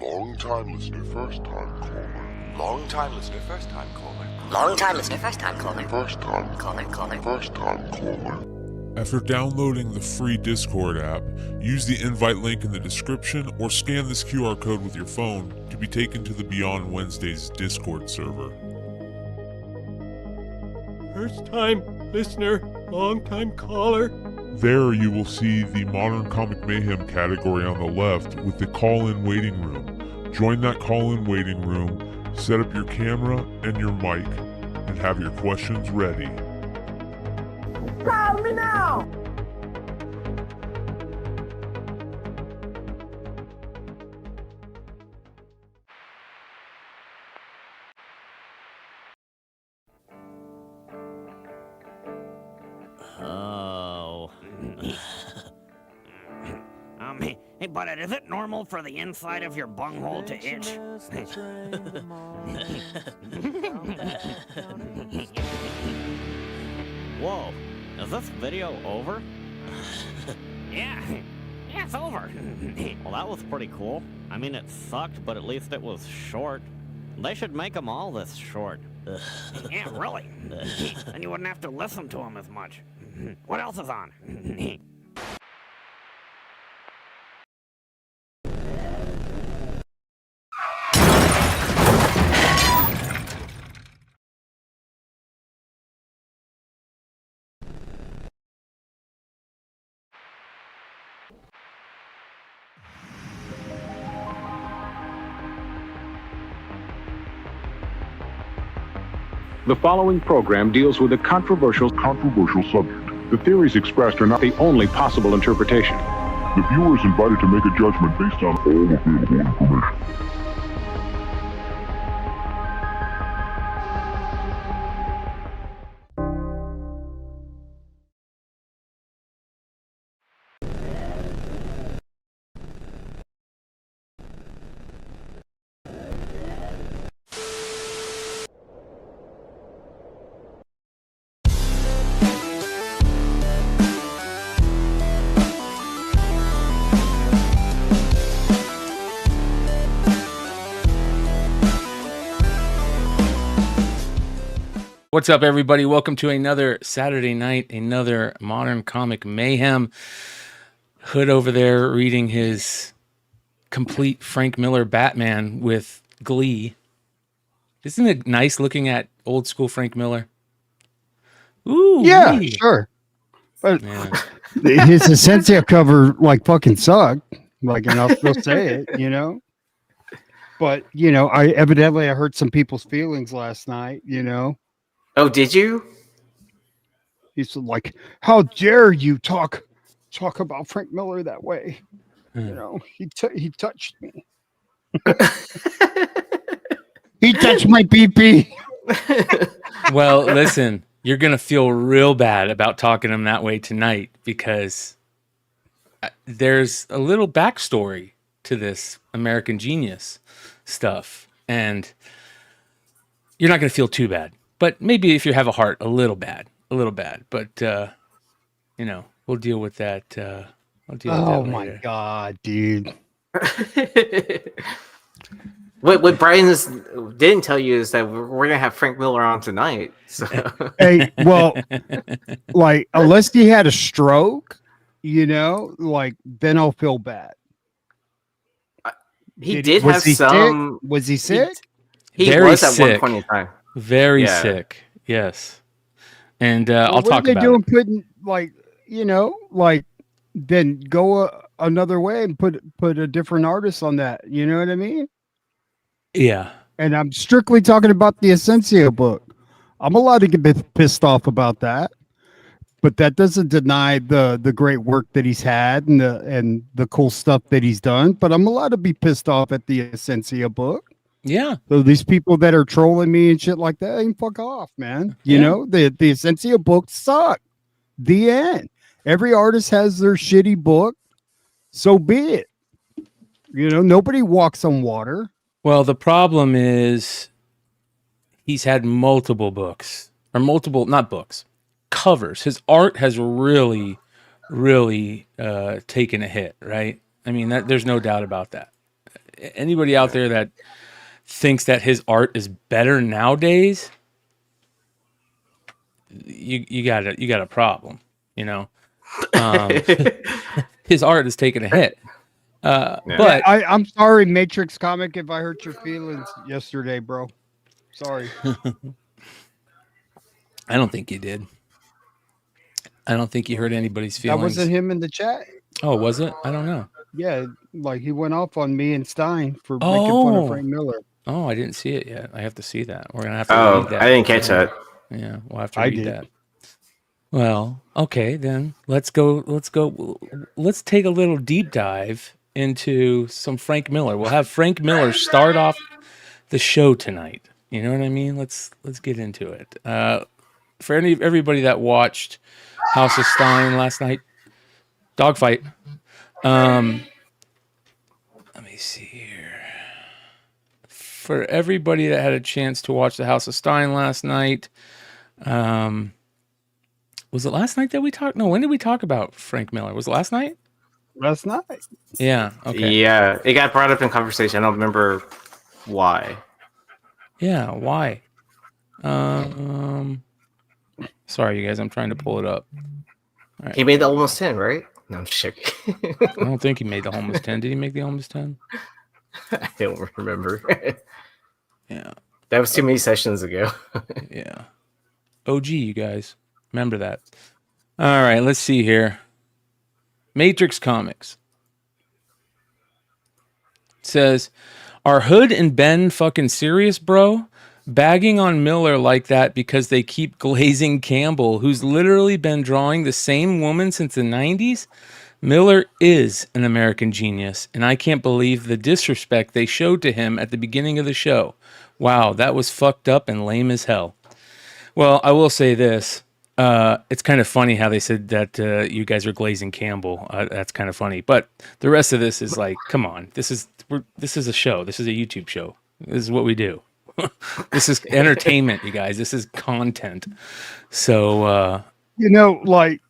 Long time listener, first time caller. Long time listener, first time caller. Long time listener, first time caller. First time Caller. First time caller. After downloading the free Discord app, use the invite link in the description or scan this QR code with your phone to be taken to the Beyond Wednesdays Discord server. First time listener, long time caller. There you will see the Modern Comic Mayhem category on the left with the call-in waiting room. Join that call-in waiting room, set up your camera and your mic, and have your questions ready. Call me now! Oh. Hey, but is it normal for the inside of your bunghole to itch? Whoa, is this video over? Yeah, it's over. Well, that was pretty cool. I mean, it sucked, but at least it was short. They should make them all this short. Yeah, really. Then you wouldn't have to listen to them as much. What else is on? The following program deals with a controversial Subject. The theories expressed are not the only possible interpretation. The viewer is invited to make a judgment based on all available information. What's up, everybody? Welcome to another Saturday night, another Modern Comic Mayhem. Hood over there reading his complete Frank Miller Batman with glee. Isn't it nice looking at old school Frank Miller? Ooh, yeah, sure. But his Essentia cover like fucking sucked. Like, and I'll still say it, you know. But I hurt some people's feelings last night, Oh, did you? He's like, how dare you talk about Frank Miller that way? He touched me. He touched my pee-pee. Well, listen, you're going to feel real bad about talking to him that way tonight because there's a little backstory to this American Genius stuff. And you're not going to feel too bad. But maybe if you have a heart, a little bad. But, we'll deal with that. Oh, my God, dude. What Bryan didn't tell you is that we're going to have Frank Miller on tonight. So. Hey, well, like, unless he had a stroke, then I'll feel bad. He did have some... Sick? Was he sick? He was at one point in time. Very sick, yes. And I'll talk about it. What are they doing putting, then go another way and put a different artist on that. You know what I mean? Yeah. And I'm strictly talking about the Essentia book. I'm allowed to get pissed off about that. But that doesn't deny the great work that he's had and the cool stuff that he's done. But I'm allowed to be pissed off at the Essentia book. Yeah. So these people that are trolling me and shit like that, they can fuck off, man. The Essentia books suck. The end. Every artist has their shitty book. So be it. Nobody walks on water. Well, the problem is he's had multiple books or not books, covers. His art has really, really taken a hit, right? I mean, there's no doubt about that. anybody out there that thinks that his art is better nowadays, you got a problem, you know. His art is taking a hit. But I'm sorry, Matrix Comic, if I hurt your feelings yesterday, bro. Sorry. I don't think you did. I don't think you hurt anybody's feelings. That wasn't him in the chat. Oh, was it? I don't know. Yeah, like he went off on me and Stein for making fun of Frank Miller. Oh, I didn't see it yet. I have to see that. We're gonna have to read that. I didn't catch that. Yeah, we'll have to read that. Well, okay, then let's go. Let's take a little deep dive into some Frank Miller. We'll have Frank Miller start off the show tonight. You know what I mean? Let's get into it. For everybody that watched House of Stein last night, dogfight. Let me see here. For everybody that had a chance to watch the House of Stein last night, was it last night that we talked? No, when did we talk about Frank Miller? Was it last night? Last night. Yeah. Okay. Yeah, it got brought up in conversation. I don't remember why. Yeah, why? Sorry, you guys. I'm trying to pull it up. Right. He made the almost 10, right? No, I'm just joking. I don't think he made the almost 10. Did he make the almost 10? I don't remember. Yeah. That was too many sessions ago. Yeah. OG, you guys. Remember that. All right, let's see here. Matrix Comics. It says, are Hood and Ben fucking serious, bro? Bagging on Miller like that because they keep glazing Campbell, who's literally been drawing the same woman since the 90s? Miller is an American genius, and I can't believe the disrespect they showed to him at the beginning of the show. Wow, that was fucked up and lame as hell. Well, I will say this. It's kind of funny how they said that you guys are glazing Campbell. That's kind of funny. But the rest of this is like, come on. This is a show. This is a YouTube show. This is what we do. This is entertainment, you guys. This is content. So, like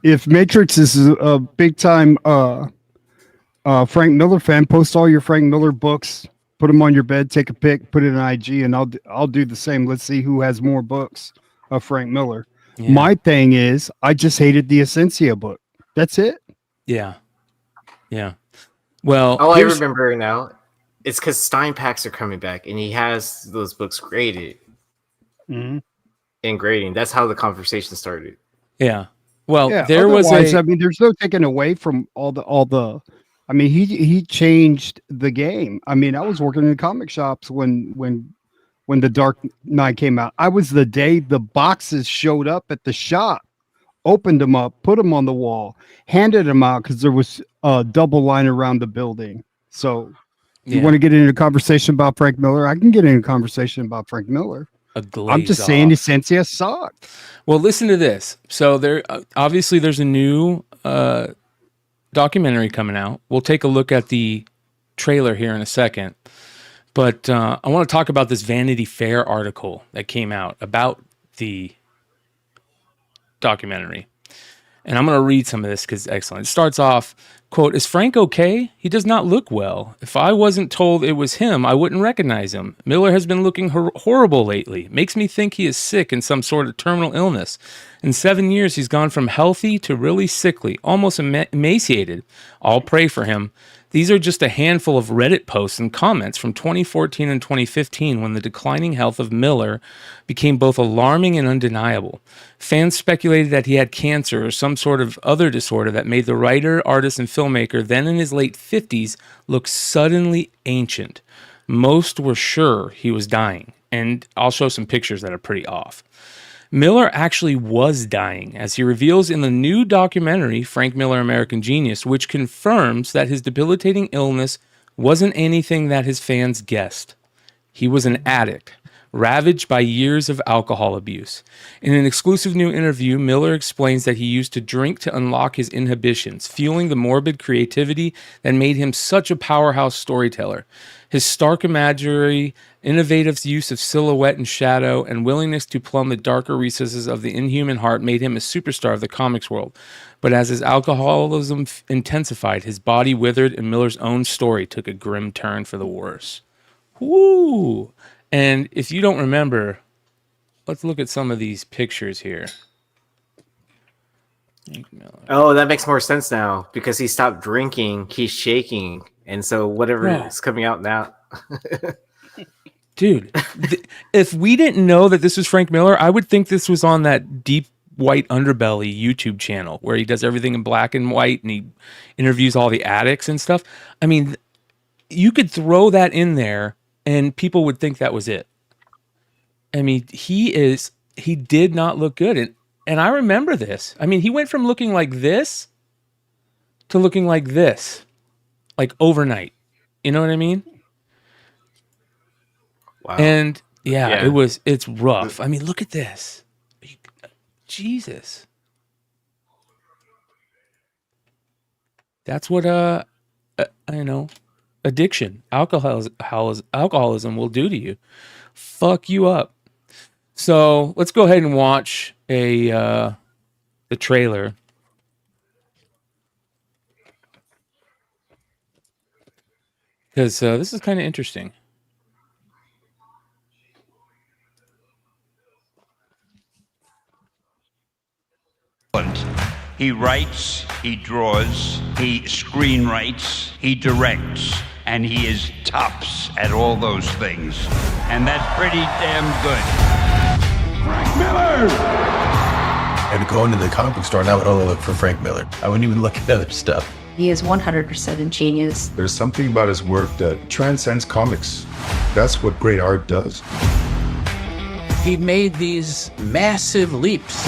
if Matrix is a big time Frank Miller fan, post all your Frank Miller books, put them on your bed, take a pic, put it in IG, and I'll do the same. Let's see who has more books of Frank Miller. Yeah. My thing is, I just hated the Essentia book. That's it. Yeah. Yeah. Well, I remember now. It's because Stein packs are coming back, and he has those books graded. Mm-hmm. In grading. That's how the conversation started. Yeah. Well, yeah, there was I mean, there's no taking away from all the. I mean, he changed the game. I mean, I was working in comic shops when the Dark Knight came out. I was the day the boxes showed up at the shop, opened them up, put them on the wall, handed them out because there was a double line around the building. So. You want to get into a conversation about Frank Miller? I can get into a conversation about Frank Miller. I'm just saying Essentia sucked. Well, listen to this. So there, obviously, there's a new documentary coming out. We'll take a look at the trailer here in a second. But I want to talk about this Vanity Fair article that came out about the documentary. And I'm going to read some of this because it's excellent. It starts off, quote, "Is Frank okay? He does not look well. If I wasn't told it was him, I wouldn't recognize him. Miller has been looking horrible lately. Makes me think he is sick in some sort of terminal illness. In 7 years, he's gone from healthy to really sickly, almost emaciated. I'll pray for him." These are just a handful of Reddit posts and comments from 2014 and 2015 when the declining health of Miller became both alarming and undeniable. Fans speculated that he had cancer or some sort of other disorder that made the writer, artist, and filmmaker, then in his late 50s, look suddenly ancient. Most were sure he was dying, and I'll show some pictures that are pretty off. Miller actually was dying, as he reveals in the new documentary, Frank Miller, American Genius, which confirms that his debilitating illness wasn't anything that his fans guessed. He was an addict, ravaged by years of alcohol abuse. In an exclusive new interview, Miller explains that he used to drink to unlock his inhibitions, fueling the morbid creativity that made him such a powerhouse storyteller. His stark imagery, innovative use of silhouette and shadow, and willingness to plumb the darker recesses of the inhuman heart made him a superstar of the comics world. But as his alcoholism intensified, his body withered, and Miller's own story took a grim turn for the worse. Woo! And if you don't remember, let's look at some of these pictures here. Oh, that makes more sense now because he stopped drinking. He's shaking, and so whatever is coming out now. Dude, if we didn't know that this was Frank Miller, I would think this was on that Deep White Underbelly YouTube channel where he does everything in black and white and he interviews all the addicts and stuff. I mean, you could throw that in there and people would think that was it. I mean, he did not look good. And I remember this. I mean, he went from looking like this to looking like this, like overnight. You know what I mean? Wow. And yeah. It's rough. I mean, look at this. Jesus. That's what, addiction, alcoholism will do to you. Fuck you up. So let's go ahead and watch the trailer. Because this is kind of interesting. He writes, he draws, he screenwrites, he directs, and he is tops at all those things. And that's pretty damn good. Frank Miller! I'd go into the comic book store and I would only look for Frank Miller. I wouldn't even look at other stuff. He is 100% ingenious. There's something about his work that transcends comics. That's what great art does. He made these massive leaps.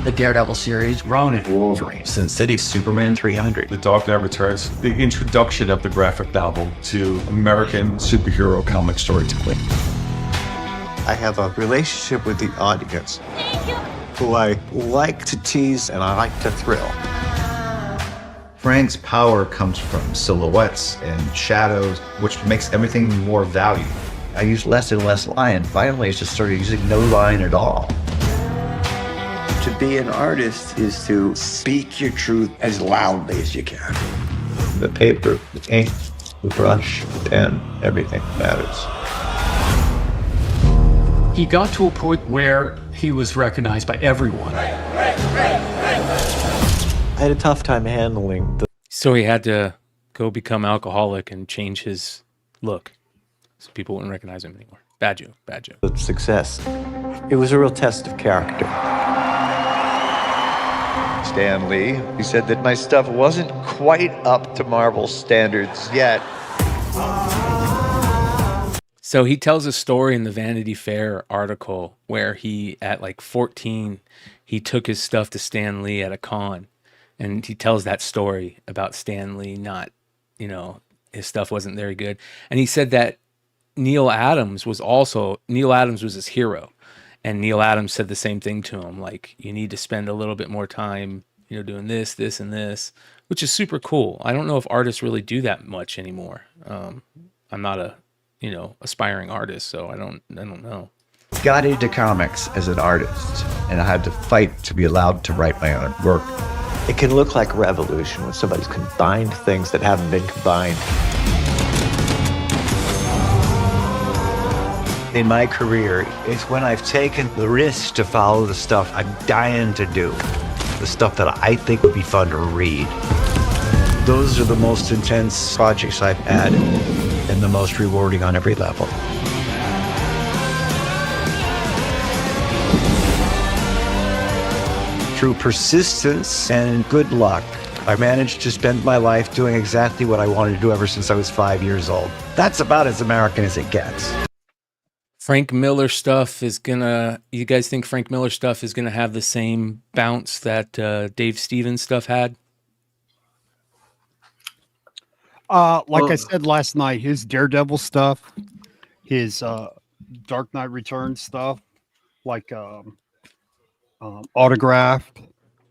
The Daredevil series, Ronin, Wolverine, Sin City, Superman 300. The Dark Knight Returns, the introduction of the graphic novel to American superhero comic storytelling. I have a relationship with the audience who I like to tease and I like to thrill. Frank's power comes from silhouettes and shadows, which makes everything more valued. I use less and less line. Finally, I just started using no line at all. To be an artist is to speak your truth as loudly as you can. The paper, the ink, the brush, the pen, everything matters. He got to a point where he was recognized by everyone. I had a tough time handling the... So he had to go become alcoholic and change his look so people wouldn't recognize him anymore. Bad joke. The success. It was a real test of character. Stan Lee, he said that my stuff wasn't quite up to Marvel standards yet. So he tells a story in the Vanity Fair article where he, at like 14, he took his stuff to Stan Lee at a con. And he tells that story about Stan Lee not, his stuff wasn't very good. And he said that Neil Adams was his hero. And Neil Adams said the same thing to him, like, you need to spend a little bit more time, doing this, this, and this, which is super cool. I don't know if artists really do that much anymore. I'm not a, aspiring artist, so I don't know. Got into comics as an artist, and I had to fight to be allowed to write my own work. It can look like a revolution when somebody's combined things that haven't been combined. In my career, it's when I've taken the risk to follow the stuff I'm dying to do, the stuff that I think would be fun to read. Those are the most intense projects I've had and the most rewarding on every level. Through persistence and good luck, I managed to spend my life doing exactly what I wanted to do ever since I was 5 years old. That's about as American as it gets. Frank Miller stuff you guys think Frank Miller stuff is gonna have the same bounce that Dave Stevens stuff had? I said last night, his Daredevil stuff, his Dark Knight Returns stuff, like autographed.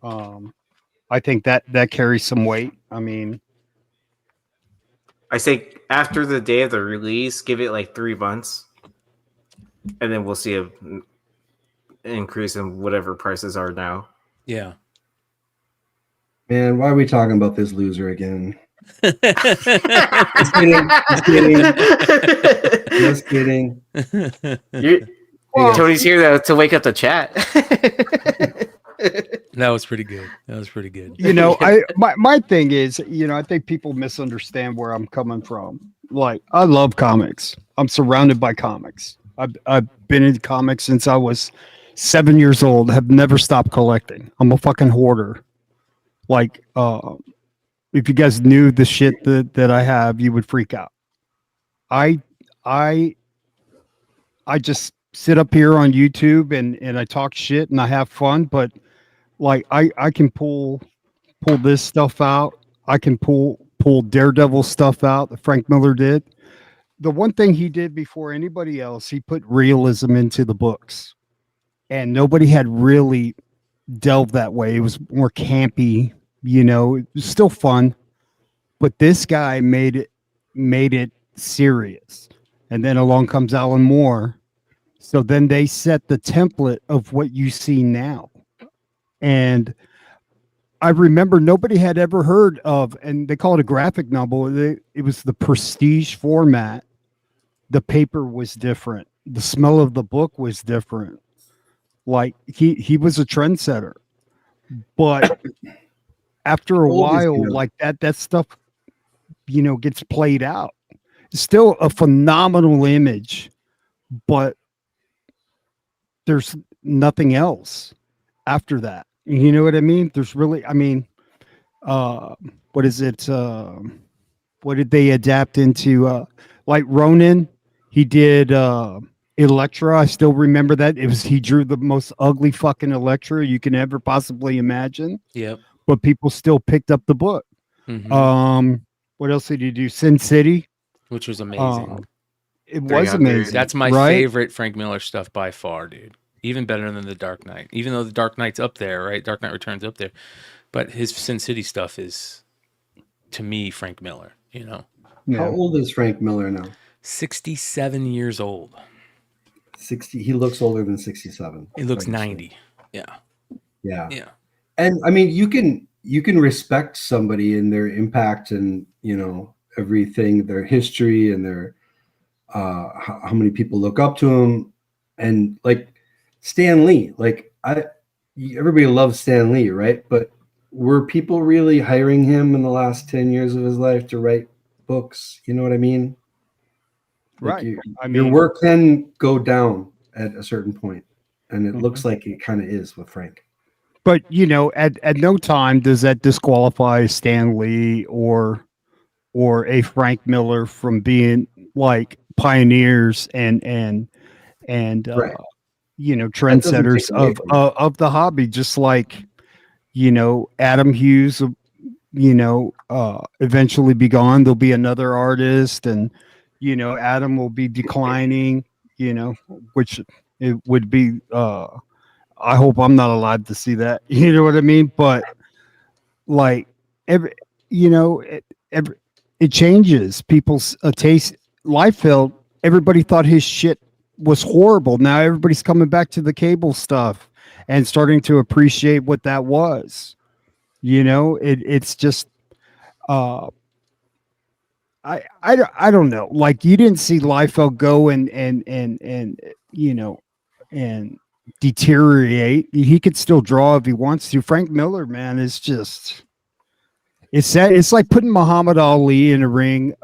I think that carries some weight. I mean, I say after the day of the release, give it like 3 months, and then we'll see an increase in whatever prices are now. Yeah. Man, why are we talking about this loser again? Just kidding. Just kidding. Tony's here to wake up the chat. That was pretty good. You know, my thing is, you know, I think people misunderstand where I'm coming from. Like, I love comics. I'm surrounded by comics. I've been in comics since I was 7 years old. Have never stopped collecting. I'm a fucking hoarder. Like, if you guys knew the shit that I have, you would freak out. I just sit up here on YouTube and I talk shit and I have fun, but like I can pull this stuff out. I can pull Daredevil stuff out that Frank Miller did. The one thing he did before anybody else, he put realism into the books. And nobody had really delved that way. It was more campy, you know, it was still fun. But this guy made it serious. And then along comes Alan Moore. So then they set the template of what you see now. And I remember nobody had ever heard of, and they call it a graphic novel. It was the prestige format. The paper was different. The smell of the book was different. Like he was a trendsetter. But after a while, like that stuff, you know, gets played out. It's still a phenomenal image, but there's nothing else after that. You know what I mean? There's really, I mean, what is it? What did they adapt into? Like Ronin, he did Elektra. I still remember that. He drew the most ugly fucking Elektra you can ever possibly imagine. Yep. But people still picked up the book. Mm-hmm. What else did he do? Sin City, which was amazing. It was amazing. That's my right? favorite Frank Miller stuff by far, dude. Even better than the Dark Knight. Even though the Dark Knight's up there, right? Dark Knight Returns up there, but his Sin City stuff is, to me, Frank Miller. You know. Yeah. How old is Frank Miller now? 67 years old. 60. He looks older than 67. He looks 90. Yeah. Yeah. Yeah. And I mean, you can respect somebody and their impact and, you know, everything, their history and their how many people look up to him. And like Stan Lee, like everybody loves Stan Lee, right? But were people really hiring him in the last 10 years of his life to write books? You know what I mean? Like Right. Your work can go down at a certain point, and it looks like it kind of is with Frank. But you know, at no time does that disqualify Stan Lee or a Frank Miller from being like pioneers and Right. You know, trendsetters of the hobby, just like, you know, Adam Hughes, you know, eventually be gone. There'll be another artist, and you know, Adam will be declining, you know, which it would be I hope I'm not alive to see that. You know what I mean? But like it changes people's taste. Liefeld, everybody thought his shit was horrible. Now everybody's coming back to the cable stuff and starting to appreciate what that was. You know, it's just I don't know. Like, you didn't see Liefeld go and you know, and deteriorate. He could still draw if he wants to. Frank Miller, man, is just, it's sad. It's like putting Muhammad Ali in a ring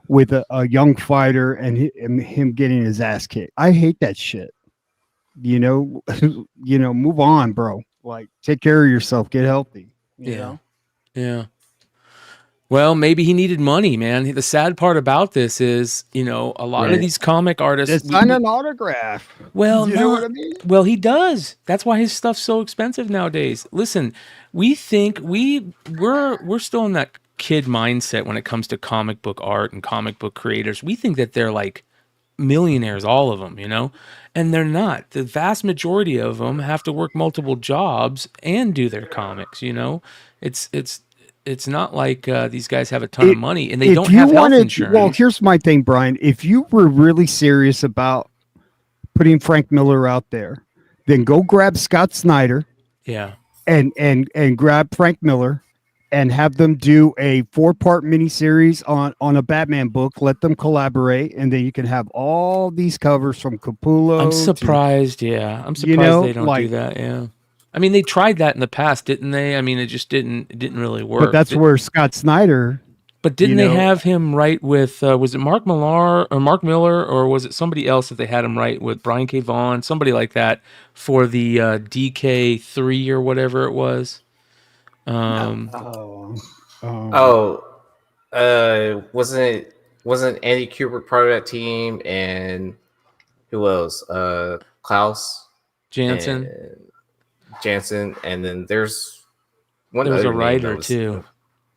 with a young fighter and him getting his ass kicked. I hate that shit. You know, move on, bro. Like, take care of yourself, get healthy. You know? Yeah. Well, maybe he needed money, man. The sad part about this is, you know, a lot of these comic artists sign an autograph. Well, you know what I mean? Well, he does. That's why his stuff's so expensive nowadays. Listen, we think we're still in that kid mindset when it comes to comic book art and comic book creators. We think that they're like millionaires, all of them, and they're not. The vast majority of them have to work multiple jobs and do their comics. It's not like these guys have a ton of money and they don't have health insurance. Well, here's my thing, Brian. If you were really serious about putting Frank Miller out there, then go grab Scott Snyder. Yeah. And grab Frank Miller and have them do a 4-part miniseries on a Batman book. Let them collaborate, and then you can have all these covers from Capullo. I'm surprised. I'm surprised they don't do that. Yeah. I mean, they tried that in the past, didn't they? I mean, it just didn't really work. But that's where Scott Snyder. But didn't they have him write with? Was it Mark Millar or was it somebody else that they had him write with? Brian K. Vaughan, somebody like that, for the DK3 or whatever it was. Wasn't Andy Kubert part of that team? And who else? Klaus Janson, and then there's one. There was a writer too.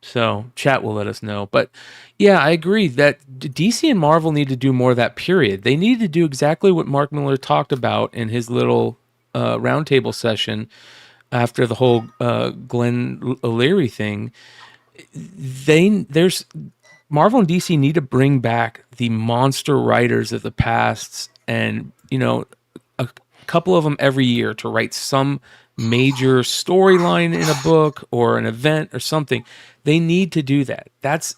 So chat will let us know. But yeah, I agree that DC and Marvel need to do more of that period. They need to do exactly what Mark Miller talked about in his little roundtable session after the whole Glenn O'Leary thing. Marvel and DC need to bring back the monster writers of the past, and a couple of them every year to write some major storyline in a book or an event or something. They need to do that. That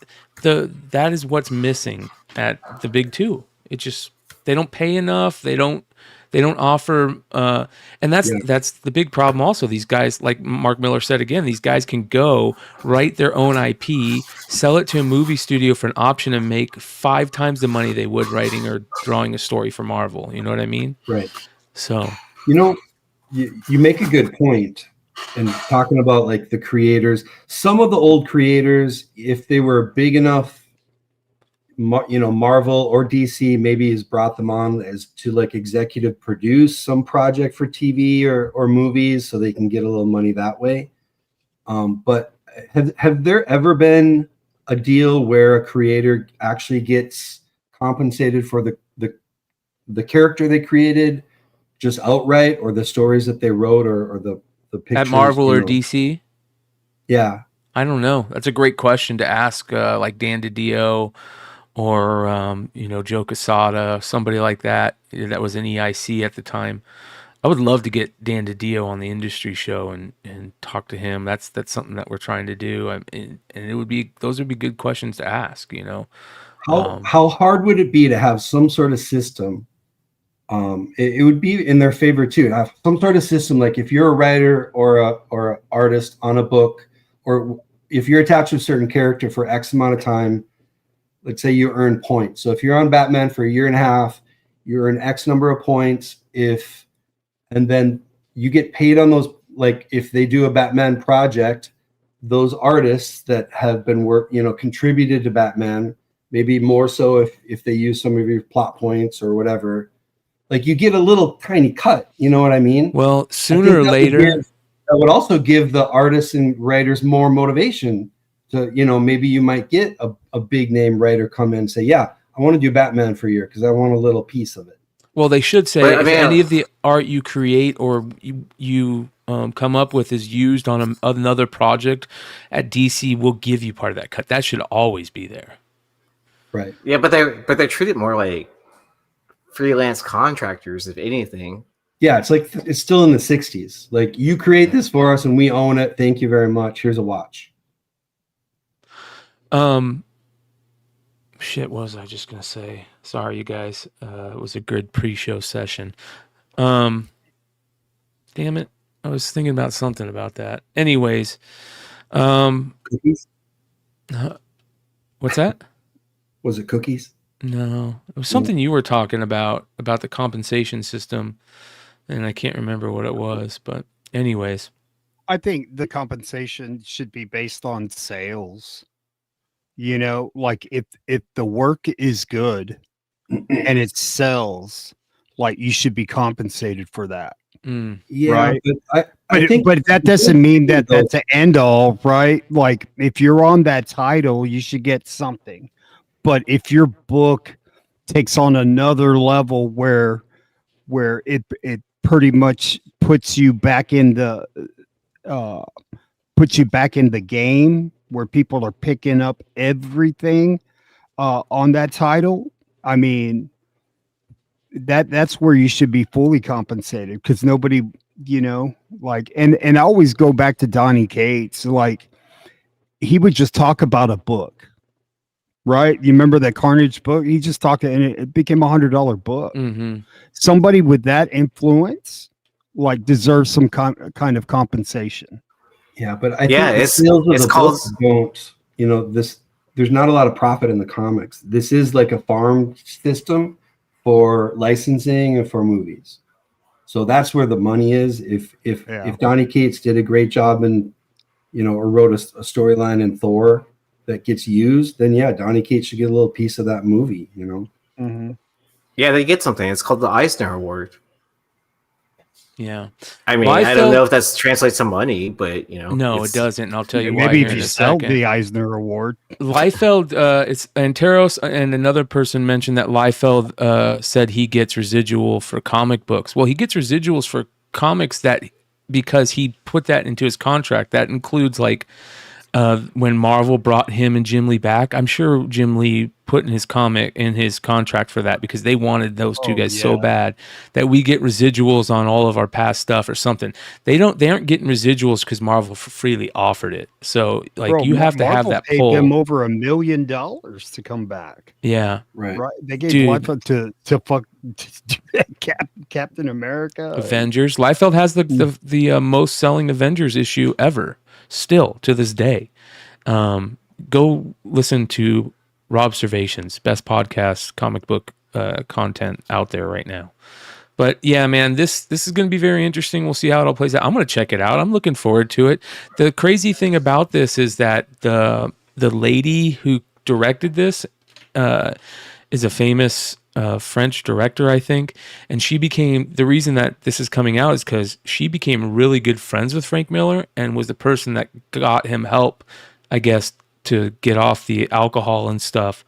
is what's missing at the big two. It just, they don't pay enough. They don't offer, and that's the big problem. Also, these guys, like Mark Miller said again, these guys can go write their own IP, sell it to a movie studio for an option, and make 5 times the money they would writing or drawing a story for Marvel. You know what I mean? Right. So you make a good point. And talking about like the creators, some of the old creators, if they were big enough, Marvel or DC maybe has brought them on as to like executive produce some project for TV or movies, so they can get a little money that way. But have there ever been a deal where a creator actually gets compensated for the character they created just outright, or the stories that they wrote, or the pictures, at Marvel or DC? Yeah. I don't know. That's a great question to ask, like Dan DiDio or, Joe Quesada, somebody like that. That was an EIC at the time. I would love to get Dan DiDio on the industry show and talk to him. That's something that we're trying to do. And those would be good questions to ask, How hard would it be to have some sort of system? It would be in their favor too, to have some sort of system, like if you're a writer or an artist on a book, or if you're attached to a certain character for X amount of time, let's say you earn points. So if you're on Batman for 1.5 years, you earn X number of points. And then you get paid on those, like if they do a Batman project, those artists that have been contributed to Batman, maybe more so if they use some of your plot points or whatever. Like you get a little tiny cut, you know what I mean? Well, sooner or later, that would also give the artists and writers more motivation to, maybe you might get a big name writer come in and say, yeah, I want to do Batman for a year because I want a little piece of it. Well, they should say if any of the art you create or you come up with is used on another project at DC, we'll give you part of that cut. That should always be there. Right. Yeah, but they're treated more like freelance contractors, if anything. Yeah, it's still in the 60s. Like, you create this for us and we own it. Thank you very much. Here's a watch. Shit, what was I just gonna say? Sorry, you guys. It was a good pre-show session. Damn it. I was thinking about something about that. Anyways, cookies? What's that? Was it cookies? No, it was something you were talking about the compensation system, and I can't remember what it was. But anyways, I think the compensation should be based on sales. Like if the work is good and it sells, like you should be compensated for that. Yeah, right. But I think, but that doesn't mean that that's the end all, right? Like if you're on that title, you should get something. But if your book takes on another level where it pretty much puts you back in the game where people are picking up everything on that title. I mean, that's where you should be fully compensated, because nobody, like, and I always go back to Donny Cates. Like, he would just talk about a book, right? You remember that Carnage book? He just talked, and it became $100 book. Mm-hmm. Somebody with that influence, like, deserves some kind of compensation. Yeah, but I think the sales of the book don't, there's not a lot of profit in the comics. This is like a farm system for licensing and for movies. So that's where the money is. If Donny Cates did a great job and, or wrote a storyline in Thor that gets used, then yeah, Donny Cates should get a little piece of that movie, Mm-hmm. Yeah, they get something. It's called the Eisner Award. Yeah. I mean, I don't know if that translates to money, but no, it doesn't. And I'll tell you why. Maybe here if in you a sell second. the Eisner Award. Liefeld, it's Anteros, and another person mentioned that Liefeld said he gets residual for comic books. Well, he gets residuals for comics because he put that into his contract. That includes like when Marvel brought him and Jim Lee back. I'm sure Jim Lee put in his contract for that, because they wanted those two guys so bad that we get residuals on all of our past stuff or something. They aren't getting residuals because Marvel freely offered it. So like, Bro, you have to have that paid pull. them over $1 million to come back. Yeah, right. They gave Liefeld to fuck Captain America, Avengers. Liefeld has the most selling Avengers issue ever, still to this day. Go listen to Robservations, best podcast comic book content out there right now. But yeah, man, this is going to be very interesting. We'll see how it all plays out. I'm going to check it out. I'm looking forward to it. The crazy thing about this is that the lady who directed this is a famous French director, I think, and the reason that this is coming out is because she became really good friends with Frank Miller and was the person that got him help, I guess, to get off the alcohol and stuff.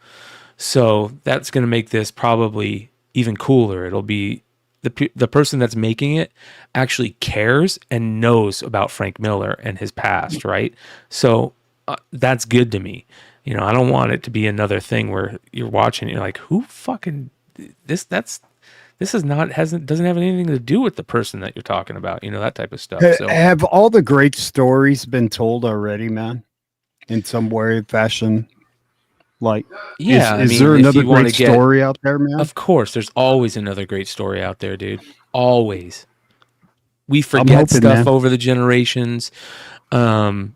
So that's going to make this probably even cooler. It'll be the person that's making it actually cares and knows about Frank Miller and his past, right? So that's good to me. I don't want it to be another thing where you're watching, you're like, who fucking doesn't have anything to do with the person that you're talking about, that type of stuff. So have all the great stories been told already, man? In some way, fashion, like, yeah, is there another great story out there, man? Of course, there's always another great story out there, dude. Always. We forget stuff over the generations. The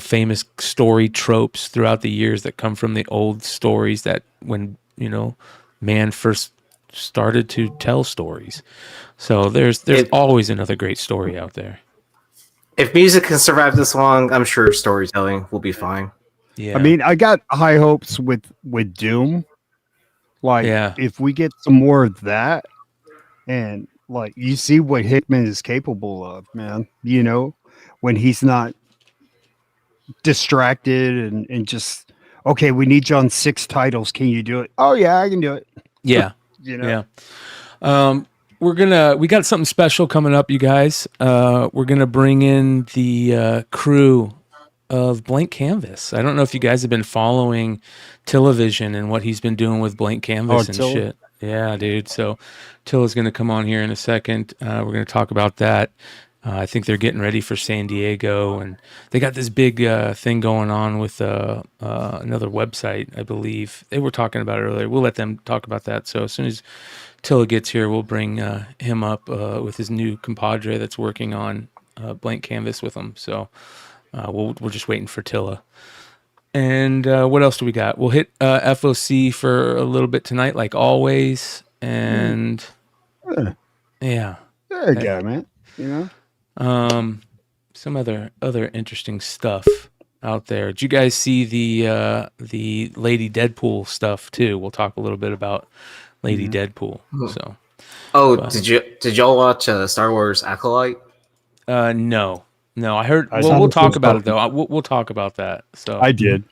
famous story tropes throughout the years that come from the old stories that when man first started to tell stories. So there's always another great story out there. If music can survive this long, I'm sure storytelling will be fine. Yeah. I mean, I got high hopes with Doom. Like, if we get some more of that, and like, you see what Hickman is capable of, man. When he's not distracted and just, okay, we need you on 6 titles. Can you do it? Oh yeah, I can do it. Yeah. Yeah. We got something special coming up, you guys. We're gonna bring in the crew of Blank Canvas. I don't know if you guys have been following Tillavision and what he's been doing with Blank Canvas and Tilla? shit. Yeah, dude. So Tilla's gonna come on here in a second. We're gonna talk about that. I think they're getting ready for San Diego, and they got this big thing going on with another website, I believe. They were talking about it earlier. We'll let them talk about that. So as soon as Tilla gets here, we'll bring him up with his new compadre that's working on Blank Canvas with him. So we're just waiting for Tilla. And what else do we got? We'll hit FOC for a little bit tonight, like always. And yeah. There you go, man. Some other interesting stuff out there. Did you guys see the Lady Deadpool stuff too? We'll talk a little bit about Lady Deadpool. So, did y'all watch Star Wars Acolyte? No. I heard. We'll talk about it though. We'll talk about that. So I did.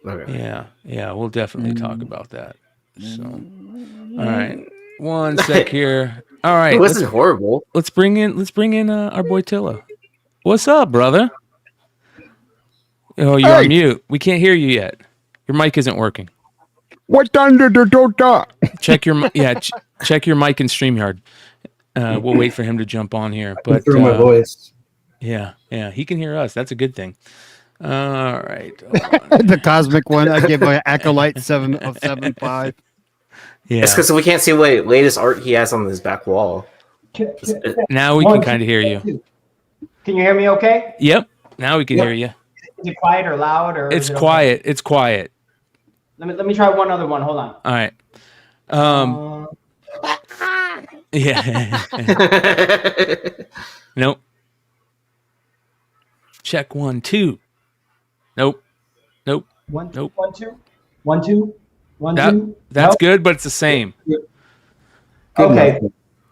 Okay. Yeah, we'll definitely talk about that. So, all right, one sec here. All right, It wasn't horrible. Let's bring in our boy Tilla. What's up, brother? Oh, you're on mute. We can't hear you yet. Your mic isn't working. What under the dota? Check your check your mic in StreamYard. We'll wait for him to jump on here. But through my voice. Yeah, he can hear us. That's a good thing. All right. The cosmic one. I gave my acolyte 7 of 7.5. Yeah. It's because we can't see what latest art he has on his back wall. Now we can kind of hear you. Can you hear me okay? Yep. Now we can hear you. Is it quiet or loud or? It's is it quiet. Okay? It's quiet. Let me try one other one. Hold on. All right. Yeah. Nope. Check 1 2. Nope. Nope. Nope. 1 2. 1 2. 1 2. That's nope. good, but it's the same. Okay.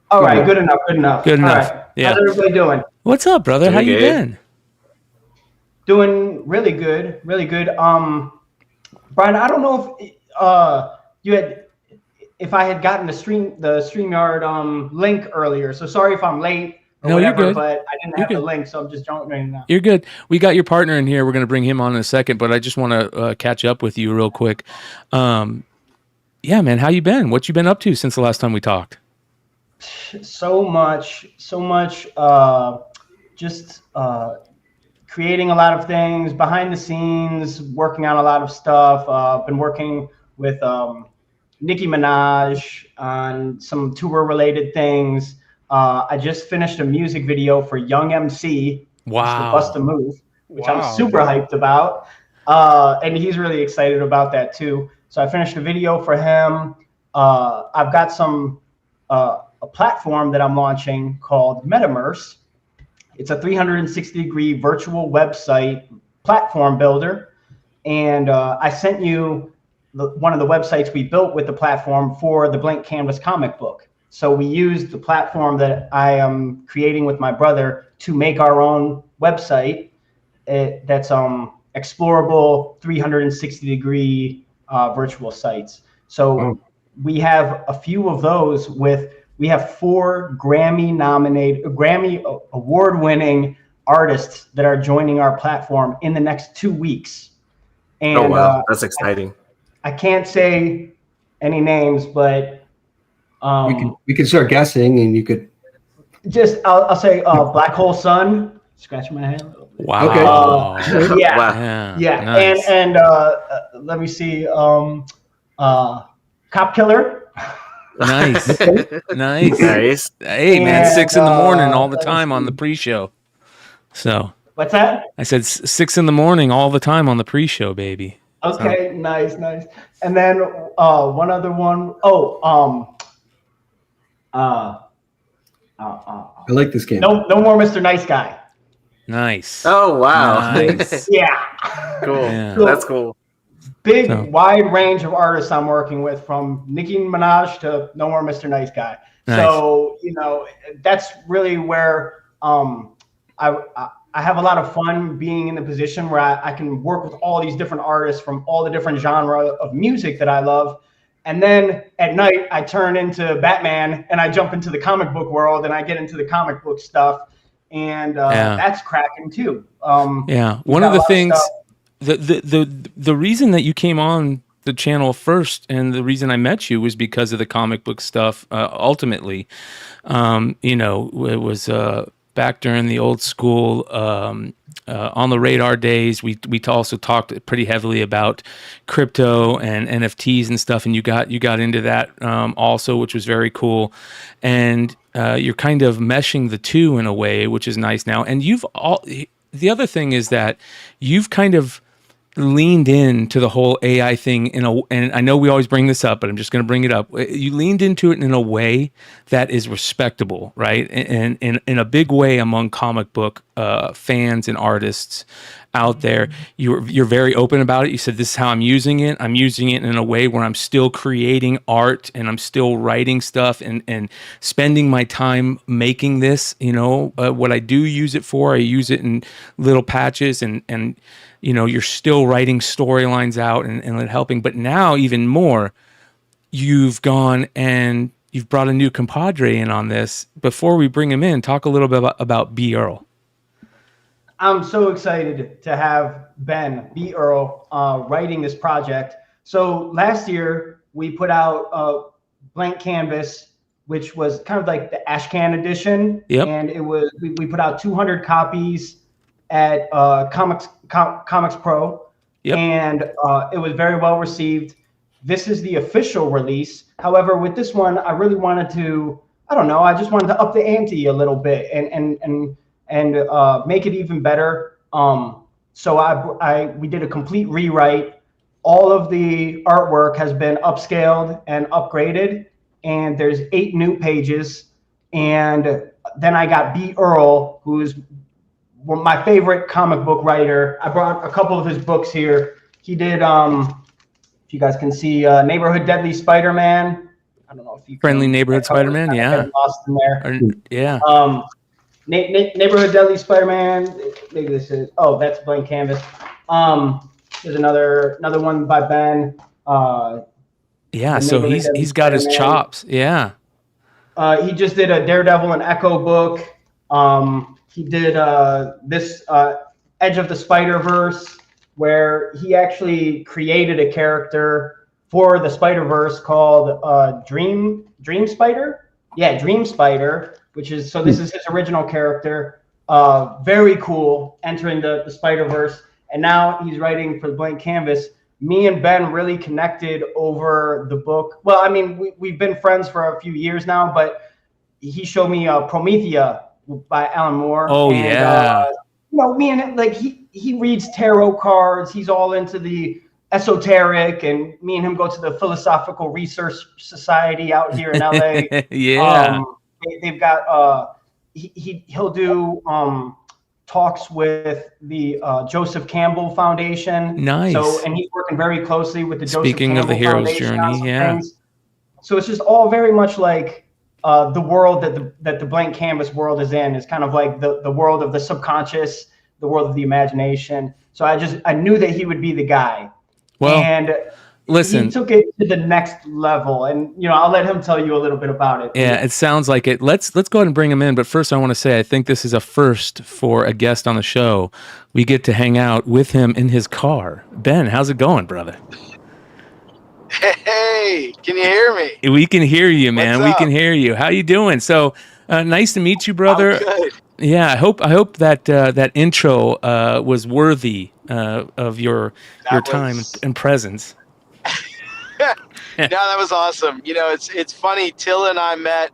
All right. Good enough. Good enough. Good enough. All right. Yeah. How's everybody doing? What's up, brother? How you been? Doing really good. Really good. Bryan, I don't know if if I had gotten the StreamYard link earlier. So sorry if I'm late or whatever, you're good. but I didn't have the link, so I'm just joining now. You're good. We got your partner in here. We're going to bring him on in a second, but I just want to catch up with you real quick. Yeah, man, how you been? What you been up to since the last time we talked? So much. Just creating a lot of things behind the scenes, working on a lot of stuff. Been working with Nicki Minaj on some tour related things. I just finished a music video for Young MC. Wow. Bust a Move, which I'm super hyped about. And he's really excited about that too. So I finished a video for him. I've got a platform that I'm launching called Metaverse. It's a 360-degree virtual website platform builder. And I sent you one of the websites we built with the platform for the Blank Canvas comic book. So we used the platform that I am creating with my brother to make our own website that's explorable 360-degree virtual sites. So we have a few of those we have 4 Grammy award-winning artists that are joining our platform in the next 2 weeks. And, oh wow, that's exciting. I can't say any names, but we can start guessing, and you could I'll say Black Hole Sun. Scratching my head. Wow. Okay. Yeah. Nice. And let me see. Cop Killer. Nice. Nice. Hey, man, 6 in the morning all the time on the pre-show. So. What's that? I said 6 in the morning all the time on the pre-show, baby. Okay, so. Nice. And then one other one. I like this game. No more Mr. Nice Guy. Nice. Oh wow. Nice. Yeah. Cool. Yeah. That's cool. Big, wide range of artists I'm working with, from Nicki Minaj to No More Mr. Nice Guy. Nice. So, that's really where I have a lot of fun being in the position where I can work with all these different artists from all the different genre of music that I love. And then at night, I turn into Batman and I jump into the comic book world and I get into the comic book stuff. And that's cracking too. One of the things... The reason that you came on the channel first and the reason I met you was because of the comic book stuff. Ultimately, it was back during the old school on the radar days. We also talked pretty heavily about crypto and NFTs and stuff, and you got into that also, which was very cool. And you're kind of meshing the two in a way, which is nice now. And the other thing is that you've kind of leaned into the whole AI thing and I know we always bring this up, but I'm just going to bring it up. You leaned into it in a way that is respectable, right? And in a big way among comic book fans and artists out there. You're very open about it. You said, this is how I'm using it. I'm using it in a way where I'm still creating art and I'm still writing stuff and spending my time making this, what I do use it for, I use it in little patches and you're still writing storylines out and helping. But now even more, you've gone and you've brought a new compadre in on this. Before we bring him in, talk a little bit about B. Earl. I'm so excited to have B. Earl, writing this project. So last year we put out Blank Canvas, which was kind of like the Ashcan edition. Yep. And it was we put out 200 copies at Comix Pro. Yep. And it was very well received. This is the official release. However, with this one, I really wanted to, I just wanted to up the ante a little bit and make it even better. So we did a complete rewrite. All of the artwork has been upscaled and upgraded, and there's 8 new pages. And then I got B. Earl, who is my favorite comic book writer. I brought a couple of his books here. He did, if you guys can see, Neighborhood Deadly Spider-Man. I don't know if you Friendly Neighborhood Spider-Man, yeah. Lost in there. Yeah. Neighborhood Deadly Spider-Man. Maybe this is. Oh, that's Blank Canvas. There's another one by Ben. Yeah, so he's got his chops. Yeah. He just did a Daredevil and Echo book. He did this Edge of the Spider-Verse, where he actually created a character for the Spider-Verse called Dream Spider. Yeah, Dream Spider, which is, so this is his original character. Very cool, entering the Spider-Verse. And now he's writing for the Blank Canvas. Me and Ben really connected over the book. Well, I mean, we've been friends for a few years now, but he showed me Promethea by Alan Moore. Oh, and, yeah. Me and like he reads tarot cards. He's all into the esoteric, and me and him go to the Philosophical Research Society out here in LA. Yeah. They've got he'll do talks with the Joseph Campbell Foundation. Nice. So, and he's working very closely with the Speaking Joseph of the Campbell hero's Foundation on journey, some yeah. things. So it's just all very much like the world that the Blank Canvas world is in. Is kind of like the world of the subconscious, the world of the imagination. So I knew that he would be the guy. Well, and listen, he took it to the next level, and I'll let him tell you a little bit about it. Yeah, it sounds like it. Let's go ahead and bring him in. But first, I want to say I think this is a first for a guest on the show. We get to hang out with him in his car. Ben, how's it going, brother? Hey, can you hear me? We can hear you, man. What's We can up? hear you. How you doing? So nice to meet you, brother. I'm good. Yeah, I hope that that intro was worthy of your time and presence. No, that was awesome. It's funny. Tilla and I met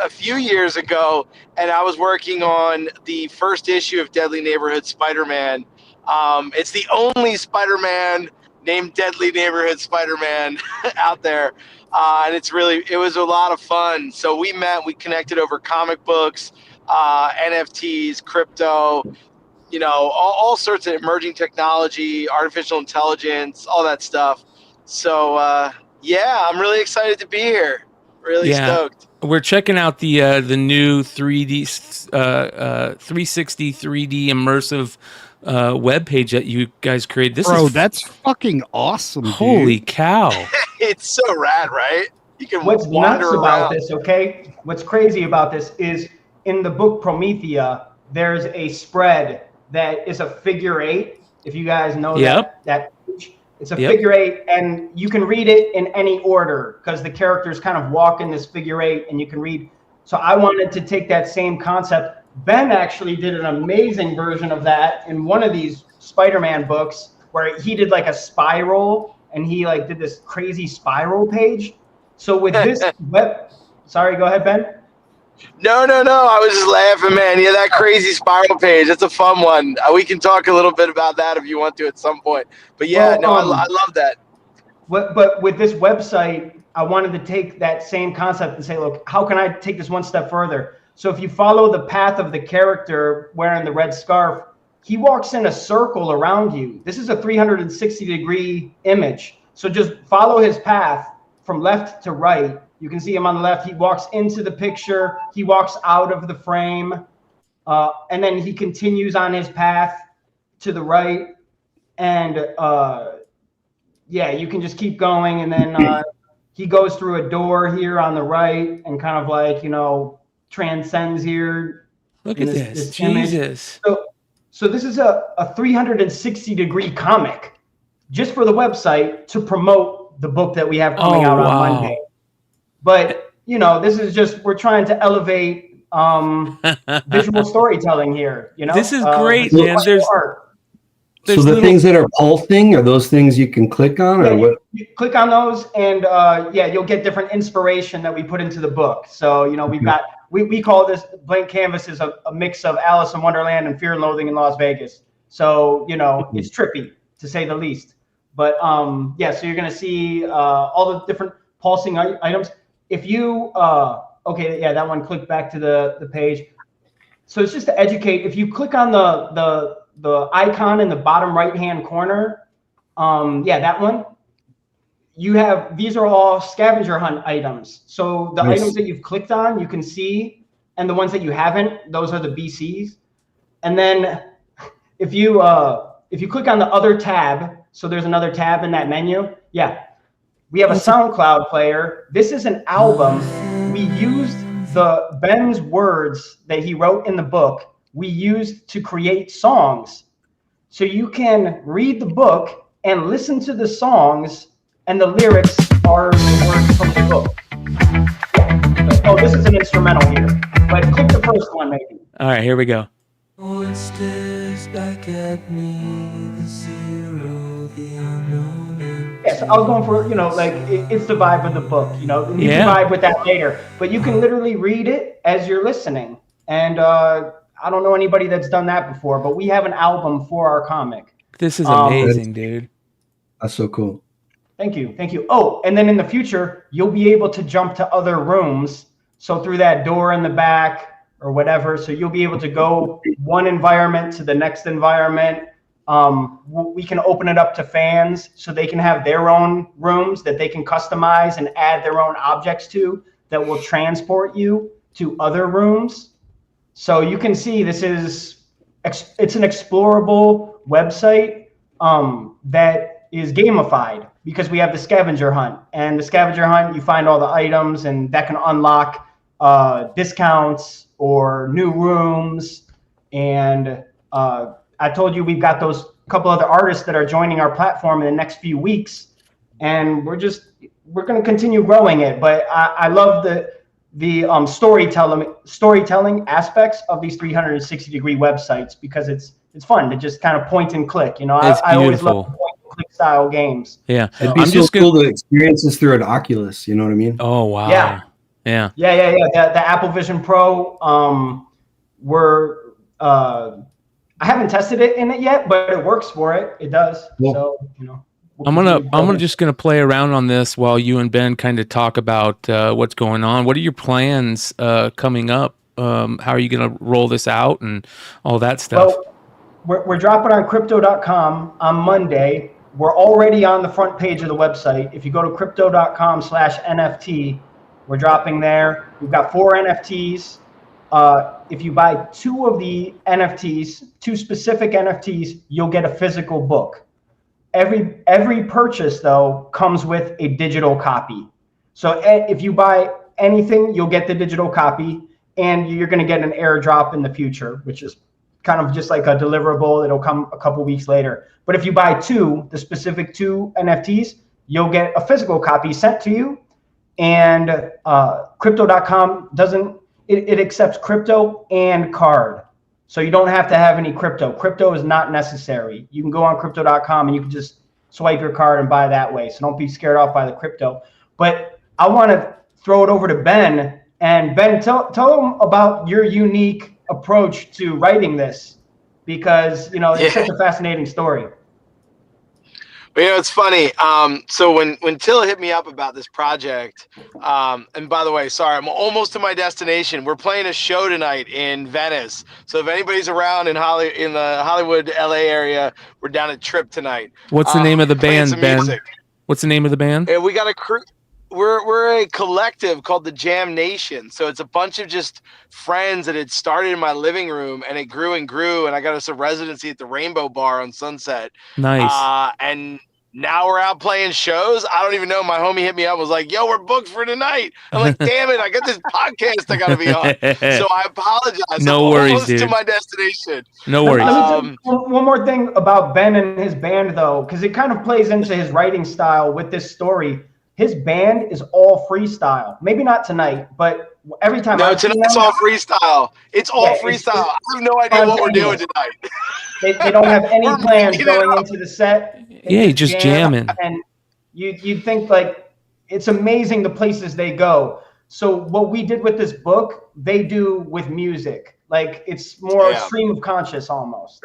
a few years ago, and I was working on the first issue of Deadly Neighborhood Spider-Man. It's the only Spider-Man named Deadly Neighborhood Spider-Man out there, and it was a lot of fun. So we connected over comic books, NFTs, crypto, all sorts of emerging technology, artificial intelligence, all that stuff. So yeah, I'm really excited to be here. Really stoked. We're checking out the new 3D 360 3D immersive web page that you guys created. That's fucking awesome. Holy cow! It's so rad, right? You can What's wander nuts around. about this, okay? What's crazy about this is in the book Promethea, there's a spread that is a figure 8. If you guys know that page. It's a figure 8, and you can read it in any order because the characters kind of walk in this figure 8, and you can read. So I wanted to take that same concept. Ben actually did an amazing version of that in one of these Spider-Man books where he did like a spiral, and he like did this crazy spiral page. So with this sorry, go ahead, Ben. No. I was just laughing, man. Yeah, that crazy spiral page. It's a fun one. We can talk a little bit about that if you want to at some point. But yeah, I love that. But with this website, I wanted to take that same concept and say, look, how can I take this one step further? So if you follow the path of the character wearing the red scarf, he walks in a circle around you. This is a 360-degree image. So just follow his path from left to right. You can see him on the left. He walks into the picture. He walks out of the frame. And then he continues on his path to the right. and yeah, you can just keep going, and then he goes through a door here on the right, and kind of like, you know, transcends here. Look at this, image. Jesus. So this is a 360-degree comic just for the website to promote the book that we have coming out on Monday. But, you know, this is just, we're trying to elevate visual storytelling here, you know? This is great, man. There's so the things that are pulsing are those things you can click on, or what? You click on those, and yeah, you'll get different inspiration that we put into the book. So, you know, we've got, we call this Blank Canvas is a mix of Alice in Wonderland and Fear and Loathing in Las Vegas. So, you know, it's trippy to say the least. But yeah, so you're gonna see all the different pulsing items. If you okay, yeah, that one, click back to the page. So it's just to educate. If you click on the icon in the bottom right hand corner, yeah, that one, you have, these are all scavenger hunt items. So the items that you've clicked on, you can see, and the ones that you haven't, those are the BCs. And then if you click on the other tab, so there's another tab in that menu. Yeah, we have a SoundCloud player. This is an album. We used Ben's words that he wrote in the book. We used to create songs. So you can read the book and listen to the songs, and the lyrics are the words from the book. So, oh, this is an instrumental here, but click the first one maybe. All right, here we go. Oh, it stares back at me, the zero, the unknown. Yes, I was going for, you know, like, it's the vibe of the book, you know, and you can vibe with that later, but you can literally read it as you're listening. And I don't know anybody that's done that before, but we have an album for our comic. This is amazing, dude. That's so cool. Thank you. Thank you. Oh, and then in the future, you'll be able to jump to other rooms. So through that door in the back or whatever. So you'll be able to go one environment to the next environment. We can open it up to fans so they can have their own rooms that they can customize and add their own objects to that will transport you to other rooms. So you can see this is, it's an explorable website that is gamified because we have the scavenger hunt. And the scavenger hunt, you find all the items, and that can unlock discounts or new rooms. And I told you we've got those couple other artists that are joining our platform in the next few weeks, and we're going to continue growing it. But I love the storytelling aspects of these 360-degree websites because it's fun to just kind of point and click. You know, I always love point and click style games. Yeah, so, it'd be so cool to experience this through an Oculus. You know what I mean? Oh wow. Yeah. Yeah. The Apple Vision Pro. I haven't tested it in it yet, but it works for it. It does. Yeah. So, you know, I'm just gonna play around on this while you and Ben kind of talk about what's going on. What are your plans coming up? How are you gonna roll this out and all that stuff? Well, we're dropping on crypto.com on Monday. We're already on the front page of the website. If you go to crypto.com/NFT, we're dropping there. We've got 4 NFTs. If you buy 2 of the NFTs, 2 specific NFTs, you'll get a physical book. Every purchase, though, comes with a digital copy. So if you buy anything, you'll get the digital copy, and you're going to get an airdrop in the future, which is kind of just like a deliverable. It'll come a couple weeks later. But if you buy 2, the specific 2 NFTs, you'll get a physical copy sent to you. And crypto.com it accepts crypto and card. So you don't have to have any crypto. Crypto is not necessary. You can go on crypto.com and you can just swipe your card and buy that way. So don't be scared off by the crypto. But I want to throw it over to Ben. And Ben, tell them about your unique approach to writing this, because, you know, it's such a fascinating story. But, you know, it's funny. So when Tilla hit me up about this project, and by the way, sorry, I'm almost to my destination. We're playing a show tonight in Venice. So if anybody's around in the Hollywood, LA area, we're down at Trip tonight. What's the name of the band, Ben? Music. What's the name of the band? And we got a crew. we're a collective called the Jam Nation. So it's a bunch of just friends that had started in my living room, and it grew and grew, and I got us a residency at the Rainbow Bar on Sunset. Nice. And now we're out playing shows. I don't even know. My homie hit me up, was like, "Yo, we're booked for tonight." I'm like, "Damn it, I got this podcast I got to be on." So I apologize. No I'm worries, almost dude. to my destination. No worries. Let me tell you one more thing about Ben and his band, though, because it kind of plays into his writing style with this story. His band is all freestyle. Maybe not tonight, but every time. No, tonight's all freestyle. It's all freestyle. I have no idea what we're doing tonight. They don't have any plans going into the set. Yeah, you just jamming. And you'd think, like, it's amazing the places they go. So what we did with this book, they do with music. Like, it's more stream of conscious almost.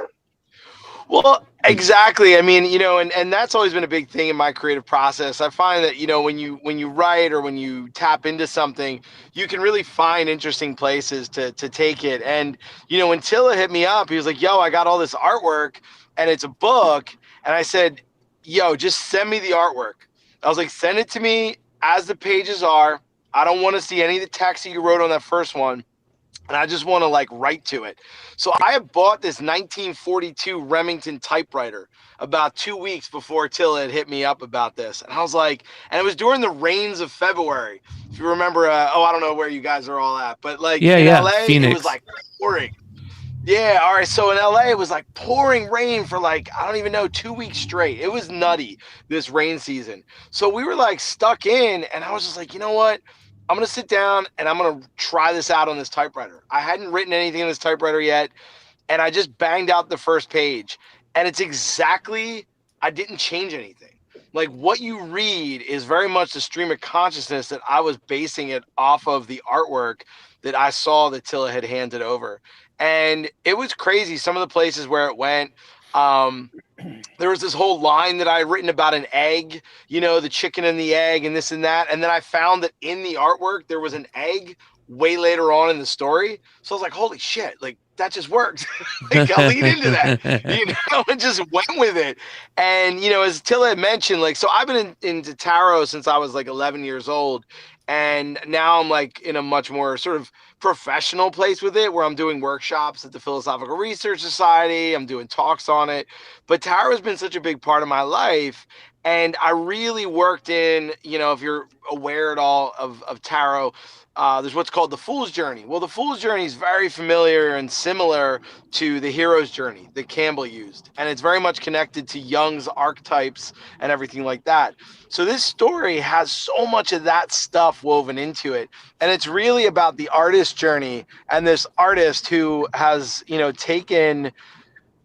Well, exactly. I mean, you know, and that's always been a big thing in my creative process. I find that, you know, when you write or when you tap into something, you can really find interesting places to take it. And, you know, when Tilla hit me up, he was like, "Yo, I got all this artwork and it's a book." And I said, "Yo, just send me the artwork." I was like, "Send it to me as the pages are. I don't want to see any of the text that you wrote on that first one. And I just want to like write to it." So I had bought this 1942 Remington typewriter about 2 weeks before Tilla had hit me up about this. And I was like, and it was during the rains of February. If you remember, I don't know where you guys are all at, but like in LA, Phoenix. it was like pouring. Yeah, all right. So in LA, it was like pouring rain for like, I don't even know, 2 weeks straight. It was nutty, this rain season. So we were like stuck in, and I was just like, you know what? I'm going to sit down and I'm going to try this out on this typewriter. I hadn't written anything in this typewriter yet, and I just banged out the first page. And it's exactly, I didn't change anything. Like, what you read is very much the stream of consciousness that I was basing it off of the artwork that I saw that Tilla had handed over. And it was crazy. Some of the places where it went, there was this whole line that I had written about an egg, you know, the chicken and the egg and this and that. And then I found that in the artwork, there was an egg way later on in the story. So I was like, holy shit, like that just worked. Like, I'll lead into that, you know, and just went with it. And, you know, as Tilla had mentioned, like, so I've been into tarot since I was like 11 years old. And now I'm like in a much more sort of professional place with it, where I'm doing workshops at the Philosophical Research Society. I'm doing talks on it. But tarot has been such a big part of my life. And I really worked in, you know, if you're aware at all of tarot, there's what's called the Fool's Journey. Well, the Fool's Journey is very familiar and similar to the Hero's Journey that Campbell used. And it's very much connected to Jung's archetypes and everything like that. So this story has so much of that stuff woven into it. And it's really about the artist journey and this artist who has, you know, taken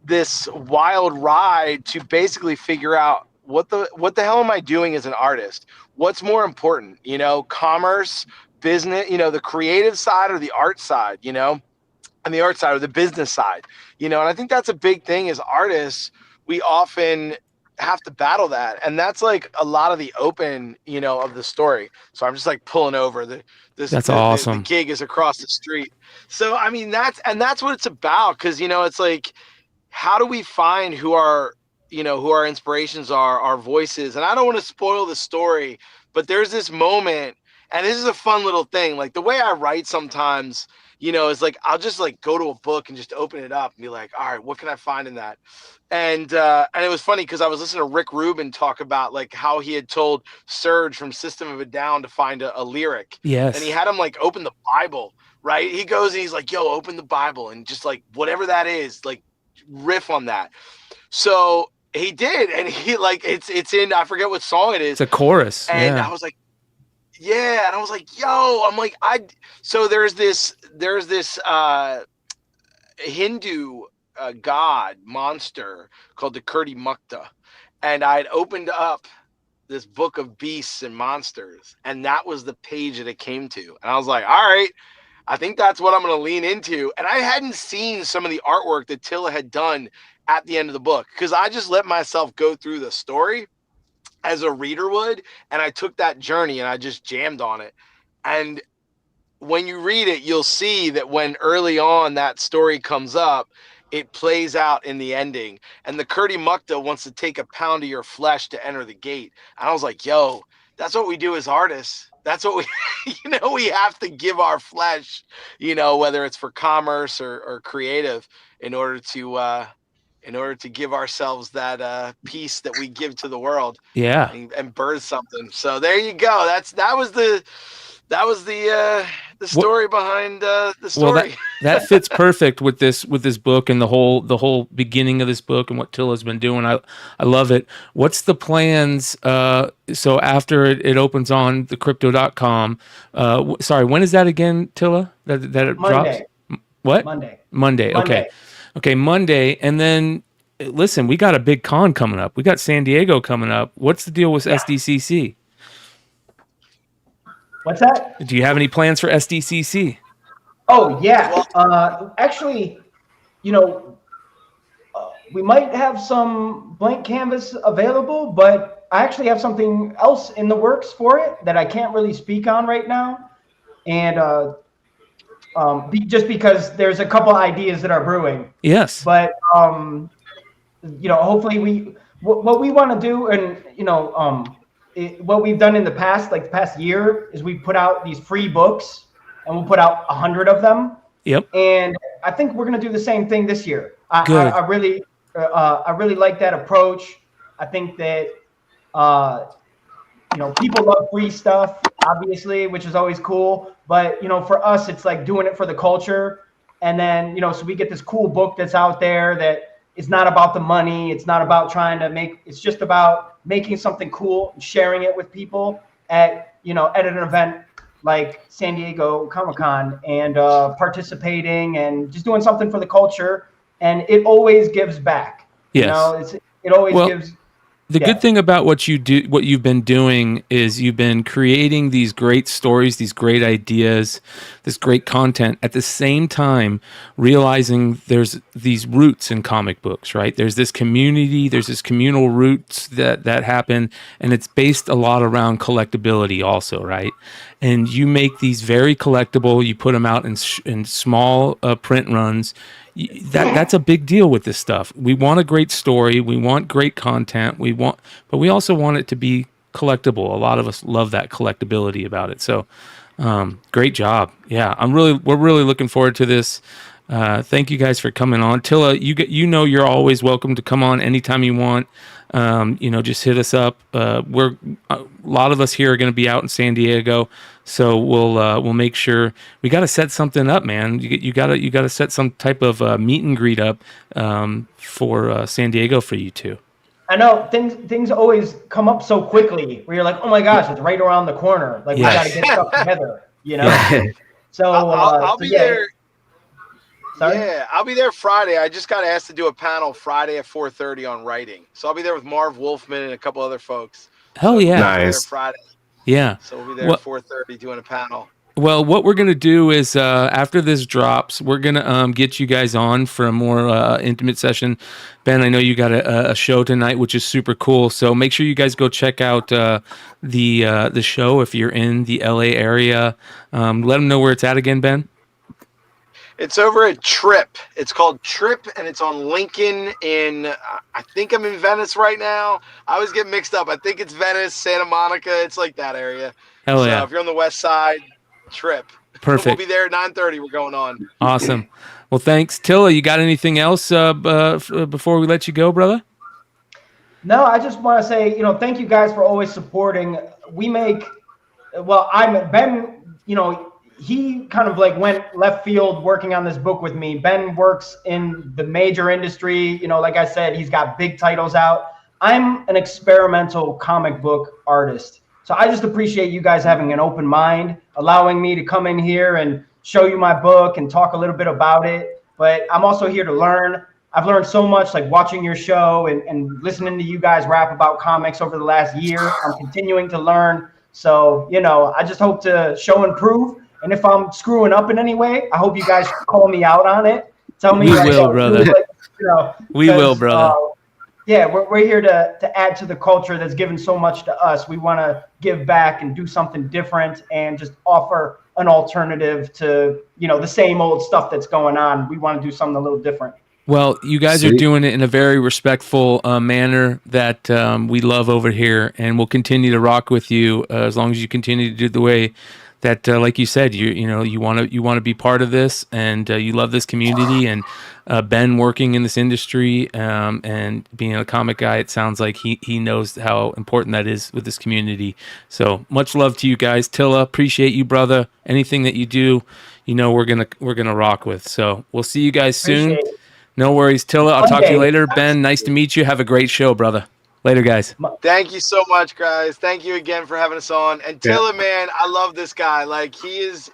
this wild ride to basically figure out what the hell am I doing as an artist? What's more important, you know, commerce, business, you know, the creative side or the art side, you know, and the art side or the business side, you know, and I think that's a big thing as artists. We often have to battle that. And that's like a lot of the open, you know, of the story. So I'm just like pulling over that's awesome. The gig is across the street. So, I mean, that's what it's about. 'Cause, you know, it's like, how do we find who our inspirations are, our voices? And I don't want to spoil the story, but there's this moment, and this is a fun little thing. Like, the way I write sometimes, you know, is like, I'll just like go to a book and just open it up and be like, all right, what can I find in that? And it was funny because I was listening to Rick Rubin talk about like how he had told Serge from System of a Down to find a lyric. Yes. And he had him like open the Bible, right? He goes and he's like, yo, open the Bible and just like whatever that is, like riff on that. So he did, and he like it's in, I forget what song it is. It's a chorus. And yeah. I was like, yeah, and I was like, yo, I'm like, so there's this Hindu god monster called the Kurdi Mukta, and I'd opened up this book of beasts and monsters, and that was the page that it came to, and I was like, all right, I think that's what I'm going to lean into. And I hadn't seen some of the artwork that Tilla had done at the end of the book, because I just let myself go through the story as a reader would, and I took that journey and I just jammed on it. And when you read it, you'll see that when early on that story comes up, it plays out in the ending. And the Kurdi Mukta wants to take a pound of your flesh to enter the gate. And I was like, yo, that's what we do as artists. That's what we, we have to give our flesh, whether it's for commerce or creative, in order to give ourselves that piece that we give to the world. Yeah. And birth something. So there you go. That was the story behind the story. Well, that fits perfect with this book and the whole beginning of this book and what Tilla's been doing. I love it. What's the plans? So after it opens on the crypto.com, sorry, when is that again, Tilla? That it Monday. drops? What? Monday. Okay, Monday. And then listen, we got a big con coming up. We got San Diego coming up. What's the deal with SDCC? What's that? Do you have any plans for SDCC? Oh yeah. Actually, we might have some blank canvas available, but I actually have something else in the works for it that I can't really speak on right now. And just because there's a couple ideas that are brewing. Yes. But hopefully what we want to do, and what we've done in the past, like the past year, is we put out these free books, and we'll put out 100 of them. Yep. And I think we're gonna do the same thing this year. Good. I really like that approach. I think that people love free stuff, obviously, which is always cool. But for us, it's like doing it for the culture. And then so we get this cool book that's out there that is not about the money. It's not about trying to make. It's just about making something cool and sharing it with people at an event like San Diego Comic-Con, and participating and just doing something for the culture. And it always gives back. Yes. It always gives. The good thing about what you've been doing is you've been creating these great stories, these great ideas, this great content, at the same time realizing there's these roots in comic books, right? There's this community, there's this communal roots that happen, and it's based a lot around collectability also, right? And you make these very collectible, you put them out in small print runs. That's a big deal with this stuff. We want a great story, we want great content, but we also want it to be collectible. A lot of us love that collectability about it. So, great job. Yeah, we're really looking forward to this. Thank you guys for coming on. Tilla, you're always welcome to come on anytime you want. Just hit us up. A lot of us here are going to be out in San Diego, so we'll make sure we got to set something up, man. You got to set some type of meet and greet up for San Diego for you two. I know things always come up so quickly where you're like, oh my gosh, it's right around the corner. Like we got to get stuff together, So I'll be there. Sorry? Yeah, I'll be there Friday. I just got asked to do a panel Friday at 4:30 on writing. So I'll be there with Marv Wolfman and a couple other folks. Hell yeah. Nice. Friday. Yeah. So we'll be there at 4:30 doing a panel. Well, what we're going to do is after this drops, we're going to get you guys on for a more intimate session. Ben, I know you got a show tonight, which is super cool. So make sure you guys go check out the show if you're in the LA area. Let them know where it's at again, Ben. It's over at Trip. It's called Trip, and it's on Lincoln I think I'm in Venice right now. I always get mixed up. I think it's Venice, Santa Monica. It's like that area. Hell yeah. So if you're on the west side, Trip. Perfect. We'll be there at 9:30. We're going on. Awesome. Well, thanks. Tilla, you got anything else before we let you go, brother? No, I just want to say, thank you guys for always supporting. Ben, he kind of like went left field working on this book with me. Ben works in the major industry. Like I said, he's got big titles out. I'm an experimental comic book artist. So I just appreciate you guys having an open mind, allowing me to come in here and show you my book and talk a little bit about it. But I'm also here to learn. I've learned so much, like watching your show and listening to you guys rap about comics over the last year. I'm continuing to learn. So, I just hope to show and prove. And if I'm screwing up in any way, I hope you guys call me out on it. Tell me. We will, brother. We will, brother. We're here to add to the culture that's given so much to us. We want to give back and do something different and just offer an alternative to, the same old stuff that's going on. We want to do something a little different. Well, you guys are doing it in a very respectful manner that we love over here, and we'll continue to rock with you as long as you continue to do the way that, like you said, you want to be part of this, and you love this community, and Ben working in this industry and being a comic guy, it sounds like he knows how important that is with this community. So much love to you guys. Tilla, appreciate you, brother. Anything that you do, we're gonna rock with. So we'll see you guys soon. Appreciate it. No worries, Tilla. I'll talk to you later. Ben, nice to meet you. Have a great show, brother. Later, guys. Thank you so much, guys. Thank you again for having us on. And Tilla, man, I love this guy. Like, he's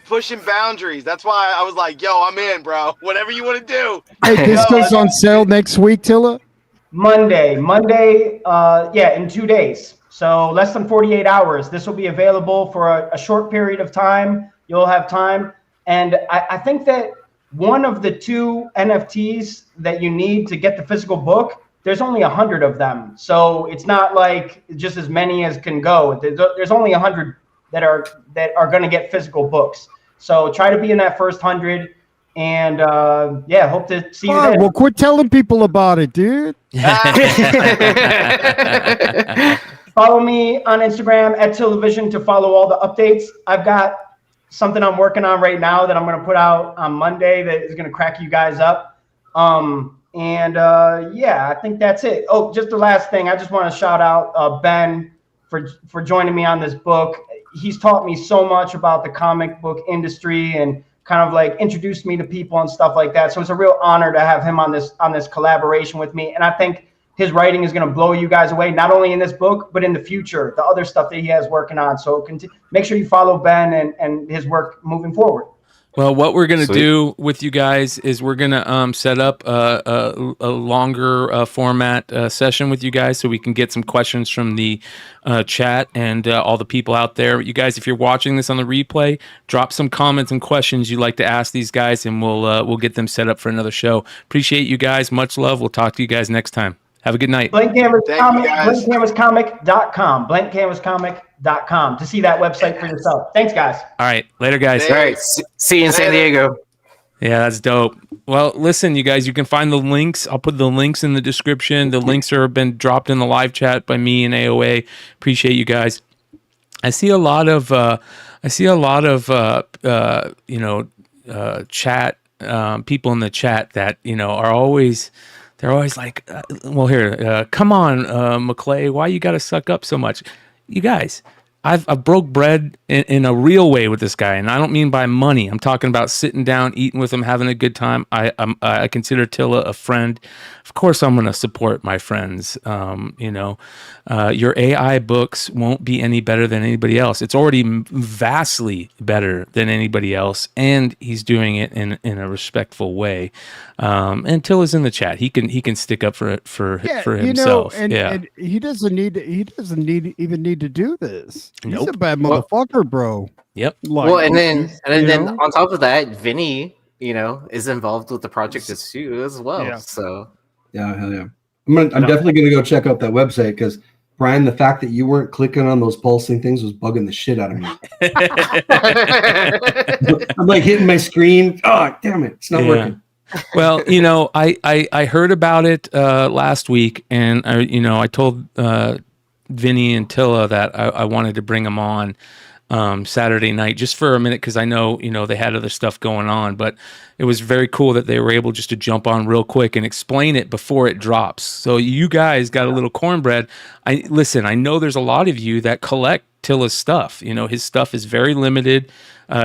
pushing boundaries. That's why I was like, yo, I'm in, bro. Whatever you want to do. Hey, this goes on sale next week, Tilla? Monday, in 2 days. So less than 48 hours. This will be available for a short period of time. You'll have time. And I think that one of the 2 NFTs that you need to get the physical book, there's only 100 of them. So it's not like just as many as can go. There's only 100 that are going to get physical books. So try to be in that first 100. And hope to see you there. Well, quit telling people about it, dude. Follow me on Instagram @Tillavision to follow all the updates. I've got something I'm working on right now that I'm going to put out on Monday that is going to crack you guys up. I think that's it. Oh, just the last thing. I just want to shout out Ben for joining me on this book. He's taught me so much about the comic book industry and kind of like introduced me to people and stuff like that. So it's a real honor to have him on this collaboration with me. And I think his writing is going to blow you guys away, not only in this book, but in the future, the other stuff that he has working on. So make sure you follow Ben and his work moving forward. Well, what we're going to do with you guys is we're going to set up a longer format session with you guys so we can get some questions from the chat and all the people out there. You guys, if you're watching this on the replay, drop some comments and questions you'd like to ask these guys, and we'll get them set up for another show. Appreciate you guys. Much love. We'll talk to you guys next time. Have a good night. BlankCanvasComic.com. BlankCanvasComic.com to see that website for yourself. Thanks, guys. All right. Later, guys. All right. See you in San Diego. Yeah, that's dope. Well, listen, you guys, you can find the links. I'll put the links in the description. The links are been dropped in the live chat by me and AOA. Appreciate you guys. I see a lot of chat people in the chat that are always. They're always like, come on, McClay, why you got to suck up so much? You guys, I've broke bread in a real way with this guy, and I don't mean by money. I'm talking about sitting down, eating with him, having a good time. I consider Tilla a friend. Of course, I'm going to support my friends. Your AI books won't be any better than anybody else. It's already vastly better than anybody else, and he's doing it in a respectful way. And Tilla's in the chat. He can stick up for himself. And he doesn't need to do this. Nope. He's a bad motherfucker, bro. Yep. And then on top of that, Vinny, is involved with the project as well. Yeah. So yeah, hell yeah. I'm definitely gonna go check out that website because Bryan, the fact that you weren't clicking on those pulsing things was bugging the shit out of me. I'm like hitting my screen. Oh, damn it, it's not working. Well, I heard about it last week, and I told Vinny and Tilla that I wanted to bring them on Saturday night just for a minute because I know they had other stuff going on, but it was very cool that they were able just to jump on real quick and explain it before it drops. So you guys got a little cornbread. I know there's a lot of you that collect Tilla's stuff. His stuff is very limited.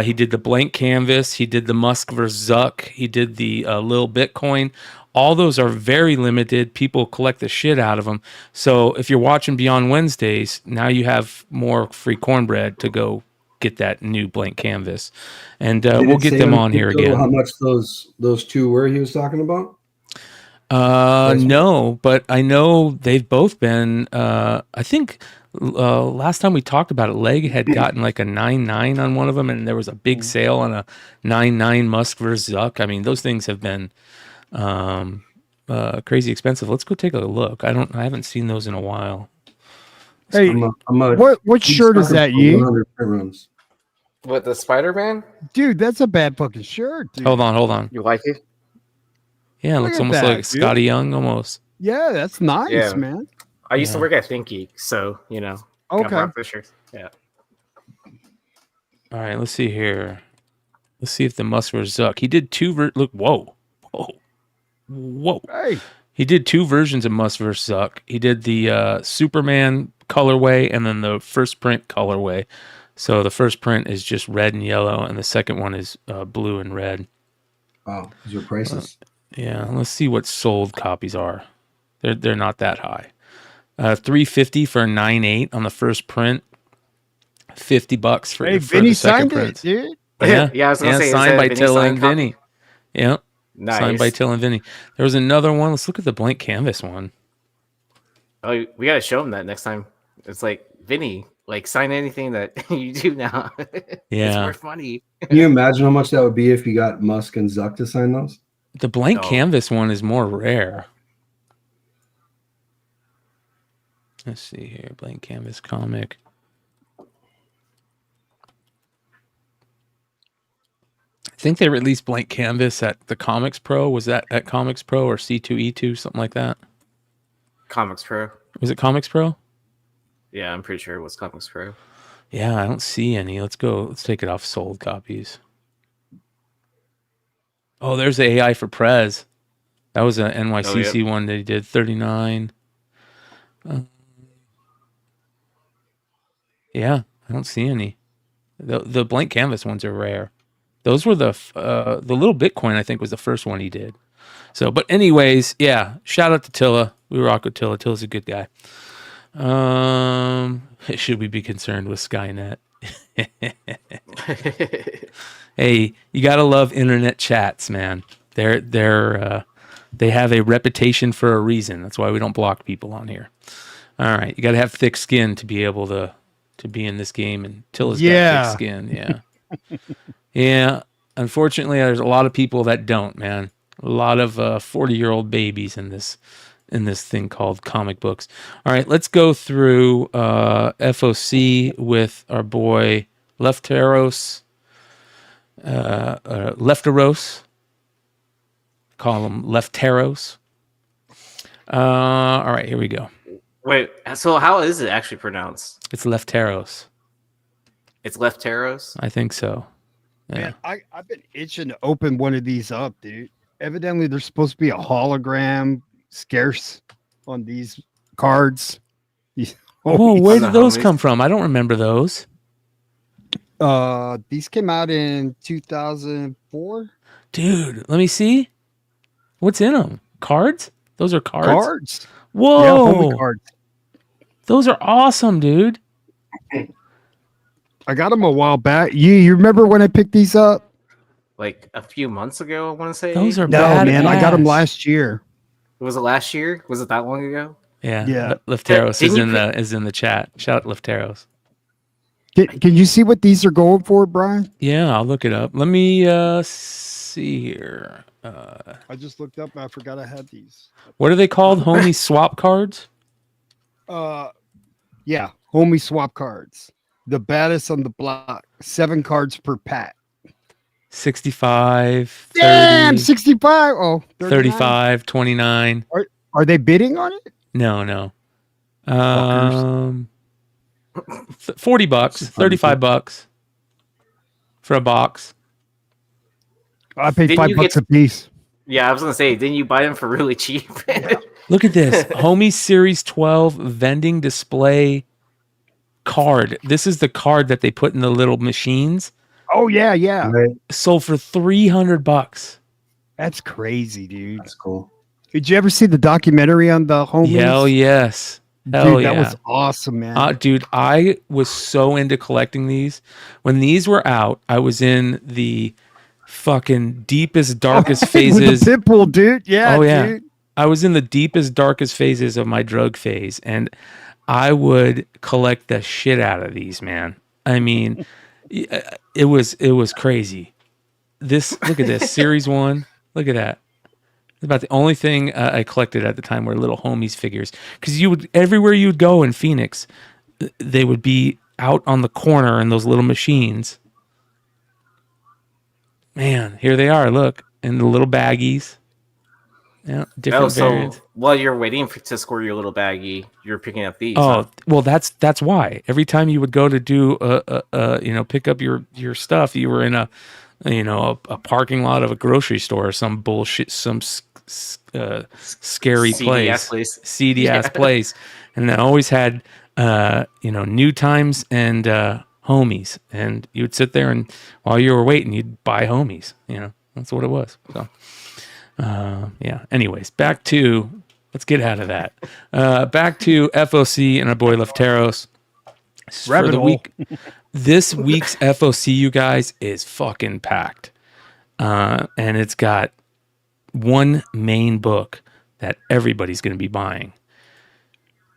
He did the blank canvas. He did the Musk vs. Zuck. He did the Lil Bitcoin. All those are very limited. People collect the shit out of them. So if you're watching Beyond Wednesdays, now you have more free cornbread to go get that new blank canvas. And we'll get them on here again. How much those two were he was talking about? No, but I know they've both been, I think last time we talked about it, Leg had gotten like a 9.9 on one of them, and there was a big sale on a 9.9 Musk vs. Zuck. I mean, those things have been crazy expensive. Let's go take a look. I haven't seen those in a while. Hey, what shirt is that, Yee? What, the Spider-Man? Dude, that's a bad fucking shirt, dude. Hold on. You like it? Yeah, it looks almost like Scotty Young almost. Yeah, that's nice, Yeah. man. I used to work at Think Geek, so got Okay. pictures. Yeah. All right, let's see here. Let's see if the Muscular Zuck. He did two. Look, whoa. Hey. He did two versions of Mus vs. Zuck. He did the Superman colorway and then the first print colorway. So the first print is just red and yellow, and the second one is blue and red. Wow, these are prices. Yeah, let's see what sold copies are. They're not that high. $350 for a 9.8 on the first print. $50 for Hey, the Vinny second signed print. it, dude. Yeah, Yeah, I was gonna say, is signed that by Vinny Tilla signed and copy? Vinny. Yeah, signed by Nice. Tilla and Vinny. There was another one. Let's look at the blank canvas one. Oh, we gotta show him that next time. It's like, Vinny, like, sign anything that you do now. It's Yeah. worth money. Can you imagine how much that would be if you got Musk and Zuck to sign those? The blank canvas one is more rare. Let's see here. Blank canvas comic. I think they released blank canvas at the Comix Pro. Was that at Comix Pro or C2E2, something like that? Comics Pro. Was it Comix Pro? Yeah, I'm pretty sure it was Comics Pro. Yeah, I don't see any. Let's go. Let's take it off sold copies. Oh, there's the AI for Prez. That was an NYCC one that he did. 39. Yeah, I don't see any. The blank canvas ones are rare. Those were the little Bitcoin, I think, was the first one he did. So, but anyways, yeah. Shout out to Tilla. We rock with Tilla. Tilla's a good guy. Should we be concerned with Skynet? Hey, you gotta love internet chats, man. They have a reputation for a reason. That's why we don't block people on here. All right, you gotta have thick skin to be able to be in this game, and Tilla's got thick skin. Yeah, yeah. Unfortunately, there's a lot of people that don't, man. A lot of 40-year-old babies in this thing called comic books. All right, let's go through FOC with our boy Lefteros. Lefteros. Call him Lefteros. All right, here we go. Wait, so how is it actually pronounced? It's Lefteros. It's Lefteros? I think so. Yeah. Man, I've been itching to open one of these up, dude. Evidently, there's supposed to be a hologram scarce on these cards. Oh, where did those come from? I don't remember those. These came out in 2004. Dude, let me see. What's in them? Cards? Those are cards? Cards. Whoa. Yeah, homie cards. Those are awesome, dude. I got them a while back. You remember when I picked these up? Like a few months ago, I want to say. Those are No, man. I got them last year. Was it last year? Was it that long ago? Yeah. Yeah. Lefteros is in the chat. Shout out Lefteros. Can you see what these are going for, Brian? Yeah, I'll look it up. Let me see here. I just looked up and I forgot I had these. What are they called? Homie swap cards? Yeah, homie swap cards. The baddest on the block. 7 cards per pack. 65, 30, Damn, 65. Oh, 39. 35, 29. Are they bidding on it? No. $40, $35 for a box. I paid Didn't you $5 a piece. Yeah, I was gonna say, didn't you buy them for really cheap? Look at this. Homie Series 12 vending display card. This is the card that they put in the little machines. Oh, yeah. Sold for $300. That's crazy, dude. That's cool. Did you ever see the documentary on the homies? Hell yes. Dude, that was awesome, man. Dude, I was so into collecting these. When these were out, I was in the fucking deepest, darkest phases. With the Pitbull, dude. Yeah, Dude. I was in the deepest, darkest phases of my drug phase, and I would collect the shit out of these, man. I mean, it was crazy. Look at this, Series 1. Look at that. It's about the only thing I collected at the time were little homies figures. Because everywhere you'd go in Phoenix, they would be out on the corner in those little machines. Man, here they are. Look, in the little baggies. Yeah, different variants. While you're waiting to score your little baggie, you're picking up these. Oh, well, that's why. Every time you would go to do pick up your stuff, you were in a parking lot of a grocery store or some bullshit, some scary place, seedy ass place, and they always had New Times and homies, and you'd sit there and while you were waiting, you'd buy homies. That's what it was. So. Anyways, let's get out of that. Back to FOC and our boy Lefteros. For the week. This week's FOC, you guys, is fucking packed. And it's got one main book that everybody's going to be buying.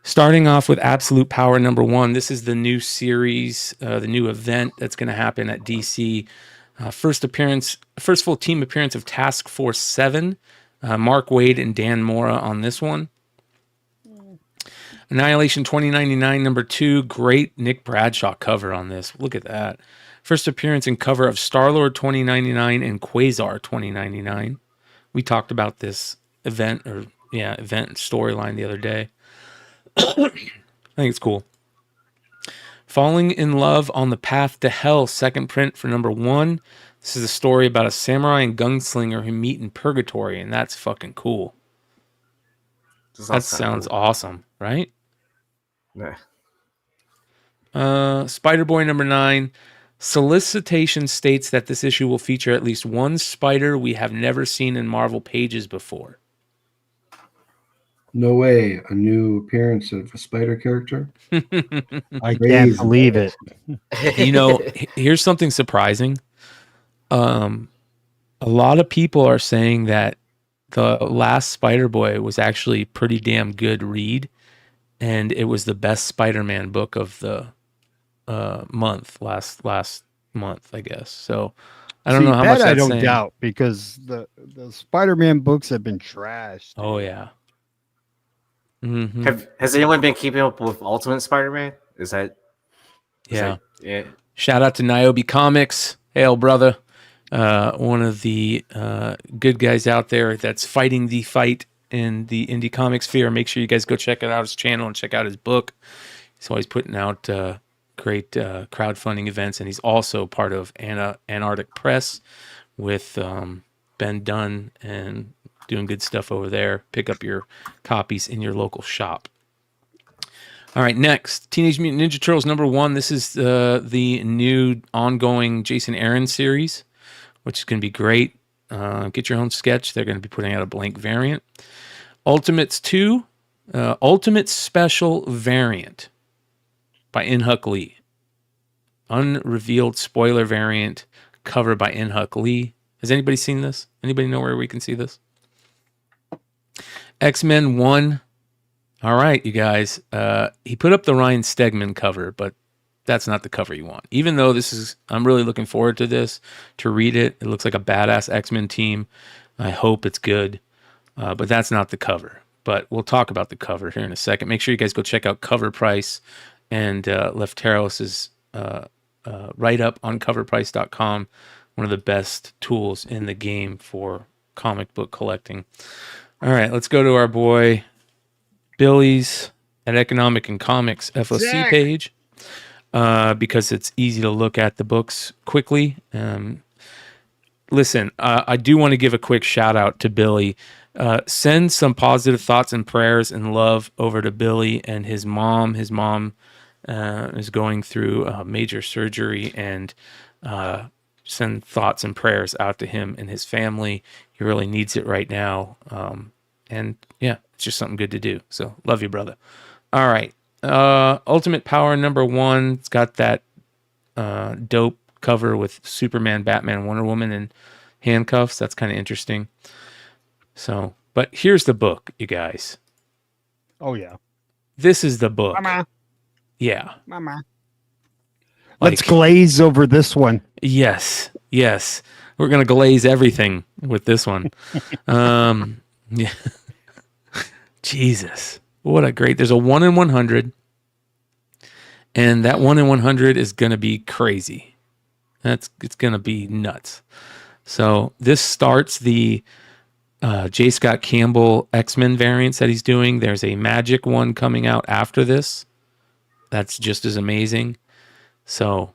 Starting off with Absolute Power #1. This is the new series, the new event that's going to happen at DC. First full team appearance of Task Force 7. Mark Waid and Dan Mora on this one. Annihilation 2099 #2. Great Nick Bradshaw cover on this. Look at that. First appearance and cover of Star-Lord 2099 and Quasar 2099. We talked about this event storyline the other day. I think it's cool. Falling in Love on the Path to Hell, second print for #1. This is a story about a samurai and gunslinger who meet in purgatory, and that's fucking cool. That sounds awesome, right? Yeah. Spider-Boy #9. Solicitation states that this issue will feature at least one spider we have never seen in Marvel pages before. No way. A new appearance of a spider character? I can't believe it. Here's something surprising. A lot of people are saying that the last Spider-Boy was actually pretty damn good read, and it was the best Spider-Man book of the month, last month, I guess. So I don't know how much that's I don't saying. doubt, because the Spider-Man books have been trashed. Oh yeah. Mm-hmm. Has anyone been keeping up with Ultimate Spider-Man? Yeah. Shout out to Niobe Comics. Hail, brother. One of the good guys out there that's fighting the fight in the indie comic sphere. Make sure you guys go check out his channel and check out his book. He's always putting out great crowdfunding events, and he's also part of Antarctic Press with Ben Dunn and doing good stuff over there. Pick up your copies in your local shop. All right, next, Teenage Mutant Ninja Turtles #1. This is the new ongoing Jason Aaron series, which is going to be great. Get your own sketch. They're going to be putting out a blank variant. Ultimates 2, Ultimate Special Variant by In-Huck Lee. Unrevealed spoiler variant cover by In-Huck Lee. Has anybody seen this? Anybody know where we can see this? X-Men 1. All right, you guys. He put up the Ryan Stegman cover, but that's not the cover you want. Even though I'm really looking forward to this, to read it. It looks like a badass X-Men team. I hope it's good, but that's not the cover. But we'll talk about the cover here in a second. Make sure you guys go check out Cover Price and Lefteros' write-up on coverprice.com. One of the best tools in the game for comic book collecting. All right, let's go to our boy Billy's at Economic and Comics FOC page, because it's easy to look at the books quickly. Listen, I do want to give a quick shout out to Billy. Send some positive thoughts and prayers and love over to Billy and his mom. His mom is going through major surgery, and send thoughts and prayers out to him and his family. He really needs it right now. And yeah, it's just something good to do. So love you, brother. All right. Ultimate Power #1. It's got that dope cover with Superman, Batman, Wonder Woman, and handcuffs. That's kind of interesting. So, but here's the book, you guys. Oh, yeah. This is the book. Mama. Yeah. Mama. Let's glaze over this one. Yes. We're going to glaze everything with this one. Yeah. Jesus. What a great. There's a 1 in 100. And that 1 in 100 is going to be crazy. It's going to be nuts. So this starts the J. Scott Campbell X-Men variants that he's doing. There's a Magic one coming out after this. That's just as amazing. So,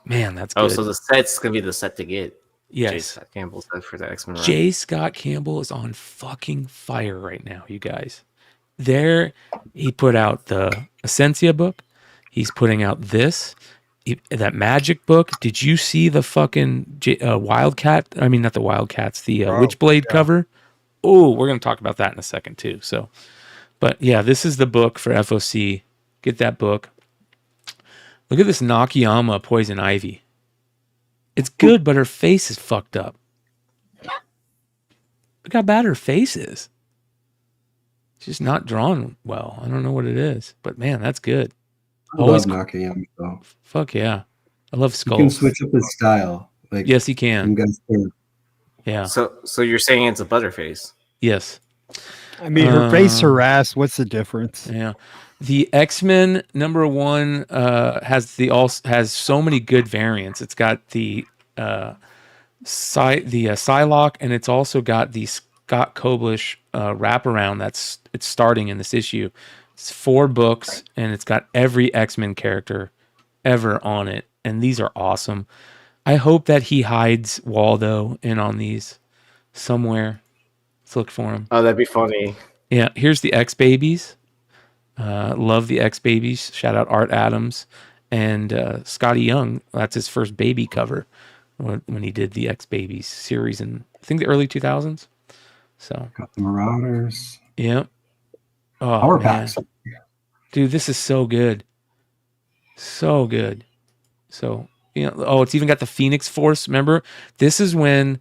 man, that's good. Oh, so the set's gonna be the set to get. Yes. J. Scott Campbell set for the X-Men run. J. Scott Campbell is on fucking fire right now, you guys. There, he put out the Essentia book. He's putting out this. That Magic book. Did you see the fucking Wildcat? I mean, not the Wildcats. The Witchblade cover. Oh, we're gonna talk about that in a second too. So, but yeah, this is the book for FOC. Get that book. Look at this Nakayama Poison Ivy. It's good, but her face is fucked up. Look how bad her face is. She's not drawn well. I don't know what it is, but man, that's good. I love Nakayama though. Fuck yeah. I love skulls. You can switch up his style. Like, yes, he can. Yeah. So you're saying it's a butterface? Yes. I mean, her face, her ass. What's the difference? Yeah. The X-Men #1 has so many good variants. It's got the Psylocke, and it's also got the Scott Koblish wraparound it's starting in this issue. It's 4 books, and it's got every X-Men character ever on it, and these are awesome. I hope that he hides Waldo in on these somewhere. Let's look for him. Oh, that'd be funny. Yeah, here's the X-Babies. Love the X-Babies. Shout out Art Adams and Scotty Young. That's his first baby cover when he did the X-Babies series in, I think, the early 2000s. So got the Marauders. Yep. Oh, Power man. packs. Dude, this is so good. So good. So, it's even got the Phoenix Force. Remember? This is when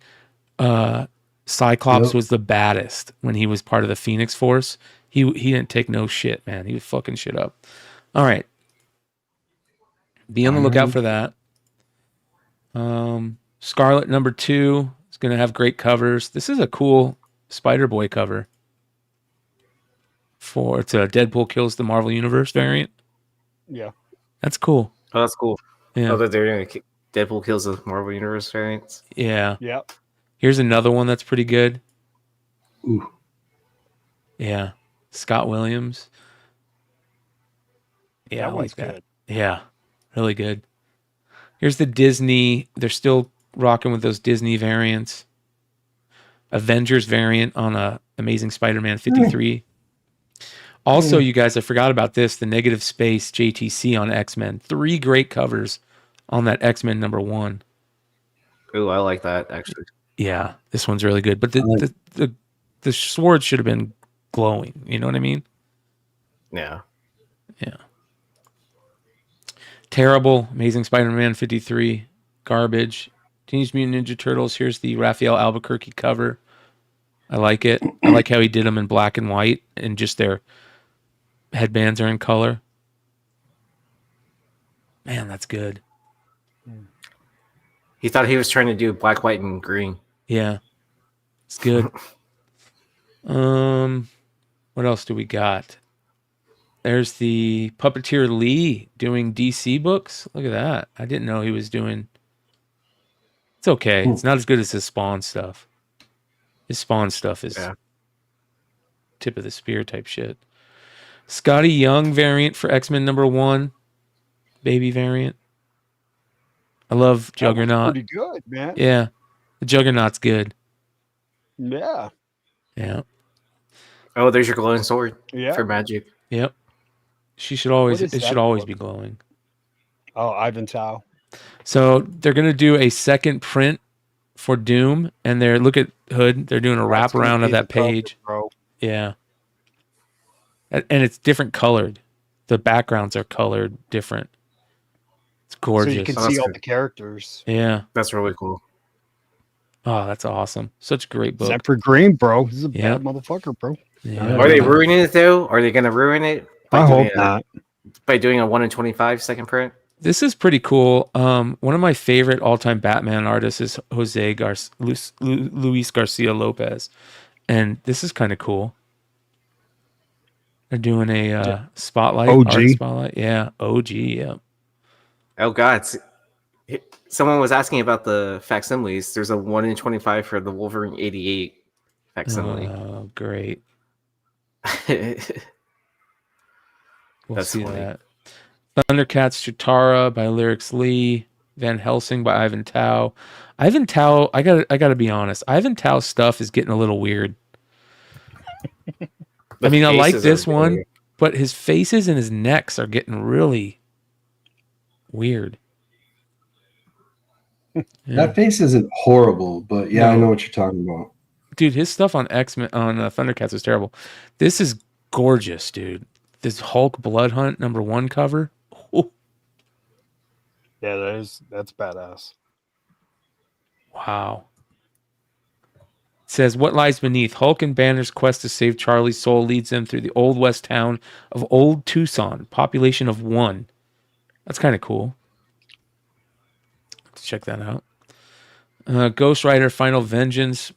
Cyclops was the baddest, when he was part of the Phoenix Force. He didn't take no shit, man. He was fucking shit up. All right. Be on the lookout for that. Scarlet #2 is going to have great covers. This is a cool Spider-Boy cover. It's a Deadpool kills the Marvel Universe variant. Yeah. That's cool. Oh, that's cool. Yeah. Oh, that they're doing Deadpool kills the Marvel Universe variants. Yeah. Yep. Here's another one that's pretty good. Ooh. Yeah. Scott Williams. Yeah, That I like one's that. good. Yeah. Really good. Here's the Disney. They're still rocking with those Disney variants. Avengers variant on a Amazing Spider-Man 53. Also, you guys, I forgot about this. The Negative Space JTC on X-Men. 3 great covers on that X-Men #1. Ooh, I like that, actually. Yeah, this one's really good. But the sword should have been glowing. You know what I mean? Yeah. Yeah. Terrible. Amazing Spider-Man 53. Garbage. Teenage Mutant Ninja Turtles. Here's the Raphael Albuquerque cover. I like it. I like how he did them in black and white, and just their headbands are in color. Man, that's good. He thought he was trying to do black, white, and green. Yeah. It's good. What else do we got? There's the Puppeteer Lee doing DC books. Look at that. I didn't know he was doing... It's okay. It's not as good as his Spawn stuff. His Spawn stuff is tip of the spear type shit. Scotty Young variant for X-Men #1. Baby variant. I love Juggernaut. Pretty good, man. Yeah. The Juggernaut's good. Yeah. Yeah. Oh, there's your glowing sword. Yeah. For magic. Yep. It should always book? be glowing. Oh, Ivan Tao. So they're gonna do a second print for Doom, and look at Hood. They're doing a wraparound of that page. Bro. Yeah. And it's different colored. The backgrounds are colored different. It's gorgeous. So you can see all the characters. Yeah. That's really cool. Oh, that's awesome. Such a great book. Except for Green, bro. He's a bad motherfucker, bro. Yeah. Are they ruining it, though? Are they going to ruin it? I hope not. By doing a 1 in 25 second print? This is pretty cool. One of my favorite all-time Batman artists is Luis Garcia Lopez. And this is kind of cool. They're doing a spotlight. OG. Art spotlight. Yeah, OG, yeah. Oh, God. Someone was asking about the facsimiles. There's a 1 in 25 for the Wolverine 88 facsimile. Oh, great. We'll That's see funny. that. Thundercats Chitara by Lyrics Lee. Van Helsing by Ivan Tao. Ivan Tao, I gotta be honest. Ivan Tao's stuff is getting a little weird. I mean, I like this one, but his faces and his necks are getting really weird. That face isn't horrible, but yeah, I know what you're talking about. Dude, his stuff on X-Men on Thundercats is terrible. This is gorgeous, dude. This Hulk Blood Hunt #1 cover. Ooh. Yeah, that's badass. Wow. It says, what lies beneath? Hulk and Banner's quest to save Charlie's soul leads them through the old west town of Old Tucson, population of 1. That's kind of cool. Let's check that out. Ghost Rider Final Vengeance,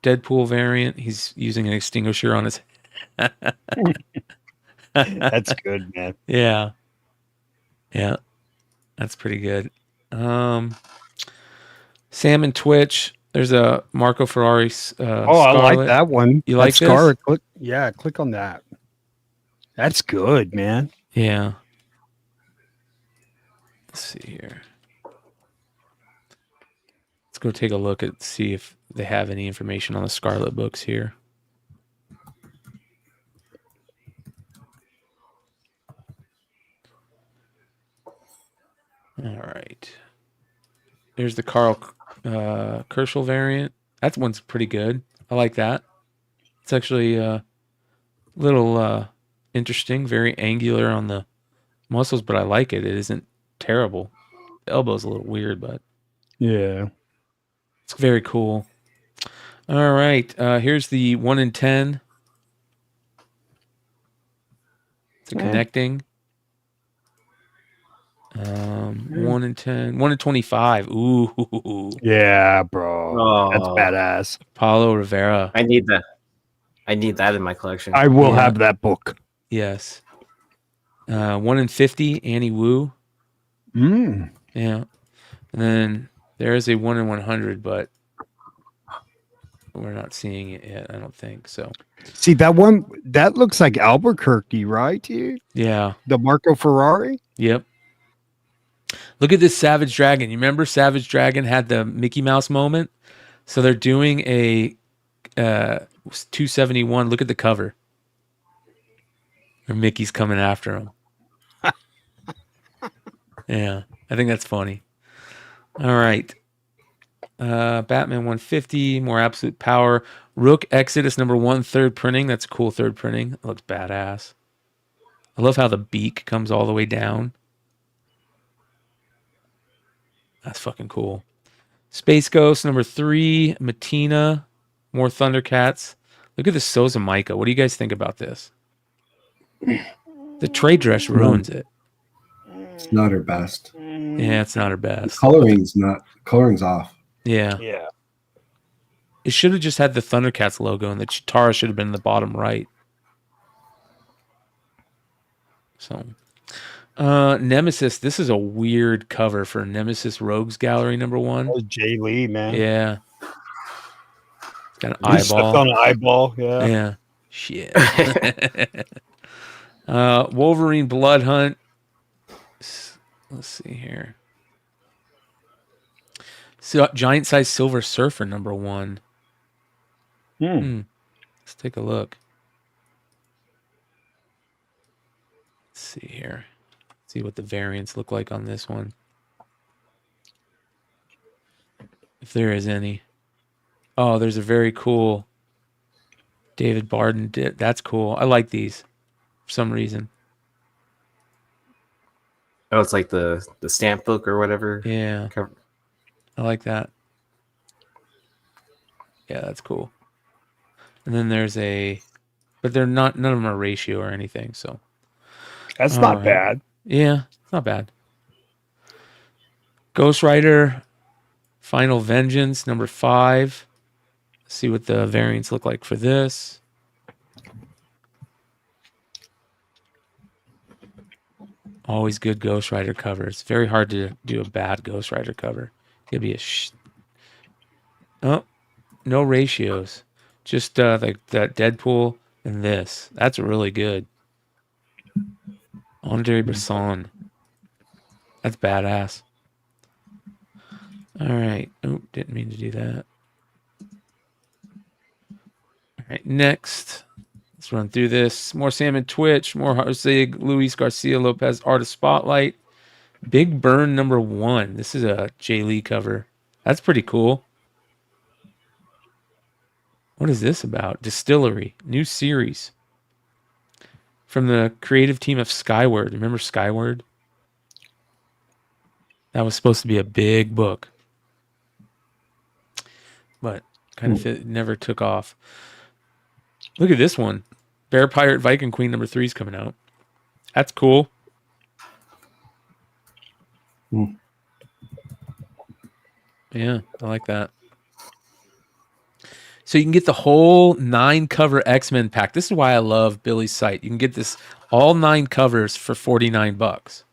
Deadpool variant. He's using an extinguisher on his That's good, man. Yeah. Yeah. That's pretty good. Sam and Twitch. There's a Marco Ferrari. I like that one. You like Scarlet? this? Click on that. That's good, man. Yeah. Let's see here. Let's go take a look at see if they have any information on the Scarlet books here. All right. There's the Carl Kerschel variant. That one's pretty good. I like that. It's actually a little interesting, very angular on the muscles, but I like it. It isn't terrible. The elbow's a little weird, but yeah, it's very cool. All right. Here's the 1 in 10. It's a connecting. 1 in 10. 1 in 25. Ooh. Yeah, bro. That's badass. Paulo Rivera. I need that. I need that in my collection. I will have that book. Yes. 1 in 50. Annie Wu. Mm. Yeah. And then there is a 1 in 100, but we're not seeing it yet, I don't think. So see that one, that looks like Albuquerque, right, dude? Yeah. The Marco Ferrari? Yep. Look at this Savage Dragon. You remember Savage Dragon had the Mickey Mouse moment? So they're doing a 271. Look at the cover. Or Mickey's coming after him. Yeah, I think that's funny. All right. Batman 150, more absolute power. Rook Exodus #1, third printing. That's a cool third printing. It looks badass. I love how the beak comes all the way down. That's fucking cool. Space Ghost #3, Matina, more Thundercats. Look at the Souza Micah. What do you guys think about this? The trade dress ruins it. It's not her best. Yeah, it's not her best. Coloring's off. Yeah. Yeah. It should have just had the Thundercats logo, and the Chitara should have been in the bottom right. So, Nemesis. This is a weird cover for Nemesis Rogues Gallery #1. Oh, Jay Lee, man. Yeah. It's got an He stepped eyeball. on an eyeball. Yeah. Yeah. Shit. Wolverine Blood Hunt. Let's see here. So, giant size Silver Surfer #1. Let's take a look. Let's see here. See what the variants look like on this one. If there is any. Oh, there's a very cool David Barden. That's cool. I like these for some reason. Oh, it's like the stamp book or whatever. Yeah. I like that. Yeah, that's cool. And then there's but they're not, none of them are ratio or anything, so. That's not bad. Yeah, it's not bad. Ghost Rider, Final Vengeance, #5. Let's see what the variants look like for this. Always good Ghost Rider cover. It's very hard to do a bad Ghost Rider cover. It'd be oh, no ratios. Just like that Deadpool and this. That's really good. Andre Bresson. That's badass. All right. Oh, didn't mean to do that. All right, next. Let's run through this. More Salmon Twitch, more Jose Luis Garcia Lopez Artist Spotlight. Big Burn #1. This is a Jay Lee cover. That's pretty cool. What is this about? Distillery. New series. From the creative team of Skyward. Remember Skyward? That was supposed to be a big book. But kind of never took off. Look at this one. Bear Pirate Viking Queen #3 is coming out. That's cool. Yeah, I like that. So you can get the whole 9 cover X-Men pack. This is why I love Billy's site. You can get this all 9 covers for $49.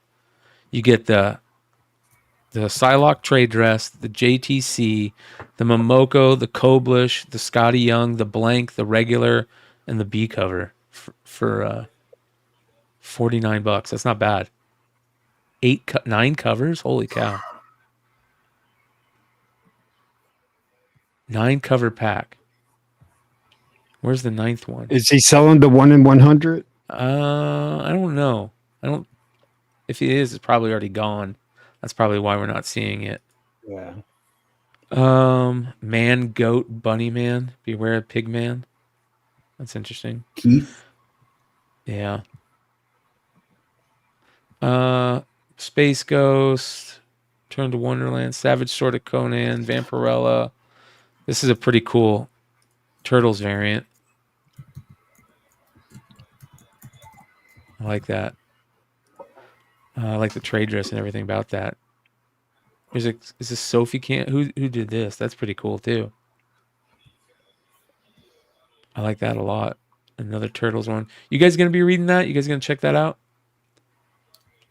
You get the Psylocke trade dress, the JTC, the Momoko, the Koblish, the Scotty Young, the blank, the regular, and the B cover for $49. That's not bad. 9 covers? Holy cow. 9 cover pack. Where's the 9th one? Is he selling the 1 in 100? I don't know. If he is, it's probably already gone. That's probably why we're not seeing it. Yeah. Man, Goat, Bunny Man. Beware of Pig Man. That's interesting. Keith? Yeah. Space Ghost, Turn to Wonderland, Savage Sword of Conan, Vampirella. This is a pretty cool Turtles variant. I like that. I like the trade dress and everything about that. Is this Sophie Can? Who did this? That's pretty cool too. I like that a lot. Another Turtles one. You guys gonna be reading that? You guys gonna check that out?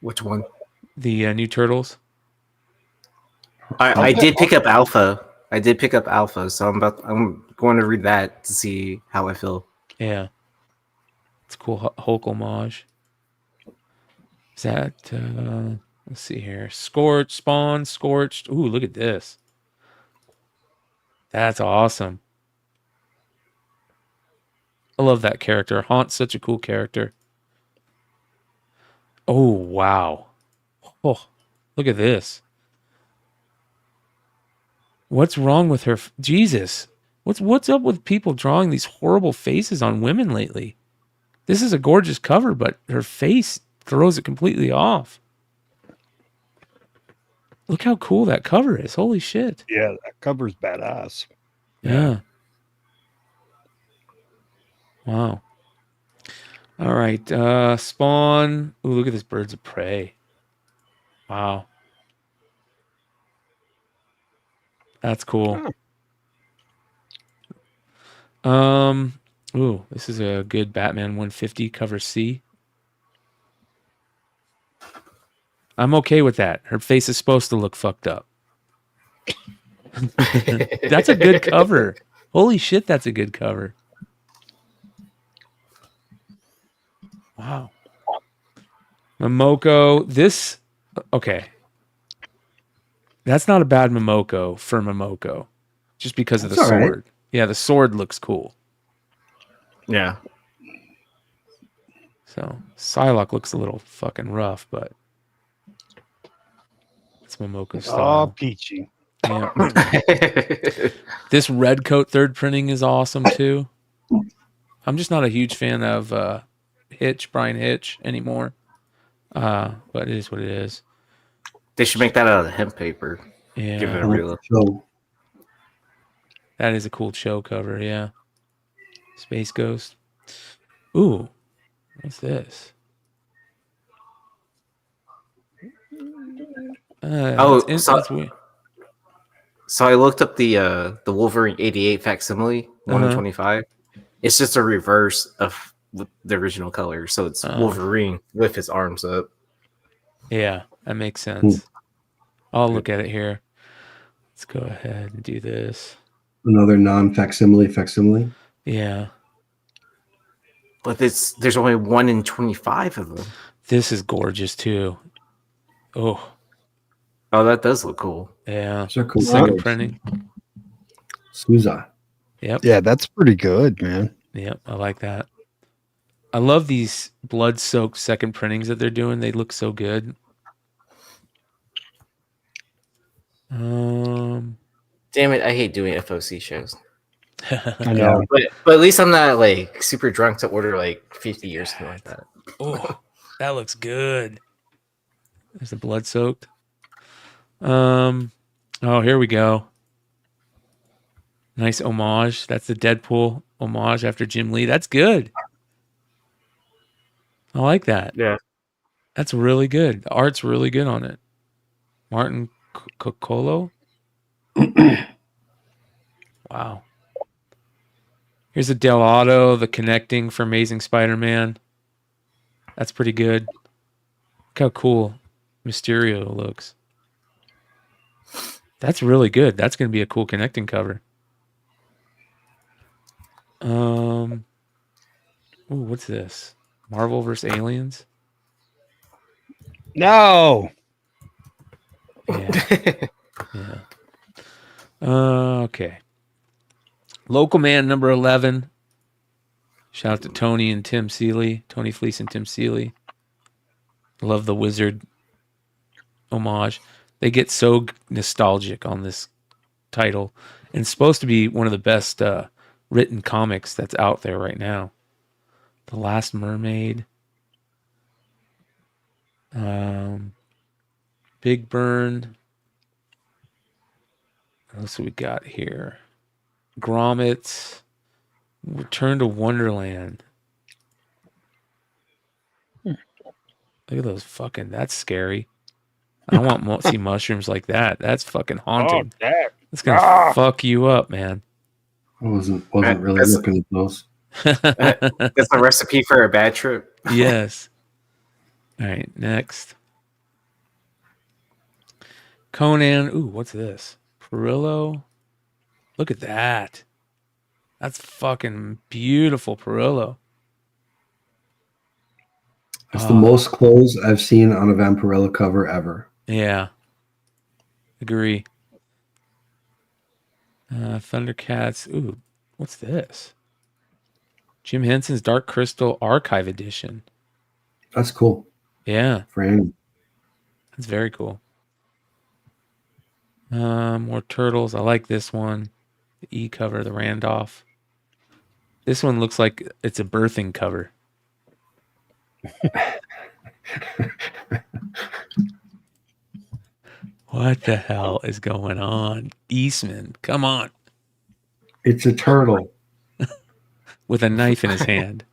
Which one? The new Turtles. I did pick up Alpha. So I'm going to read that to see how I feel. Yeah, it's cool. Hulk homage. Is that? Let's see here. Scorched, Spawn, Scorched. Ooh, look at this. That's awesome. I love that character. Haunt's such a cool character. Oh, wow. Oh, look at this. What's wrong with her? Jesus. What's up with people drawing these horrible faces on women lately? This is a gorgeous cover, but her face throws it completely off. Look how cool that cover is. Holy shit. Yeah, that cover's badass. Yeah. Wow. All right. Spawn. Ooh, look at this Birds of Prey. Wow. That's cool. Ooh, this is a good Batman 150 cover C. I'm okay with that. Her face is supposed to look fucked up. That's a good cover. Holy shit, that's a good cover. Wow. Momoko. This, okay. That's not a bad Momoko for Momoko. Just because of the sword. Right. Yeah, the sword looks cool. Yeah. So, Psylocke looks a little fucking rough, but it's Momoko style. Oh, peachy. Yeah. This red coat third printing is awesome too. I'm just not a huge fan of Bryan Hitch anymore. But it is what it is. They should make that out of hemp paper. Yeah. Give it a real look. That is a cool show cover, yeah. Space Ghost. Ooh. What's this? That's weird. So I looked up the Wolverine 88 facsimile 125. It's just a reverse of the original color. So it's Wolverine with his arms up. Yeah, that makes sense. I'll look at it here. Let's go ahead and do this. Another non-facsimile facsimile. Yeah. But there's only 1 in 25 of them. This is gorgeous too. Oh, that does look cool. Yeah. Those are cool Second colors. printing. Souza. Yep. Yeah, that's pretty good, man. Yep. I like that. I love these blood-soaked second printings that they're doing. They look so good. Damn it, I hate doing FOC shows. I know. But at least I'm not like super drunk to order like 50 or something like that. Oh, that looks good. There's the blood-soaked. Oh, here we go. Nice homage. That's the Deadpool homage after Jim Lee. That's good. I like that. Yeah. That's really good. The art's really good on it. Martin Coccolo. Wow. Here's a Del Auto, the connecting for Amazing Spider-Man. That's pretty good. Look how cool Mysterio looks. That's really good. That's going to be a cool connecting cover. Ooh, what's this? Marvel vs. Aliens? No. Yeah. Yeah. Okay. Local Man number 11. Shout out to Tony and Tim Seeley. Tony Fleece and Tim Seeley. Love the Wizard homage. They get so nostalgic on this title. And it's supposed to be one of the best written comics that's out there right now. The Last Mermaid. Big Burn. What else we got here? Grommets. Return to Wonderland. Look at those fucking... That's scary. I don't want to see mushrooms like that. That's fucking haunting. It's going to fuck you up, man. I wasn't really looking at those. That's a recipe for a bad trip. Yes. All right, next. Conan. Ooh, what's this? Perillo. Look at that. That's fucking beautiful Perillo. It's the most clothes I've seen on a Vampirella cover ever. Yeah. Agree. Thundercats. Ooh, what's this? Jim Henson's Dark Crystal Archive Edition. That's cool. Yeah. Frame. That's very cool. More turtles. I like this one. The E cover, the Randolph. This one looks like it's a birthing cover. What the hell is going on? Eastman, come on. It's a turtle. With a knife in his hand.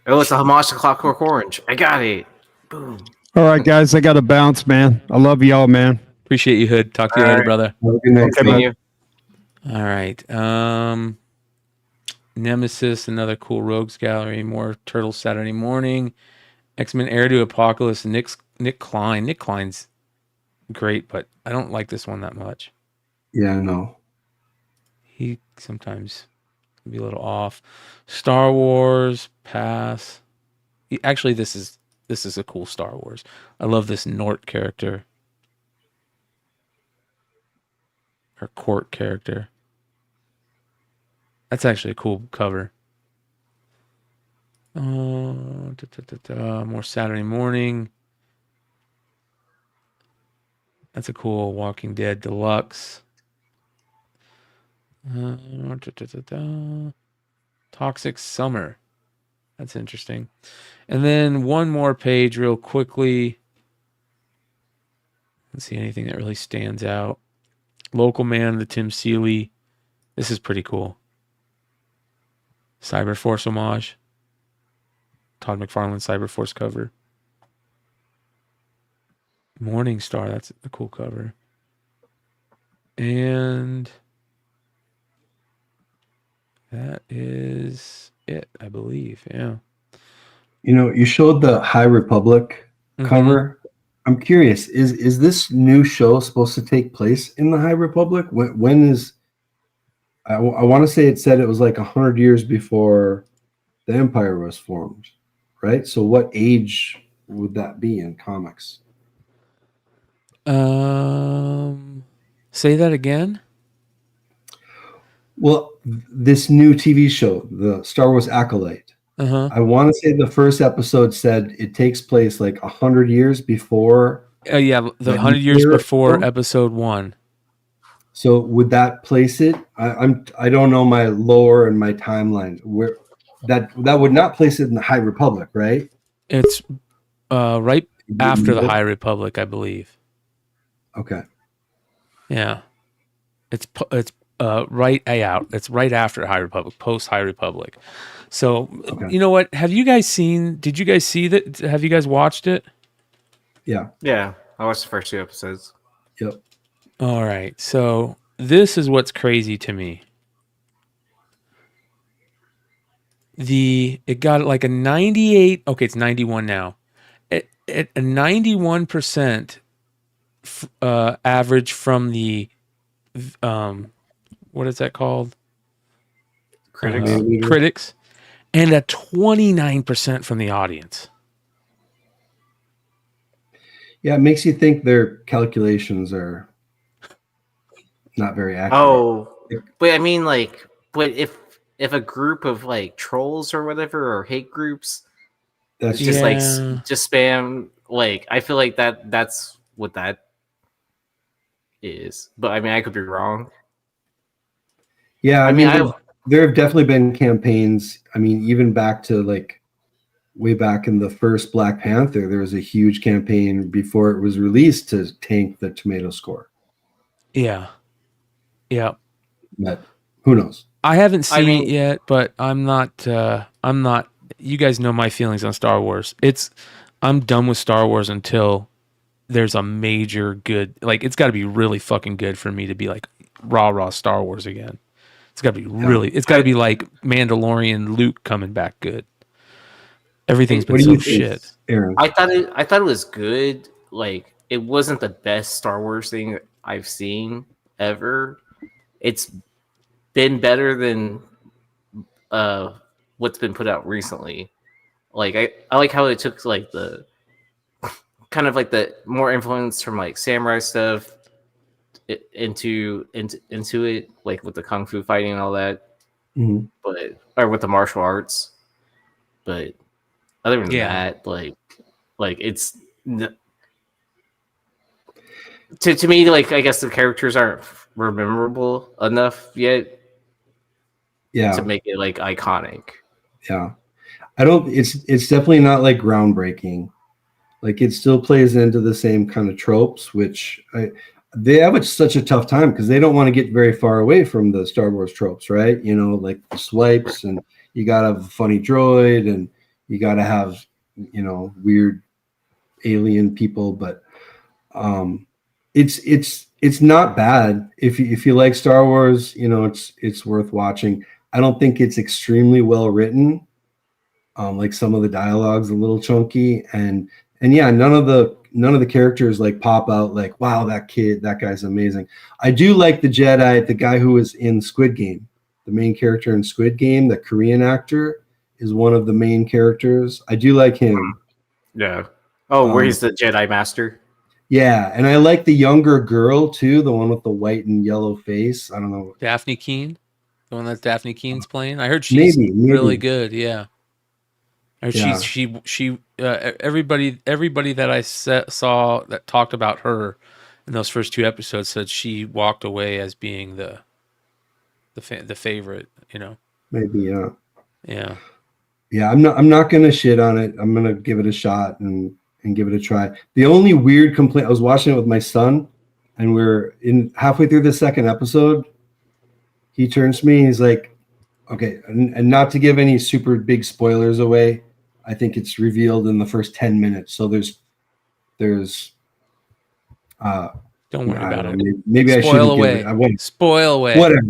Oh, it's a homage to Clockwork Orange. I got it. Boom. All right, guys, I got to bounce, man. I love y'all, man. Appreciate you, Hood. Talk to you later, brother. Have a good night. See you. All right. Nemesis, another cool Rogues Gallery. More Turtles Saturday Morning. X-Men Heir to Apocalypse. Nick Klein. Nick Klein's great, but I don't like this one that much. Yeah, no. He sometimes can be a little off. Star Wars, pass. Actually, this is a cool Star Wars. I love this Nort character. Or Court character. That's actually a cool cover. More Saturday Morning. That's a cool Walking Dead Deluxe. Toxic Summer. That's interesting. And then one more page real quickly. Let's see anything that really stands out. Local Man, the Tim Seeley. This is pretty cool. Cyberforce homage. Todd McFarlane Cyberforce cover. Morning Star, that's a cool cover. And that is it, I believe. Yeah. You know, you showed the High Republic cover. I'm curious. Is this new show supposed to take place in the High Republic? When is? I want to say it said it was like 100 years before the Empire was formed, right? So what age would that be in comics? Say that again. Well, this new TV show, the Star Wars Acolyte. I want to say the first episode said it takes place like 100 years before. Yeah, the 100 years before episode 1. So would that place it? I don't know my lore and my timeline. Where that would not place it in the High Republic, right? It's right after the High Republic, I believe. Okay. Yeah, it's right out. It's right after High Republic, post High Republic. So you know what? Have you guys seen? Did you guys see that? Have you guys watched it? Yeah. Yeah, I watched the first 2 episodes. Yep. All right. So this is what's crazy to me. It got like a 98. Okay, it's 91 now. At a 91% average from the what is that called? Critics, and a 29% from the audience. Yeah, it makes you think their calculations are not very accurate. Oh, but I mean, like, but if a group of like trolls or whatever or hate groups, that's just like just spam, like I feel like that's what that is. But I mean, I could be wrong. Yeah, I mean, there have definitely been campaigns. I mean, even back to like way back in the first Black Panther, there was a huge campaign before it was released to tank the tomato score. Yeah. Yeah. But who knows? I haven't seen it yet, but I'm not. You guys know my feelings on Star Wars. I'm done with Star Wars until there's a major good. Like, it's got to be really fucking good for me to be like rah Star Wars again. It's got to be really. It's got to be like Mandalorian Luke coming back good. Everything's been so shit. Aaron? I thought it was good. Like, it wasn't the best Star Wars thing I've seen ever. It's been better than what's been put out recently. Like, I like how it took like the kind of like the more influence from like samurai stuff into it, like with the kung fu fighting and all that, or with the martial arts. But other than that, like it's to me, like, I guess the characters aren't memorable enough yet. Yeah. To make it like iconic. Yeah. It's definitely not like groundbreaking. Like, it still plays into the same kind of tropes, which they have such a tough time because they don't want to get very far away from the Star Wars tropes, right? You know, like the swipes, and you gotta have a funny droid, and you gotta have, you know, weird alien people, but it's not bad if you like Star Wars. You know, it's worth watching. I don't think it's extremely well written. Like, some of the dialogue's a little chunky, and yeah, none of the characters like pop out like, wow, that guy's amazing. I do like the Jedi, the guy who was in Squid Game, the main character in Squid Game, the Korean actor is one of the main characters. I do like him. Yeah. Oh, where he's the Jedi Master. Yeah, and I like the younger girl too, the one with the white and yellow face. I don't know. Daphne Keane, the one that Daphne Keane's playing. I heard she's maybe. really good. Yeah. Or she everybody that I saw that talked about her in those first 2 episodes said she walked away as being the favorite. You know. Maybe, yeah. Yeah. Yeah, I'm not gonna shit on it. I'm gonna give it a shot and give it a try. The only weird complaint, I was watching it with my son, and we're in halfway through the second episode. He turns to me, he's like, okay, and not to give any super big spoilers away, I think it's revealed in the first 10 minutes. So there's don't worry about it. Maybe I shouldn't Spoil away. Whatever.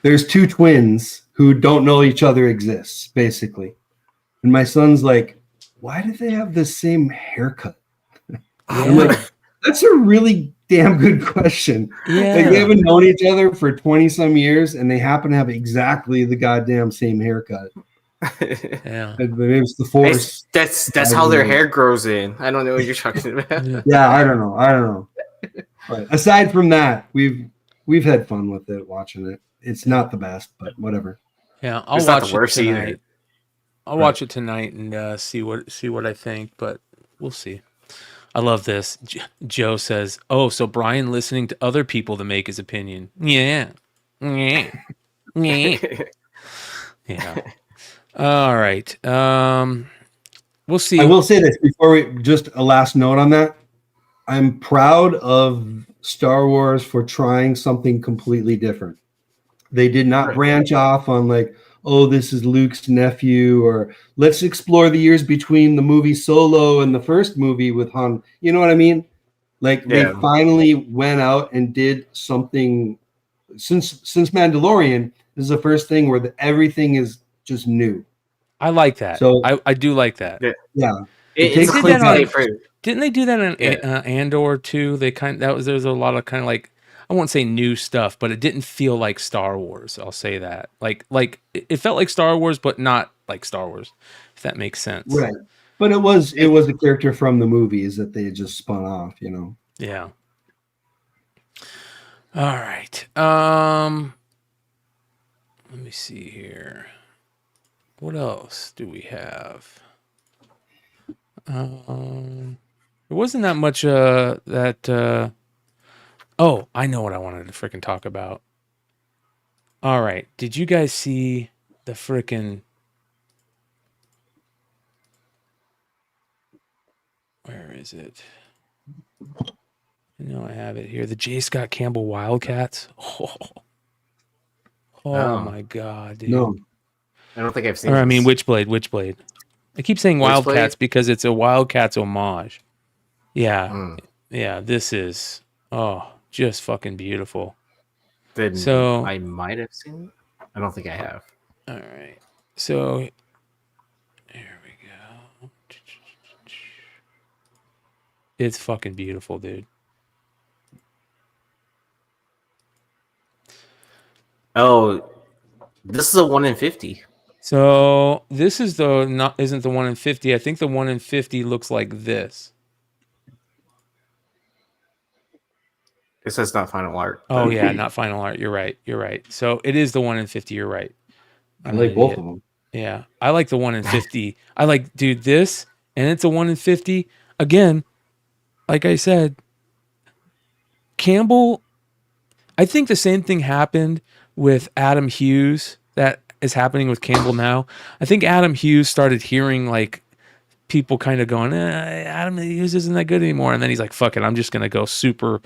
There's 2 twins who don't know each other exists, basically. And my son's like, why do they have the same haircut? I'm like, that's a really damn good question. Yeah. Like, they haven't known each other for 20 some years and they happen to have exactly the goddamn same haircut. Yeah. Maybe it's the force. That's how their hair grows in. I don't know what you're talking about. Yeah, I don't know. But aside from that, we've had fun with it, watching it. It's not the best, but whatever. Yeah, I'll It's not watch the worst it tonight. either. I'll watch it tonight and see what I think, but we'll see. I love this. Joe says, "Oh, so Bryan listening to other people to make his opinion." Yeah. Yeah. Yeah. All right. We'll see. I will say this before we just a last note on that. I'm proud of Star Wars for trying something completely different. They did not branch off on like, oh, this is Luke's nephew, or let's explore the years between the movie Solo and the first movie with Han. You know what I mean? Like they finally went out and did something. Since Mandalorian, this is the first thing where everything is just new. I like that. So I do like that. Yeah. Didn't they do that in Andor too? There's a lot of kind of like, I won't say new stuff, but it didn't feel like Star Wars. I'll say that. Like it felt like Star Wars, but not like Star Wars. If that makes sense. Right. But it was a character from the movies that they had just spun off, you know. Yeah. All right. Let me see here. What else do we have? There wasn't that much that oh, I know what I wanted to freaking talk about. All right. Did you guys see the freaking, where is it? I have it here. The J. Scott Campbell Wildcats. Oh my God, dude. No. I don't think I've seen Or, this. I mean, Witchblade. I keep saying Wildcats because it's a Wildcats homage. Yeah. Yeah, this is, just fucking beautiful. Then So I might have seen it. I don't think I have. All right. So here we go. It's fucking beautiful, dude. Oh, this is a 1 in 50. So this is isn't the 1 in 50. I think the 1 in 50 looks like this. It says not final art. Oh yeah, not final art. You're right. So it is the 1 in 50. You're right. I like both of them. Yeah, I like the 1 in 50. I like, dude, this, and it's a 1 in 50. Again, like I said, Campbell. I think the same thing happened with Adam Hughes that is happening with Campbell now. I think Adam Hughes started hearing like people kind of going, Adam Hughes isn't that good anymore, and then he's like, fuck it, I'm just gonna go super,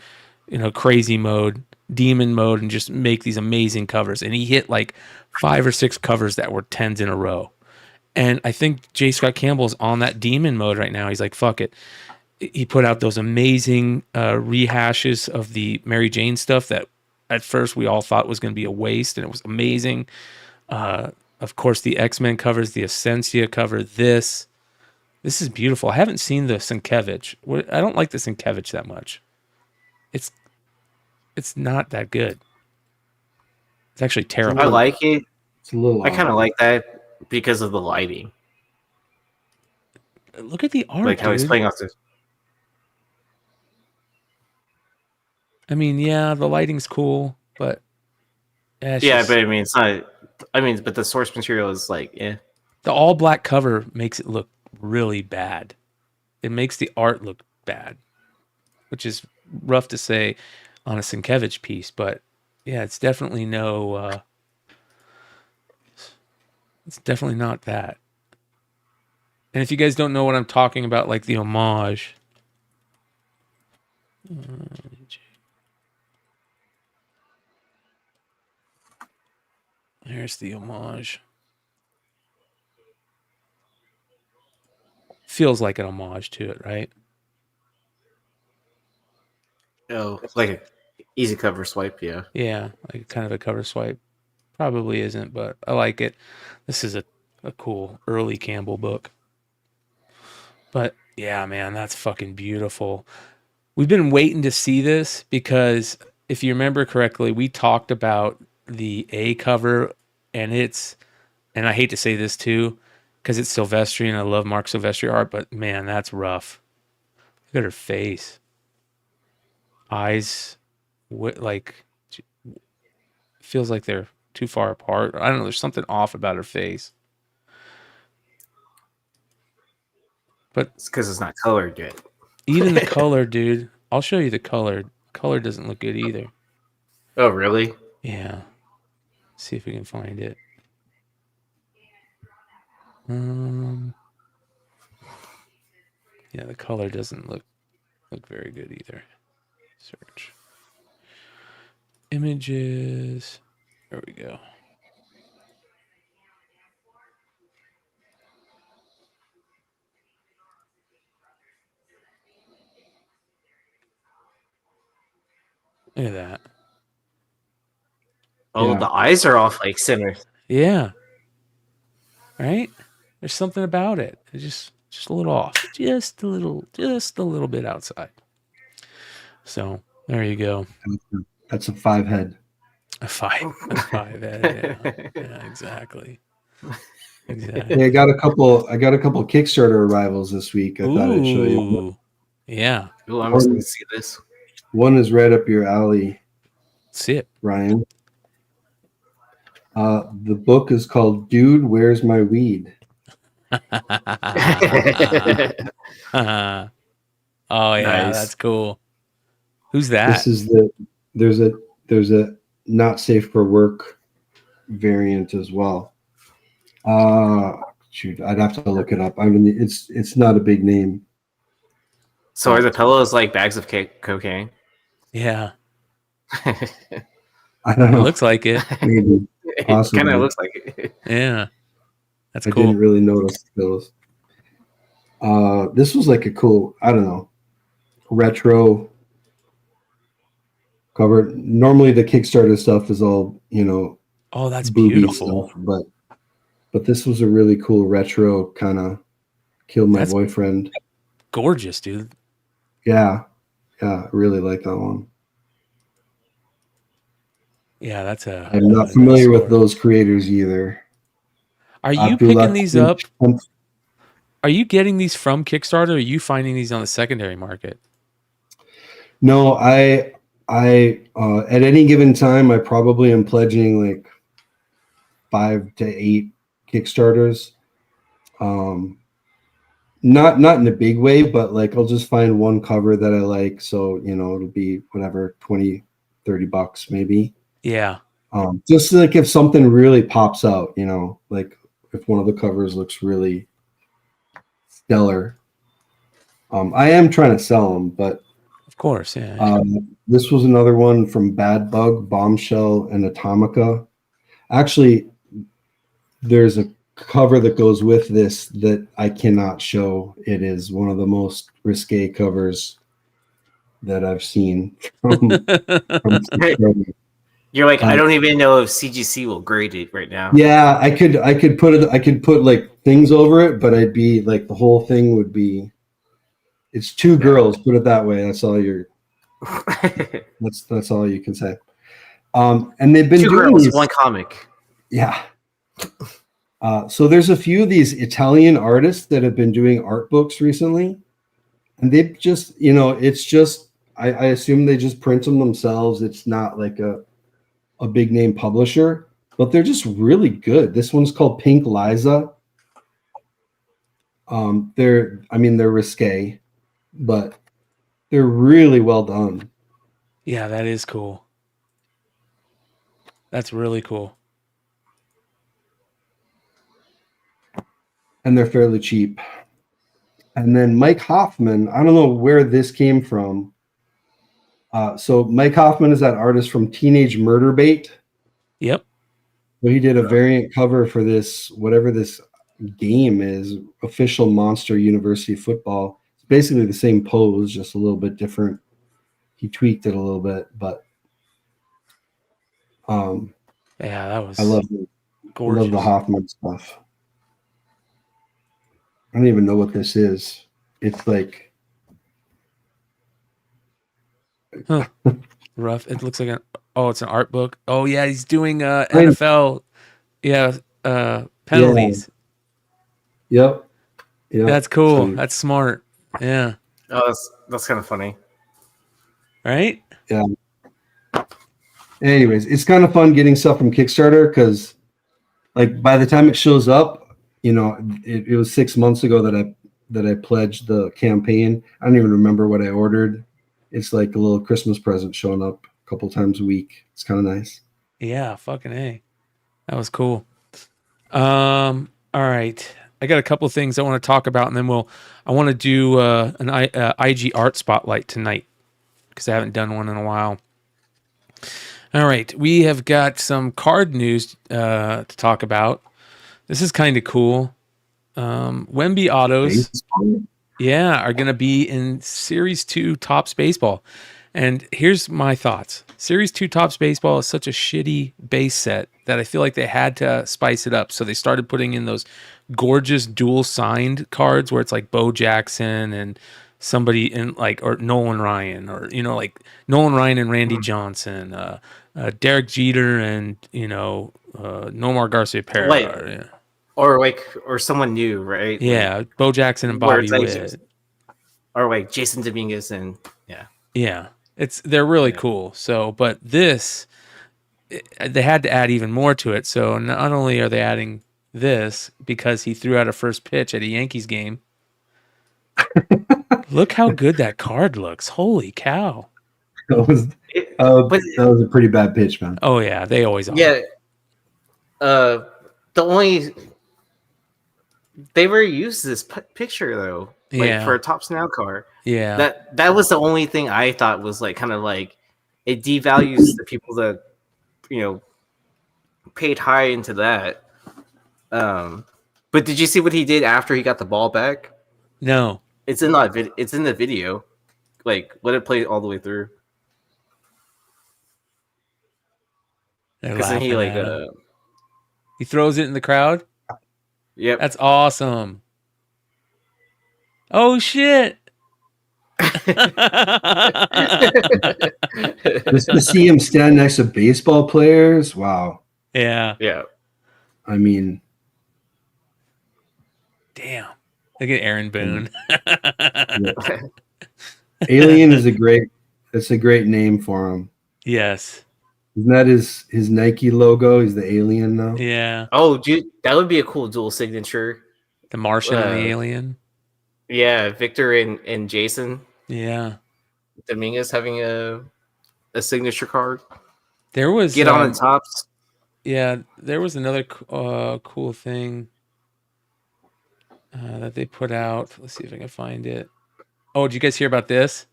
crazy mode, demon mode, and just make these amazing covers. And he hit like 5 or 6 covers that were 10s in a row. And I think J. Scott Campbell's on that demon mode right now. He's like, fuck it. He put out those amazing rehashes of the Mary Jane stuff that at first we all thought was going to be a waste, and it was amazing. Of course, the X-Men covers, the Essentia cover, this is beautiful. I haven't seen the Sienkiewicz. I don't like the Sienkiewicz that much. It's not that good. It's actually terrible. I like it. It's a little. I kind of like that because of the lighting. Look at the art, like how he's playing off this. I mean, yeah, the lighting's cool, but but I mean, it's not. I mean, but the source material is like, The all black cover makes it look really bad. It makes the art look bad, which is rough to say on a Sienkiewicz piece, but yeah, it's definitely it's definitely not that. And if you guys don't know what I'm talking about, like the homage, here's the homage. Feels like an homage to it, right? Oh, like an easy cover swipe, yeah. Yeah, like kind of a cover swipe. Probably isn't, but I like it. This is a cool early Campbell book. But Yeah, man, that's fucking beautiful. We've been waiting to see this because if you remember correctly, we talked about the A cover, and I hate to say this too, because it's Silvestri and I love Mark Silvestri art, but man, that's rough. Look at her face. Eyes, feels like they're too far apart. I don't know. There's something off about her face. But it's because it's not colored yet. Even the color, dude. I'll show you the color. Color doesn't look good either. Oh, really? Yeah. See if we can find it. Yeah, the color doesn't look very good either. Search. Images. There we go. Look at that. Oh, the eyes are off like center. Yeah. Right? There's something about it. It's just a little off. Just a little bit outside. So there you go. That's a 5 head. A 5 head. Yeah, exactly. Exactly. Hey, I got a couple Kickstarter arrivals this week. I thought I'd show you. Yeah. Ooh, I'm going to see this. One is right up your alley. See it, Ryan. The book is called "Dude, Where's My Weed?" Oh yeah, nice. That's cool. Who's that? This is there's a not safe for work variant as well. Shoot, I'd have to look it up. I mean, it's not a big name. So are the pillows like bags of cocaine? Yeah. I don't know. It looks like it. Maybe. It Possibly. kind of looks like it. Yeah. That's I cool. didn't really notice those. This was like a cool, I don't know, retro cover. Normally the Kickstarter stuff is all, oh, that's booby beautiful. stuff, but this was a really cool retro kind of killed my boyfriend. Gorgeous, dude. Yeah. I really like that one. Yeah, that's I'm not familiar with those creators either. Are you picking these up? Are you getting these from Kickstarter, or are you finding these on the secondary market? No, I at any given time I probably am pledging like 5 to 8 Kickstarters. Not in a big way, but like I'll just find one cover that I like, so it'll be whatever, $20-$30 maybe. Yeah. Just like if something really pops out, like if one of the covers looks really stellar. I am trying to sell them, but of course, yeah. This was another one from Bad Bug, Bombshell, and Atomica. Actually, there's a cover that goes with this that I cannot show. It is one of the most risque covers that I've seen from You're like, I don't even know if CGC will grade it right now. Yeah, I could put like things over it, but I'd be like the whole thing would be. It's 2 girls, put it that way. That's all that's all you can say. And they've been 2 doing girls, these, 1 comic. Yeah. So there's a few of these Italian artists that have been doing art books recently, and they've just, it's just I assume they just print them themselves. It's not like a big name publisher, but they're just really good. This one's called Pink Liza. They're risque, but they're really well done. Yeah, that is cool. That's really cool. And they're fairly cheap. And then Mike Hoffman, I don't know where this came from. So Mike Hoffman is that artist from Teenage Murder Bait. Yep. So he did a variant cover for this, whatever this game is, Official Monster University Football. It's basically the same pose, just a little bit different. He tweaked it a little bit, but yeah, that was I love the Hoffman stuff. I don't even know what this is. It's like Huh. Rough. It looks like it's an art book. Oh yeah, he's doing NFL. Yeah, penalties. Yep. Yeah. That's cool. That's smart. Yeah. Oh, that's kind of funny. Right? Yeah. Anyways, it's kind of fun getting stuff from Kickstarter because, like, by the time it shows up, you know, it was 6 months ago that I pledged the campaign. I don't even remember what I ordered. It's like a little Christmas present showing up a couple times a week. It's kind of nice. Yeah, fucking A. That was cool. All right. I got a couple things I want to talk about, and then I want to do an IG art spotlight tonight because I haven't done one in a while. All right. We have got some card news to talk about. This is kind of cool. Wemby Autos, are going to be in Series 2 Topps Baseball. And here's my thoughts. Series 2 Topps Baseball is such a shitty base set that I feel like they had to spice it up. So they started putting in those gorgeous dual signed cards where it's like Bo Jackson and somebody in like, or Nolan Ryan, or, you know, like Nolan Ryan and Randy Johnson, Derek Jeter and, you know, Nomar Garcia-Pera. Or someone new, right? Yeah, like, Bo Jackson and Bobby Witt. Or like Jason Dominguez and Yeah. They're really cool. So, but this, they had to add even more to it. So not only are they adding this because he threw out a first pitch at a Yankees game. Look how good that card looks. Holy cow. That was a pretty bad pitch, man. Oh yeah, they always are. Yeah. They were used this picture though, like for a Topps Now card. Yeah, that was the only thing I thought was like kind of like it devalues the people that, you know, paid high into that. But did you see what he did after he got the ball back? No, it's in that it's in the video. Like, let it play all the way through. Because then he throws it in the crowd. Yep, that's awesome. Oh shit! Just to see him stand next to baseball players, wow. Yeah. I mean, damn. Look at Aaron Boone. Alien is a great name for him. Yes. Isn't that his Nike logo? He's the alien now. Yeah. Oh, dude, that would be a cool dual signature. The Martian and the alien. Yeah, Victor and Jason. Yeah. Dominguez having a signature card. There was get on the Topps. Yeah, there was another cool thing that they put out. Let's see if I can find it. Oh, did you guys hear about this?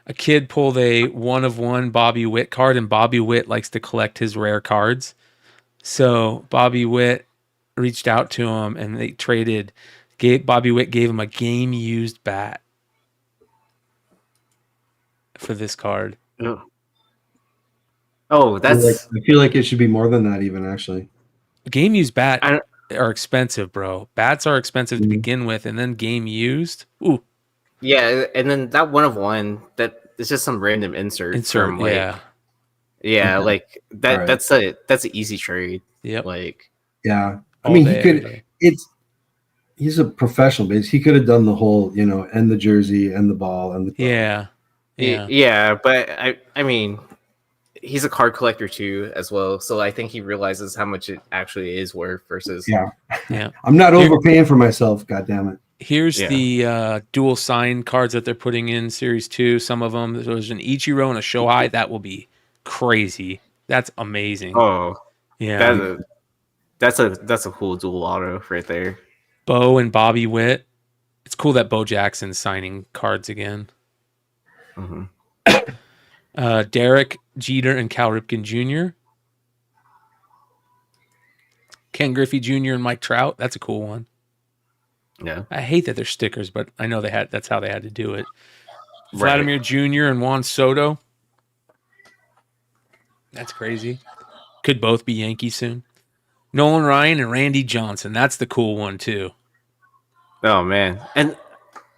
A kid pulled a 1-of-1 Bobby Witt card, and Bobby Witt likes to collect his rare cards. So Bobby Witt reached out to him, and they traded. Bobby Witt gave him a game-used bat for this card. Oh, that's. I feel like it should be more than that, even actually. Game-used bat are expensive, bro. Bats are expensive to begin with, and then game-used. Ooh. Yeah, and then that 1-of-1, that it's just some random insert from, like, yeah, like that. Right. That's an easy trade. Yep. Like, yeah, I mean, he could. He's a professional, but he could have done the whole, you know, and the jersey and the ball and the yeah. But I mean, he's a card collector too, as well. So I think he realizes how much it actually is worth versus. Yeah. I'm not overpaying for myself. God damn it. Here's the dual sign cards that they're putting in Series 2. Some of them, there's an Ichiro and a Shohei. That will be crazy. That's amazing. Oh, yeah. That's a cool dual auto right there. Bo and Bobby Witt. It's cool that Bo Jackson's signing cards again. Mm-hmm. Derek Jeter and Cal Ripken Jr. Ken Griffey Jr. and Mike Trout. That's a cool one. Yeah. I hate that they're stickers, but I know that's how they had to do it. Right. Vladimir Jr. and Juan Soto. That's crazy. Could both be Yankees soon. Nolan Ryan and Randy Johnson. That's the cool one too. Oh man. And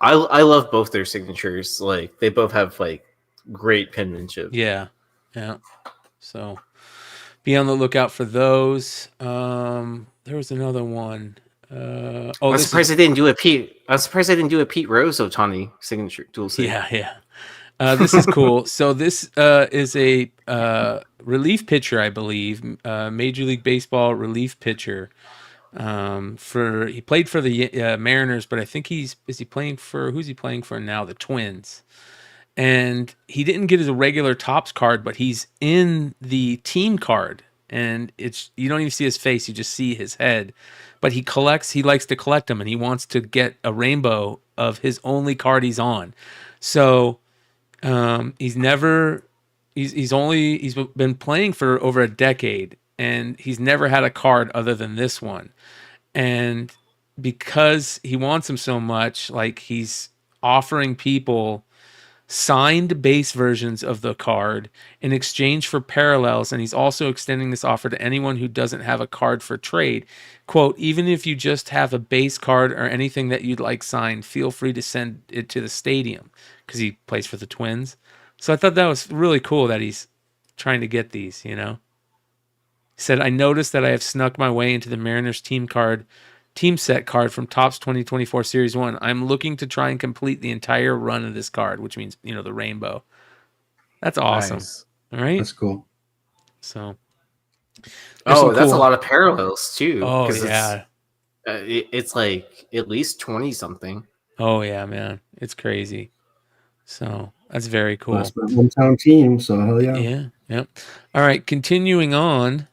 I love both their signatures. Like they both have like great penmanship. Yeah. So be on the lookout for those. There was another one. I'm surprised I didn't do a Pete Rose Otani signature dual sig. Yeah. This is cool. So this is a relief pitcher, I believe, Major League Baseball relief pitcher. He played for the Mariners, but I think who's he playing for now? The Twins. And he didn't get his regular Topps card, but he's in the team card, and you don't even see his face; you just see his head. But he likes to collect them, and he wants to get a rainbow of his only card he's on. So he's been playing for over a decade, and he's never had a card other than this one. And because he wants them so much, like he's offering people signed base versions of the card in exchange for parallels, and he's also extending this offer to anyone who doesn't have a card for trade. Quote, even if you just have a base card or anything that you'd like signed, feel free to send it to the stadium, because he plays for the Twins. So I thought that was really cool that he's trying to get these, He said, I noticed that I have snuck my way into the Mariners team set card from Topps 2024 Series 1. I'm looking to try and complete the entire run of this card, which means, the rainbow. That's awesome. Nice. All right. That's cool. So. That's a lot of parallels too. Oh, yeah. It's like at least 20 something. Oh, yeah, man. It's crazy. So that's very cool. That's my hometown team. So hell yeah. Yeah. Yep. All right. Continuing on.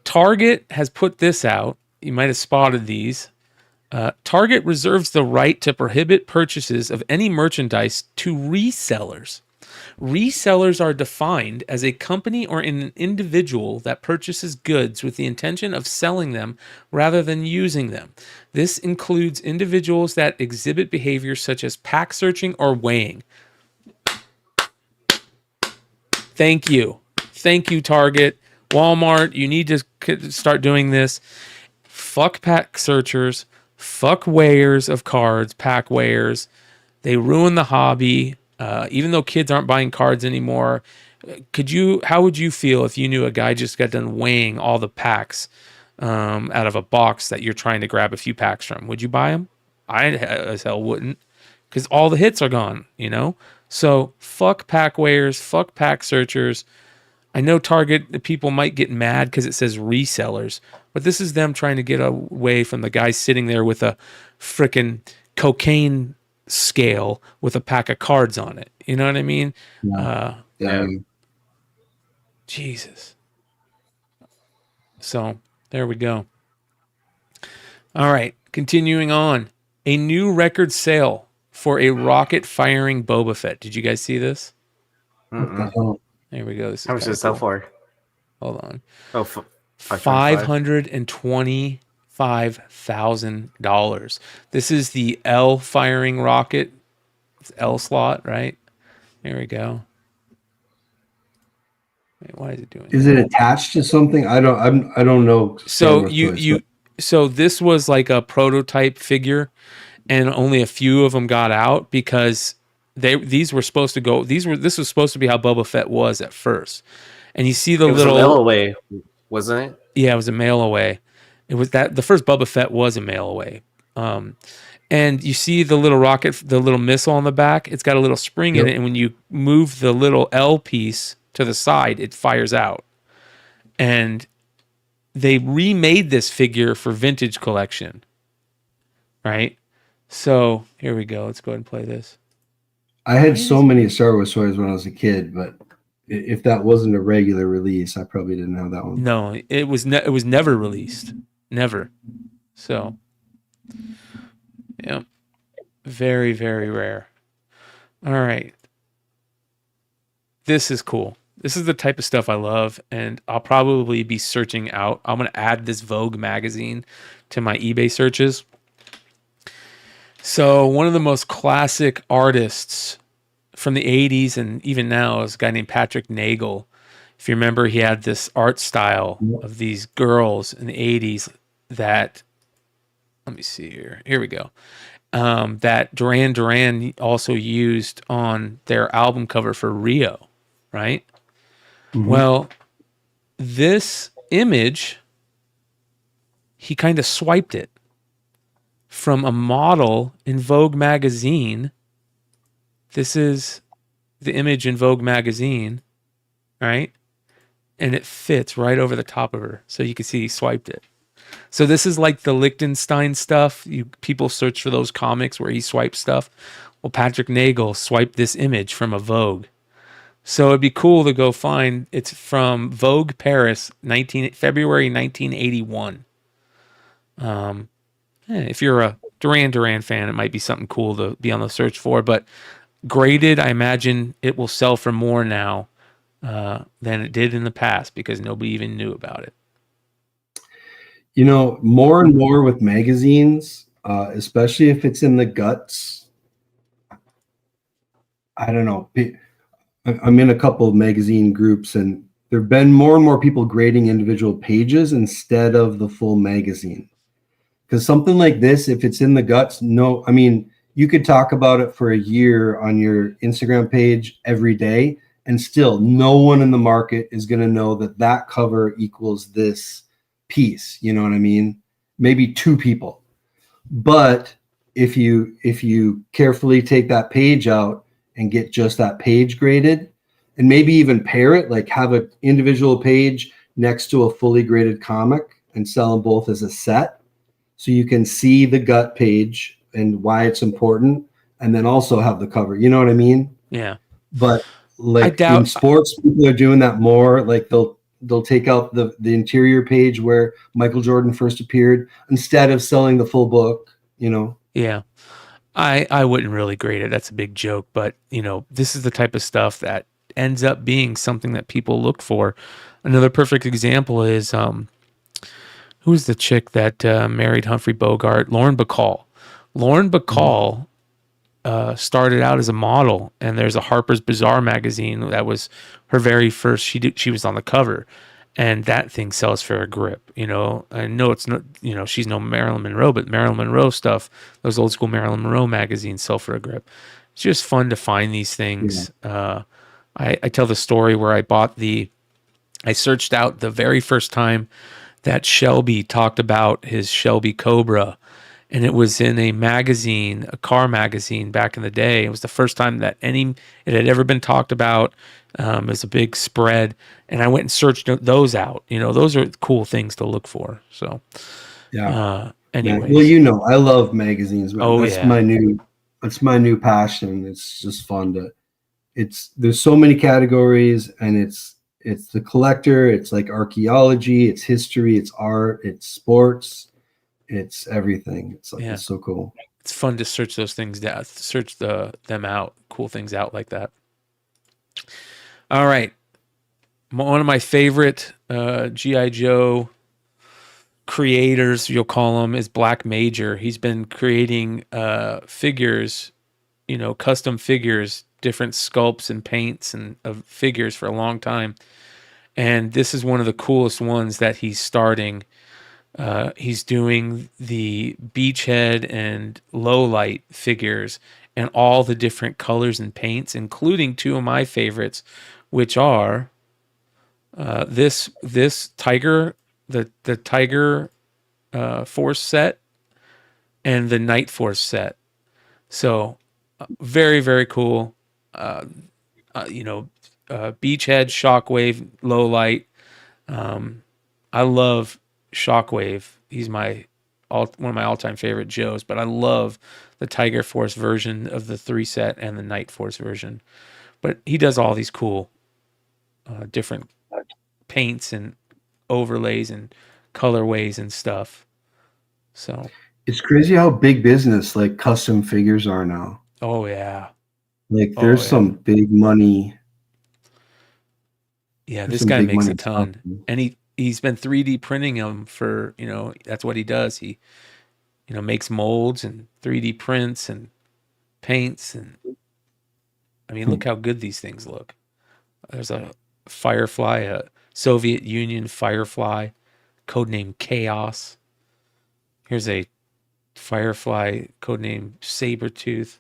Target has put this out. You might have spotted these. Target reserves the right to prohibit purchases of any merchandise to resellers. Resellers are defined as a company or an individual that purchases goods with the intention of selling them rather than using them. This includes individuals that exhibit behaviors such as pack searching or weighing. Thank you. Thank you, Target. Walmart, you need to start doing this. Fuck pack searchers. Fuck weighers of cards, pack weighers. They ruin the hobby. Even though kids aren't buying cards anymore, how would you feel if you knew a guy just got done weighing all the packs out of a box that you're trying to grab a few packs from? Would you buy them? I as hell wouldn't, because all the hits are gone, So fuck pack weighers, fuck pack searchers. I know Target people might get mad because it says resellers, but this is them trying to get away from the guy sitting there with a frickin' cocaine scale with a pack of cards on it. You know what I mean? Yeah. Jesus. So there we go. All right, continuing on. A new record sale for a rocket firing Boba Fett. Did you guys see this? There we go. How much does it sell for? Hold on. Oh, $525,000. This is the L firing rocket. It's L slot, right? There we go. Wait, why is it doing? Is it attached to something? I don't know. So so this was like a prototype figure, and only a few of them got out because this was supposed to be how Boba Fett was at first. And you see it was a mail away, wasn't it? Yeah, it was a mail away. It was that the first Boba Fett was a mail away. And you see the little rocket, the little missile on the back. It's got a little spring in it, and when you move the little L piece to the side, it fires out. And they remade this figure for Vintage Collection, right? So here we go. Let's go ahead and play this. I had so many Star Wars toys when I was a kid, but if that wasn't a regular release, I probably didn't have that one. No, it was never released. Never. So, yeah. Very, very rare. All right. This is cool. This is the type of stuff I love, and I'll probably be searching out. I'm going to add this Vogue magazine to my eBay searches. So one of the most classic artists from the 80s and even now is a guy named Patrick Nagel. If you remember, he had this art style of these girls in the 80s that, let me see here. Here we go. that Duran Duran also used on their album cover for Rio, right? Well, this image, he kind of swiped it from a model in Vogue magazine. This is the image in Vogue magazine, right? And it fits right over the top of her. So you can see he swiped it. So this is like the Liechtenstein stuff. People search for those comics where he swipes stuff. Well, Patrick Nagel swiped this image from a Vogue. So it'd be cool to go find. It's from Vogue Paris, February 1981. If you're a Duran Duran fan, it might be something cool to be on the search for. But graded, I imagine it will sell for more now than it did in the past because nobody even knew about it. You know, more and more with magazines, especially if it's in the guts. I don't know. I'm in a couple of magazine groups, and there have been more and more people grading individual pages instead of the full magazine. Because something like this, if it's in the guts, no, I mean, you could talk about it for a year on your Instagram page every day, and still no one in the market is going to know that that cover equals this piece. You know what I mean? Maybe two people. But if you carefully take that page out and get just that page graded, and maybe even pair it, like have an individual page next to a fully graded comic and sell them both as a set, so you can see the gut page and why it's important, and then also have the cover. You know what I mean? Yeah. But like in sports, people are doing that more. Like they'll take out the interior page where Michael Jordan first appeared instead of selling the full book, you know? Yeah. I wouldn't really grade it. That's a big joke. But, you know, this is the type of stuff that ends up being something that people look for. Another perfect example is, who's the chick that married Humphrey Bogart? Lauren Bacall. Lauren Bacall started out as a model, and there's a Harper's Bazaar magazine that was her very first. She was on the cover, and that thing sells for a grip. You know, I know it's not. You know, she's no Marilyn Monroe, but Marilyn Monroe stuff, those old school Marilyn Monroe magazines sell for a grip. It's just fun to find these things. Yeah. I tell the story where I searched out the very first time that Shelby talked about his Shelby Cobra, and it was in a magazine, a car magazine back in the day. It was the first time that it had ever been talked about. It was a big spread, and I went and searched those out. You know, those are cool things to look for. So, yeah. Anyways. Well, you know, I love magazines. Oh, that's yeah. That's my new passion. It's just fun there's so many categories, and it's the collector, it's like archaeology, it's history, it's art, it's sports, it's everything. It's like, it's so cool. It's fun to search those things down, them out, cool things out like that. All right. One of my favorite G.I. Joe creators, you'll call him, is Black Major. He's been creating figures, you know, custom figures, different sculpts and paints and of figures for a long time. And this is one of the coolest ones that he's starting. He's doing the Beachhead and Lowlight figures and all the different colors and paints, including two of my favorites, which are this Tiger, the Tiger Force set and the Night Force set. So very, very cool. You know, Beachhead, Shockwave, Lowlight. I love Shockwave. He's one of my all-time favorite Joes, but I love the Tiger Force version of the 3 set and the Night Force version. But he does all these cool different paints and overlays and colorways and stuff. So it's crazy how big business like custom figures are now. Oh yeah. Like there's some big money. Yeah, this guy makes a ton. And he's been 3D printing them for, you know, that's what he does. He, you know, makes molds and 3D prints and paints, and I mean, look how good these things look. There's a Firefly, a Soviet Union Firefly, codename Chaos. Here's a Firefly, codename Sabretooth.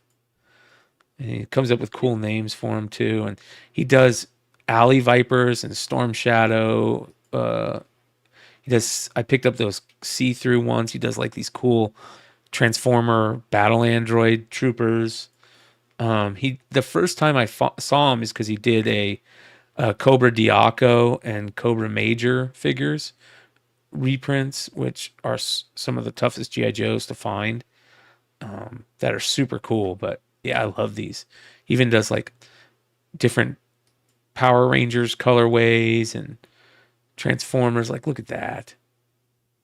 And he comes up with cool names for him too. And he does Alley Vipers and Storm Shadow. He does. I picked up those see-through ones. He does like these cool Transformer battle android troopers. The first time I saw him is because he did a Cobra Diaco and Cobra Major figures reprints, which are some of the toughest GI Joes to find. That are super cool. But yeah, I love these. He even does like different Power Rangers colorways and Transformers. Like, look at that.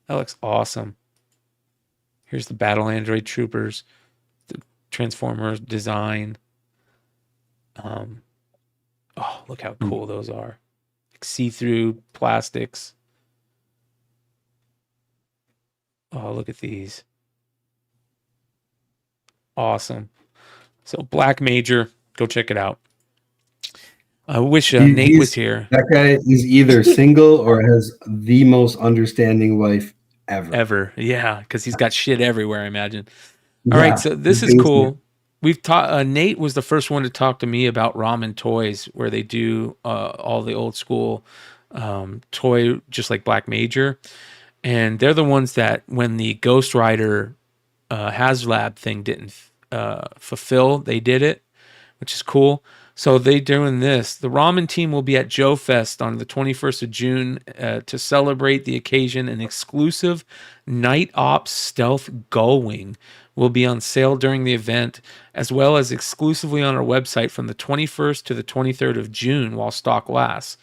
That looks awesome. Here's the Battle Android Troopers, the Transformers design. Oh, look how cool those are. Like see-through plastics. Oh, look at these. Awesome. So Black Major, go check it out. I wish Nate was here. That guy is either single or has the most understanding wife ever. Yeah, because he's got shit everywhere, I imagine. All right, so this is cool. We've taught Nate was the first one to talk to me about Ramen Toys, where they do all the old school toy, just like Black Major, and they're the ones that when the Ghost Rider HasLab thing didn't fulfill, they did it, which is cool. So they doing this. The Ramen team will be at Joe Fest on the 21st of June to celebrate the occasion. An exclusive Night Ops Stealth Gullwing will be on sale during the event, as well as exclusively on our website from the 21st to the 23rd of June while stock lasts.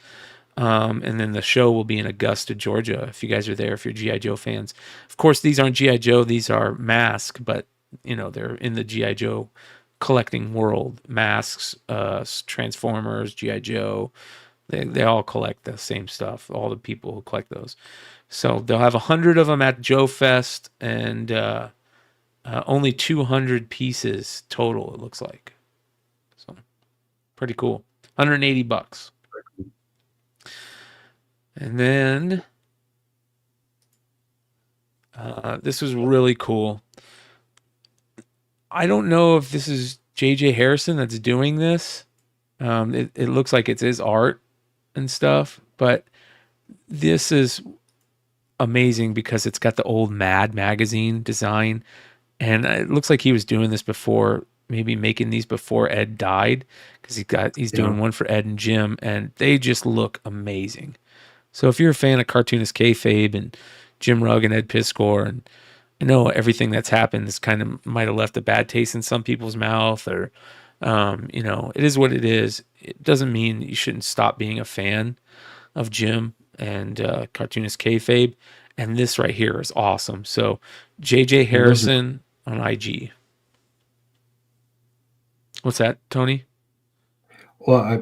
And then the show will be in Augusta, Georgia, if you guys are there, if you're G.I. Joe fans. Of course, these aren't G.I. Joe. These are Mask, but, you know, they're in the G.I. Joe collecting world. Masks, Transformers, G.I. Joe, they all collect the same stuff, all the people who collect those. So they'll have 100 of them at Joe Fest, and only 200 pieces total, it looks like. So pretty cool. $180. And then this was really cool. I don't know if this is J.J. Harrison that's doing this. It looks like it's his art and stuff, but this is amazing because it's got the old Mad magazine design, and it looks like he was doing this before, maybe making these before Ed died, because he's doing one for Ed and Jim, and they just look amazing. So if you're a fan of cartoonist kayfabe and Jim Rugg and Ed Piskor, and I know everything that's happened is kind of might have left a bad taste in some people's mouth, or you know, it is what it is. It doesn't mean you shouldn't stop being a fan of Jim and cartoonist kayfabe. And this right here is awesome. So J.J. Harrison on IG. What's that, Tony? Well,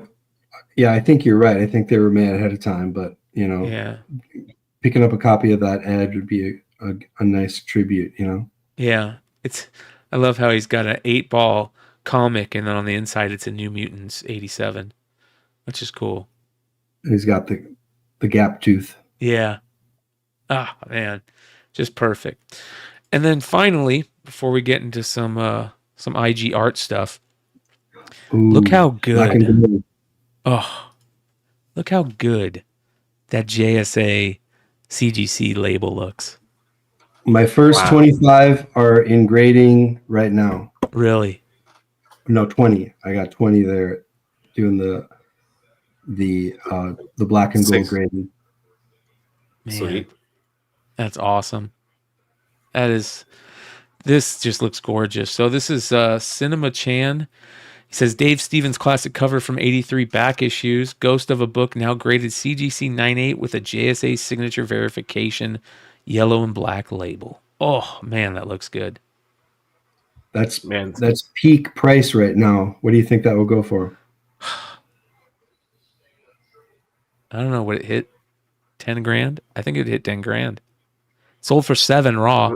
I think you're right. I think they were made ahead of time, but you know, picking up a copy of that ad would be a nice tribute, you know? Yeah. I love how he's got an 8-ball comic, and then on the inside it's a New Mutants 87, which is cool. He's got the gap tooth. Yeah. Ah, man, just perfect. And then finally, before we get into some IG art stuff, look how good. Oh, look how good that JSA CGC label looks. My first 25 are in grading right now. Really? No, 20. I got 20 there doing the black and gold grading. Man, sweet. That's awesome. This just looks gorgeous. So this is Cinema Chan. He says Dave Stevens classic cover from 83 back issues, Ghost of a Book, now graded CGC 9.8 with a JSA signature verification, yellow and black label. Oh man, that looks good. That's peak price right now. What do you think that will go for? I don't know what it hit. 10 grand? I think it hit 10 grand. Sold for 7 raw.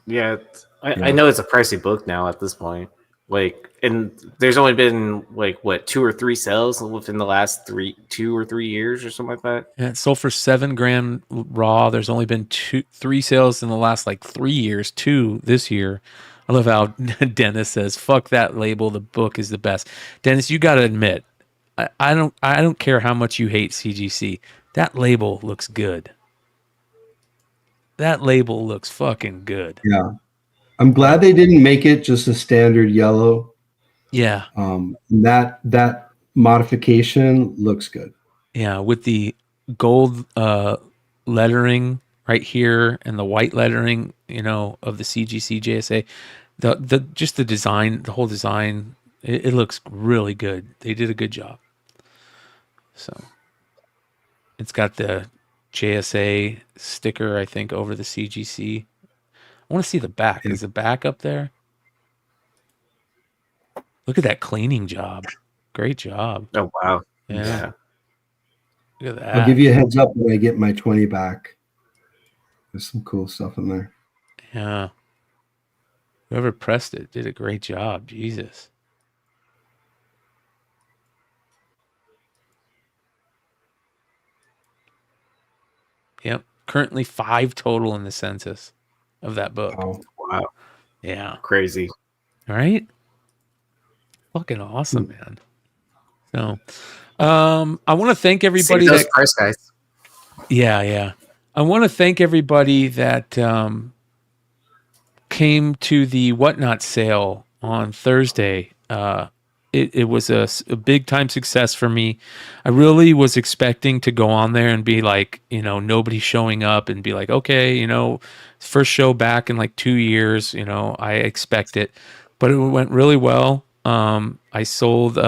Yeah, I know it's a pricey book now at this point. Like, and there's only been like what 2 or 3 sales within the last 2 or 3 years or something like that. Yeah, it sold for $7,000 raw. There's only been 3 sales in the last like 3 years, 2 this year. I love how Dennis says, "Fuck that label. The book is the best." Dennis, you got to admit, I don't care how much you hate CGC. That label looks good. That label looks fucking good. Yeah. I'm glad they didn't make it just a standard yellow. Yeah. That modification looks good. Yeah, with the gold lettering right here and the white lettering, of the CGC JSA, the just the design, the whole design, it looks really good. They did a good job. So it's got the JSA sticker, I think, over the CGC. I want to see the back. Is the back up there? Look at that cleaning job. Great job. Oh, wow. Yeah. Look at that. I'll give you a heads up when I get my 20 back. There's some cool stuff in there. Yeah. Whoever pressed it did a great job. Jesus. Yep. Currently 5 total in the census of that book. Oh, wow. Yeah. Crazy. All right. Fucking awesome, man. So, I want to thank everybody. See those price guys. Yeah. I want to thank everybody that came to the Whatnot sale on Thursday. It was a big time success for me. I really was expecting to go on there and be like, nobody showing up and be like, okay, first show back in like 2 years, I expect it, but it went really well. I sold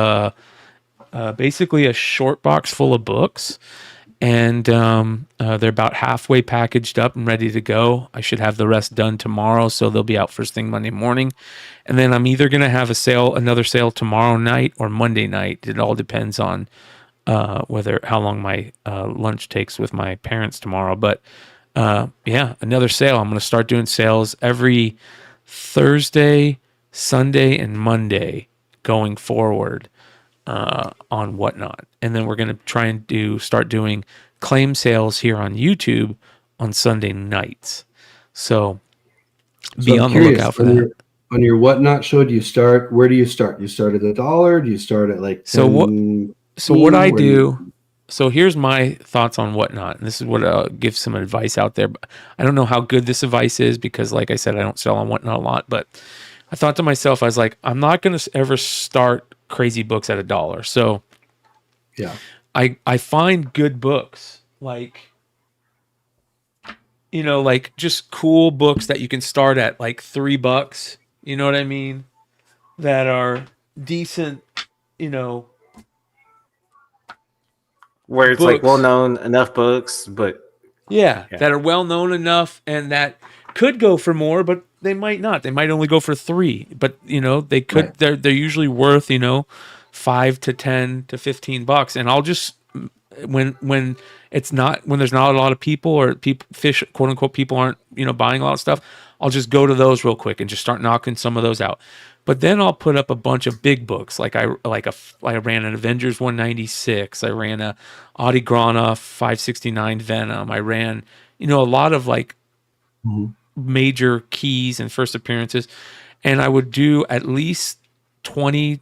basically a short box full of books, and they're about halfway packaged up and ready to go. I should have the rest done tomorrow, so they'll be out first thing Monday morning. And then I'm either going to have another sale tomorrow night or Monday night. It all depends on how long my lunch takes with my parents tomorrow. But another sale. I'm going to start doing sales every Thursday, Sunday, and Monday going forward on Whatnot. And then we're going to try and start doing claim sales here on YouTube on Sunday nights. So be on the lookout for that. On your Whatnot show, where do you start? Do you start at $1? Do you start at like 10? So here's my thoughts on Whatnot. And this is what I'll give some advice out there. I don't know how good this advice is because, like I said, I don't sell on Whatnot a lot. But I thought to myself, I was like, I'm not going to ever start crazy books at $1. So yeah, I find good books like just cool books that you can start at like $3. You know what I mean? That are decent, where it's books. Like well-known enough books, but that are well-known enough and that could go for more, but they might not. They might only go for $3, but they could. Right. They're usually worth $5 to $10 to $15, and I'll just when there's not a lot of people or quote unquote people aren't buying a lot of stuff, I'll just go to those real quick and just start knocking some of those out. But then I'll put up a bunch of big books. I ran an Avengers 196. I ran a Adi Granov 569 Venom. I ran, a lot of major keys and first appearances. And I would do at least 20%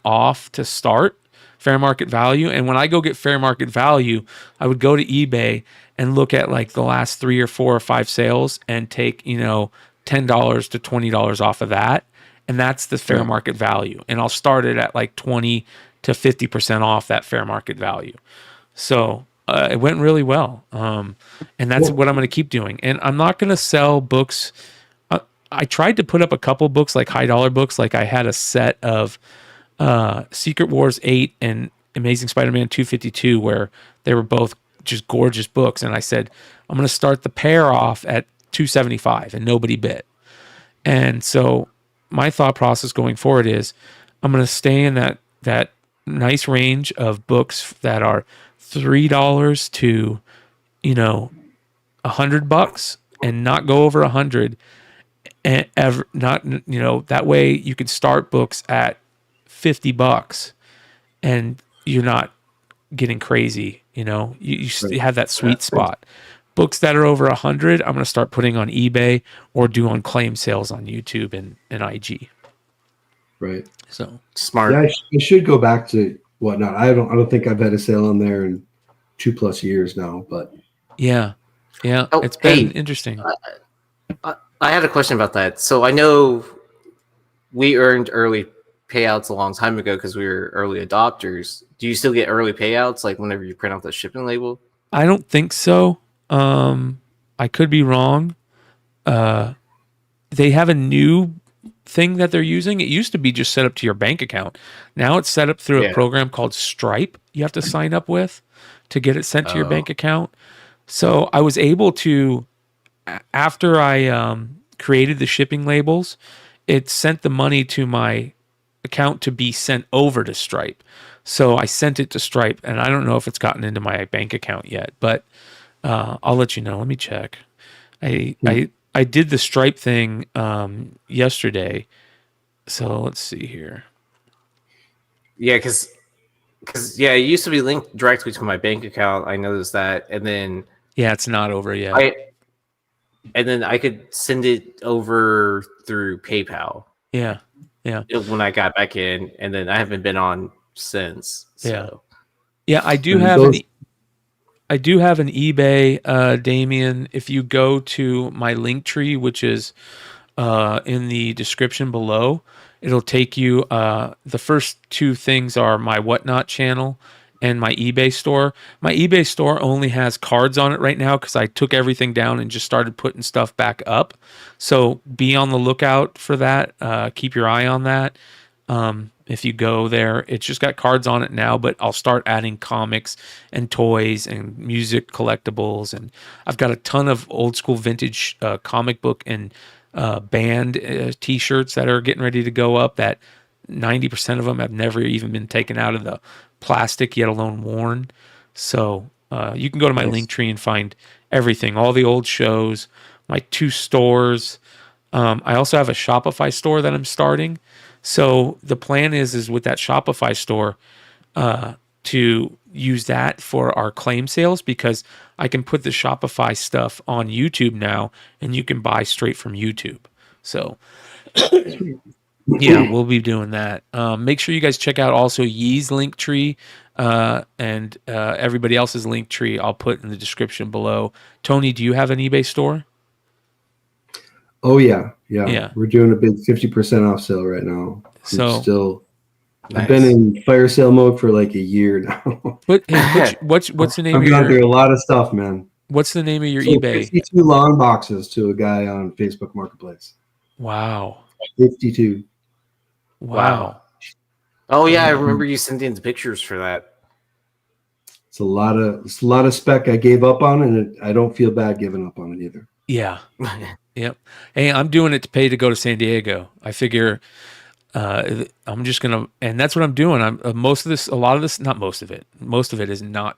off to start fair market value. And when I go get fair market value, I would go to eBay and look at the last 3 or 4 or 5 sales and take, $10 to $20 off of that. And that's the fair market value. And I'll start it at 20 to 50% off that fair market value. So it went really well. And that's what I'm going to keep doing. And I'm not going to sell books. I tried to put up a couple books, high dollar books. I had a set of Secret Wars 8 and Amazing Spider-Man 252 where they were both just gorgeous books. And I said, I'm going to start the pair off at $275, and nobody bit. And so my thought process going forward is I'm going to stay in that nice range of books that are $3 to, $100 and not go over $100. and that way you can start books at $50 and you're not getting crazy. You have that sweet spot. Books that are over 100, I'm going to start putting on eBay or do on claim sales on YouTube and IG. Right. So smart. Yeah, I should go back to Whatnot. I don't think I've had a sale on there in 2+ years now, but yeah. Oh, It's been interesting. I had a question about that. So I know we earned early payouts a long time ago because we were early adopters. Do you still get early payouts like whenever you print out the shipping label? I don't think so. I could be wrong. They have a new thing that they're using. It used to be just set up to your bank account. Now it's set up through a program called Stripe you have to sign up with to get it sent to your bank account. So I was able to, after I created the shipping labels, it sent the money to my account to be sent over to Stripe. So I sent it to Stripe, and I don't know if it's gotten into my bank account yet, but I'll let you know. Let me check. I did the Stripe thing yesterday. So let's see here. Yeah, because it used to be linked directly to my bank account. I noticed that, and then it's not over yet. And then I could send it over through PayPal. Yeah. When I got back in, and then I haven't been on since. So. Yeah. I do have an eBay, Damien. If you go to my link tree, which is in the description below, it'll take you. The first two things are my Whatnot channel and my eBay store. My eBay store only has cards on it right now because I took everything down and just started putting stuff back up. So be on the lookout for that. Keep your eye on that. If you go there, it's just got cards on it now, but I'll start adding comics and toys and music collectibles. And I've got a ton of old school vintage comic book and band t-shirts that are getting ready to go up that 90% of them have never even been taken out of the plastic, yet alone worn. So you can go to my link tree and find everything, all the old shows, my 2 stores. I also have a Shopify store that I'm starting. So the plan is with that Shopify store to use that for our claim sales, because I can put the Shopify stuff on YouTube now and you can buy straight from YouTube. So yeah, we'll be doing that. Make sure you guys check out also Yee's link tree and everybody else's link tree. I'll put in the description below. Tony, do you have an eBay store? Oh yeah. We're doing a big 50% off sale right now. I've been in fire sale mode for like a year now. But hey, what's the name? I've gone through a lot of stuff, man. What's the name of your eBay? 52 long boxes to a guy on Facebook Marketplace. Wow. 52. Wow. Oh yeah, I remember you sending the pictures for that. It's a lot of spec I gave up on, and I don't feel bad giving up on it either. Yeah. Yep. Hey, I'm doing it to pay to go to San Diego. I figure I'm just gonna, and that's what I'm doing. Most of it is not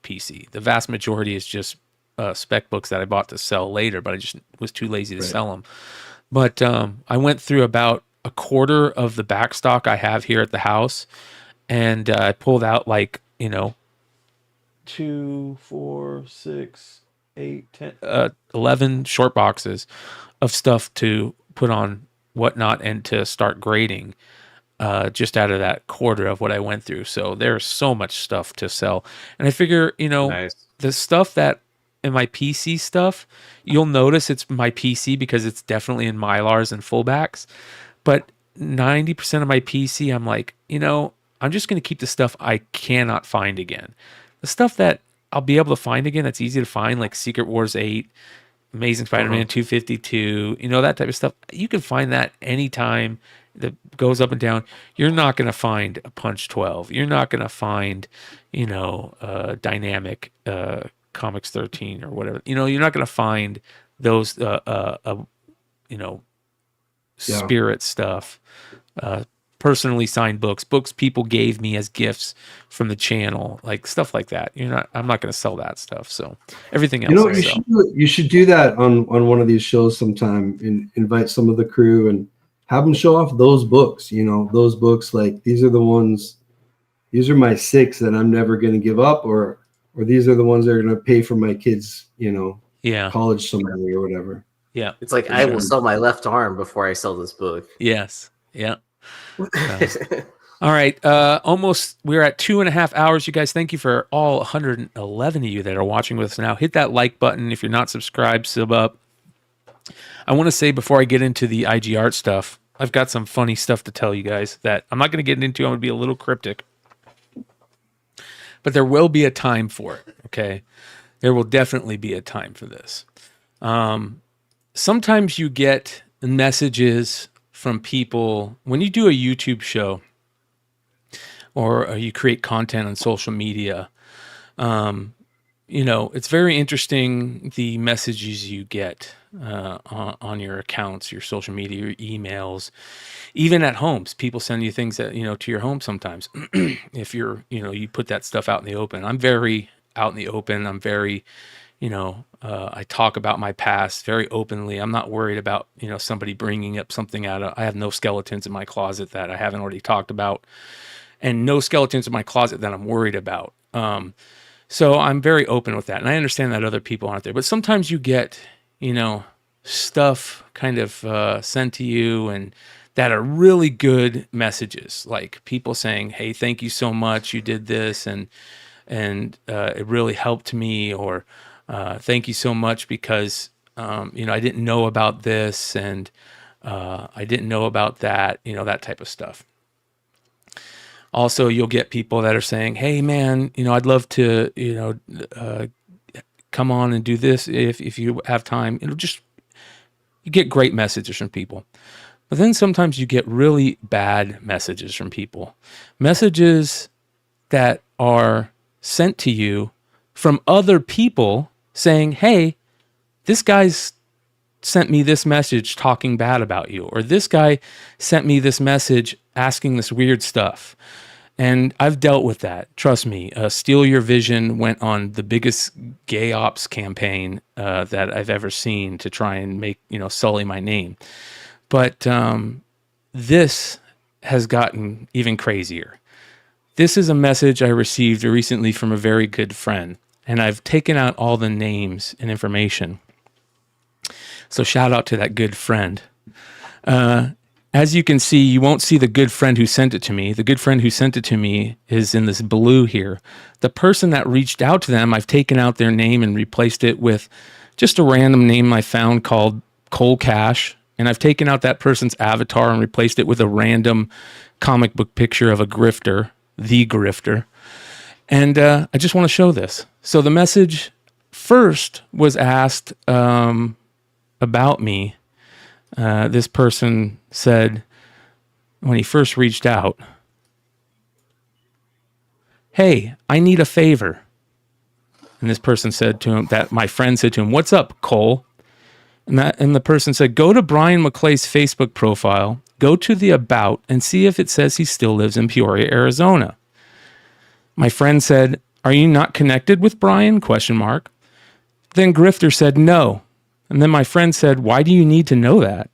PC. The vast majority is just spec books that I bought to sell later, but I just was too lazy to sell them. But I went through about a quarter of the back stock I have here at the house, and I pulled out 2, 4, 6, 8, 10, 11 short boxes of stuff to put on Whatnot and to start grading just out of that quarter of what I went through. So there's so much stuff to sell. And I figure, the stuff that in my PC stuff, you'll notice it's my PC because it's definitely in Mylars and fullbacks. But 90% of my PC, I'm like, I'm just going to keep the stuff I cannot find again. The stuff that I'll be able to find again that's easy to find, like Secret Wars 8, Amazing Spider-Man 252, that type of stuff. You can find that anytime that goes up and down. You're not going to find a Punch 12. You're not going to find, Dynamic Comics 13 or whatever. You're not going to find those, Spirit stuff, personally signed books, books people gave me as gifts from the channel, like stuff like that. I'm not going to sell that stuff. So everything else, you should do that on one of these shows sometime, and invite some of the crew and have them show off those books. Those books, like, these are the ones, these are my 6 that I'm never going to give up, or these are the ones that are going to pay for my kids, college somewhere or whatever. Yeah. It's like, I will sell my left arm before I sell this book. Yes. Yeah. All right. We're at 2.5 hours. You guys, thank you for all 111 of you that are watching with us now. Hit that like button. If you're not subscribed, sub up. I want to say before I get into the IG art stuff, I've got some funny stuff to tell you guys that I'm not going to get into. I'm going to be a little cryptic. But there will be a time for it, okay? There will definitely be a time for this. Sometimes you get messages from people when you do a YouTube show or you create content on social media. It's very interesting, the messages you get on your accounts, your social media, your emails, even at homes. People send you things that, to your home sometimes. If you're, you put that stuff out in the open. I'm very out in the open. I'm very, I talk about my past very openly. I'm not worried about, somebody bringing up something I have no skeletons in my closet that I haven't already talked about, and no skeletons in my closet that I'm worried about. So I'm very open with that. And I understand that other people aren't there, but sometimes you get, stuff kind of sent to you and that are really good messages, like people saying, hey, thank you so much. You did this and it really helped me, or thank you so much because, I didn't know about this and I didn't know about that, that type of stuff. Also, you'll get people that are saying, hey, man, I'd love to, come on and do this if you have time. You get great messages from people. But then sometimes you get really bad messages from people. Messages that are sent to you from other people saying, hey, this guy's sent me this message talking bad about you, or this guy sent me this message asking this weird stuff. And I've dealt with that. Trust me. Steal Your Vision went on the biggest gay ops campaign that I've ever seen to try and make, sully my name. But this has gotten even crazier. This is a message I received recently from a very good friend, and I've taken out all the names and information. So shout out to that good friend. As you can see, you won't see the good friend who sent it to me. The good friend who sent it to me is in this blue here. The person that reached out to them, I've taken out their name and replaced it with just a random name I found called Cole Cash. And I've taken out that person's avatar and replaced it with a random comic book picture of a grifter, the grifter. And I just want to show this. So the message first was asked about me. This person said, when he first reached out, hey, I need a favor. And this person said to him, that my friend said to him, what's up, Cole? And the person said, go to Bryan McClay's Facebook profile, go to the about, and see if it says he still lives in Peoria, Arizona. My friend said, are you not connected with Bryan? ? Then Grifter said, no. And then my friend said, why do you need to know that?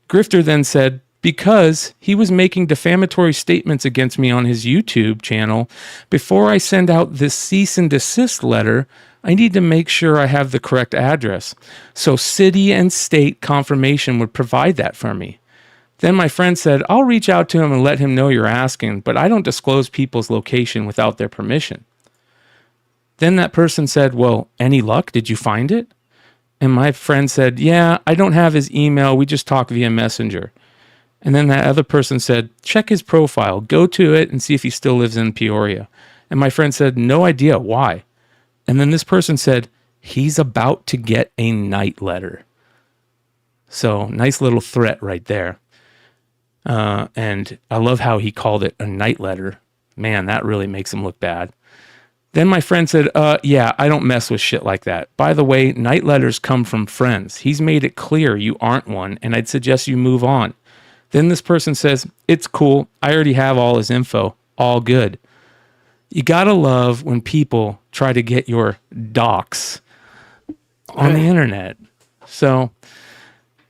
Grifter then said, because he was making defamatory statements against me on his YouTube channel. Before I send out this cease and desist letter, I need to make sure I have the correct address. So city and state confirmation would provide that for me. Then my friend said, I'll reach out to him and let him know you're asking, but I don't disclose people's location without their permission. Then that person said, well, any luck? Did you find it? And my friend said, yeah, I don't have his email. We just talk via Messenger. And then that other person said, check his profile, go to it and see if he still lives in Peoria. And my friend said, no idea why. And then this person said, he's about to get a night letter. So nice little threat right there. And I love how he called it a night letter. Man, that really makes him look bad. Then my friend said, yeah, I don't mess with shit like that. By the way, night letters come from friends. He's made it clear you aren't one, and I'd suggest you move on. Then this person says, it's cool. I already have all his info. All good. You gotta love when people try to get your docs on the internet. So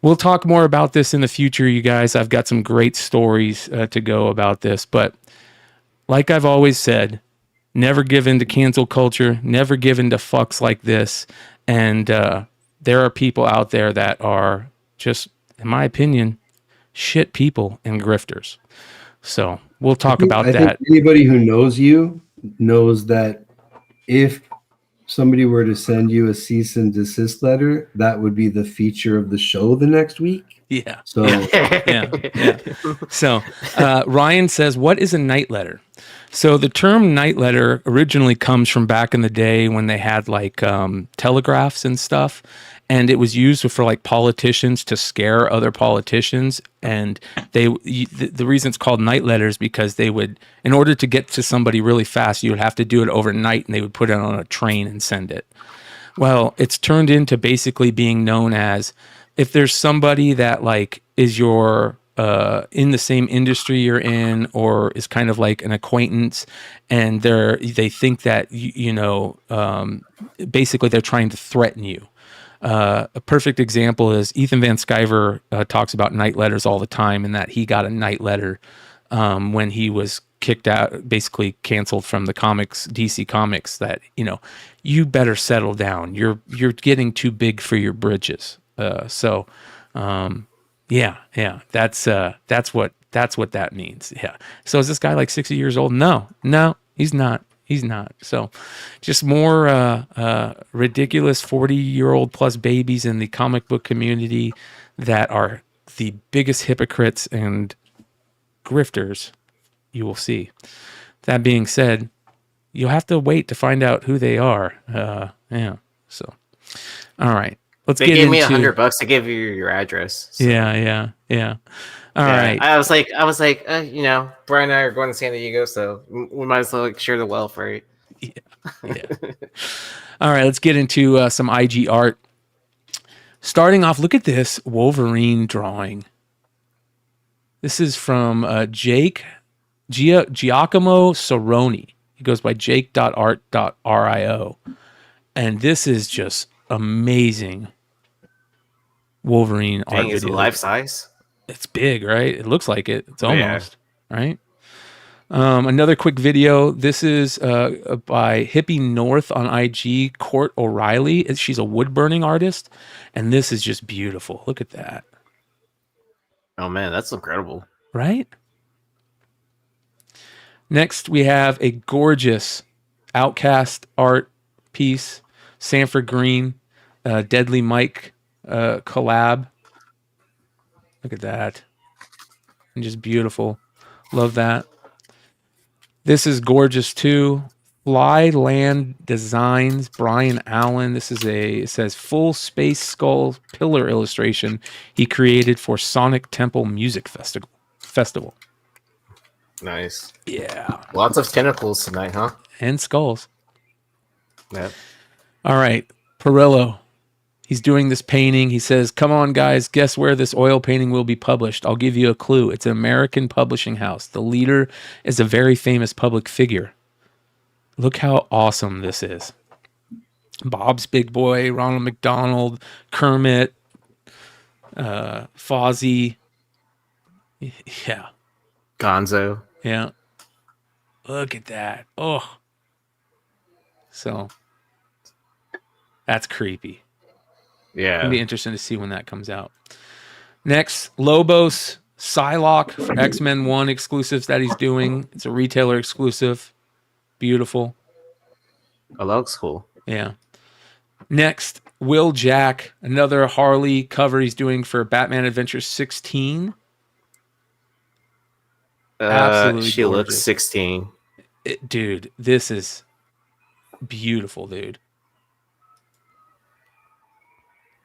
we'll talk more about this in the future, you guys. I've got some great stories to go about this. But like I've always said, never give in to cancel culture. Never give in to fucks like this. And there are people out there that are just, in my opinion, shit people and grifters. So we'll talk about that. I think anybody who knows you knows that if somebody were to send you a cease and desist letter, that would be the feature of the show the next week. Yeah. So yeah. So Ryan says, what is a night letter? So the term night letter originally comes from back in the day when they had like telegraphs and stuff. And it was used for like politicians to scare other politicians. And the reason it's called night letters because they would, in order to get to somebody really fast, you would have to do it overnight and they would put it on a train and send it. Well, it's turned into basically being known as if there's somebody that like is your in the same industry you're in or is kind of like an acquaintance and they think that basically they're trying to threaten you. A perfect example is Ethan Van Sciver talks about night letters all the time and that he got a night letter when he was kicked out, basically canceled from the comics, DC Comics, that, you better settle down. You're getting too big for your britches. That's what that means. Yeah. So is this guy like 60 years old? No, he's not. He's not. So just more ridiculous 40-year-old plus babies in the comic book community that are the biggest hypocrites and grifters you will see. That being said, you'll have to wait to find out who they are. So, all right. They gave me $100 to give you your address. So. Yeah. All right. I was like, Brian and I are going to San Diego, so we might as well share the wealth, right? Yeah. All right, let's get into some IG art. Starting off, look at this Wolverine drawing. This is from Giacomo Soroni. He goes by jake.art.rio. And this is just amazing Wolverine art video. Is it life size? It's big, right? It looks like it. It's almost, right? Another quick video. This is by Hippie North on IG, Court O'Reilly. She's a wood burning artist, and this is just beautiful. Look at that. Oh, man, that's incredible. Right? Next, we have a gorgeous Outcast art piece, Sanford Green, Deadly Mike collab. Look at that. And just beautiful. Love that. This is gorgeous too. Flyland Designs, Bryan Allen. This is it says full space skull pillar illustration he created for Sonic Temple Music Festival. Nice. Yeah. Lots of tentacles tonight, huh? And skulls. Yep. All right. Perillo. He's doing this painting. He says, come on, guys, guess where this oil painting will be published? I'll give you a clue. It's an American publishing house. The leader is a very famous public figure. Look how awesome this is. Bob's Big Boy, Ronald McDonald, Kermit, Fozzie. Yeah. Gonzo. Yeah. Look at that. Oh. So, that's creepy. Yeah. It'll be interesting to see when that comes out. Next, Lobos Psylocke for X-Men 1 exclusives that he's doing. It's a retailer exclusive. Beautiful. Oh, that looks cool. Yeah. Next, Will Jack, another Harley cover he's doing for Batman Adventures 16. Absolutely she gorgeous. looks 16. Dude, this is beautiful, dude.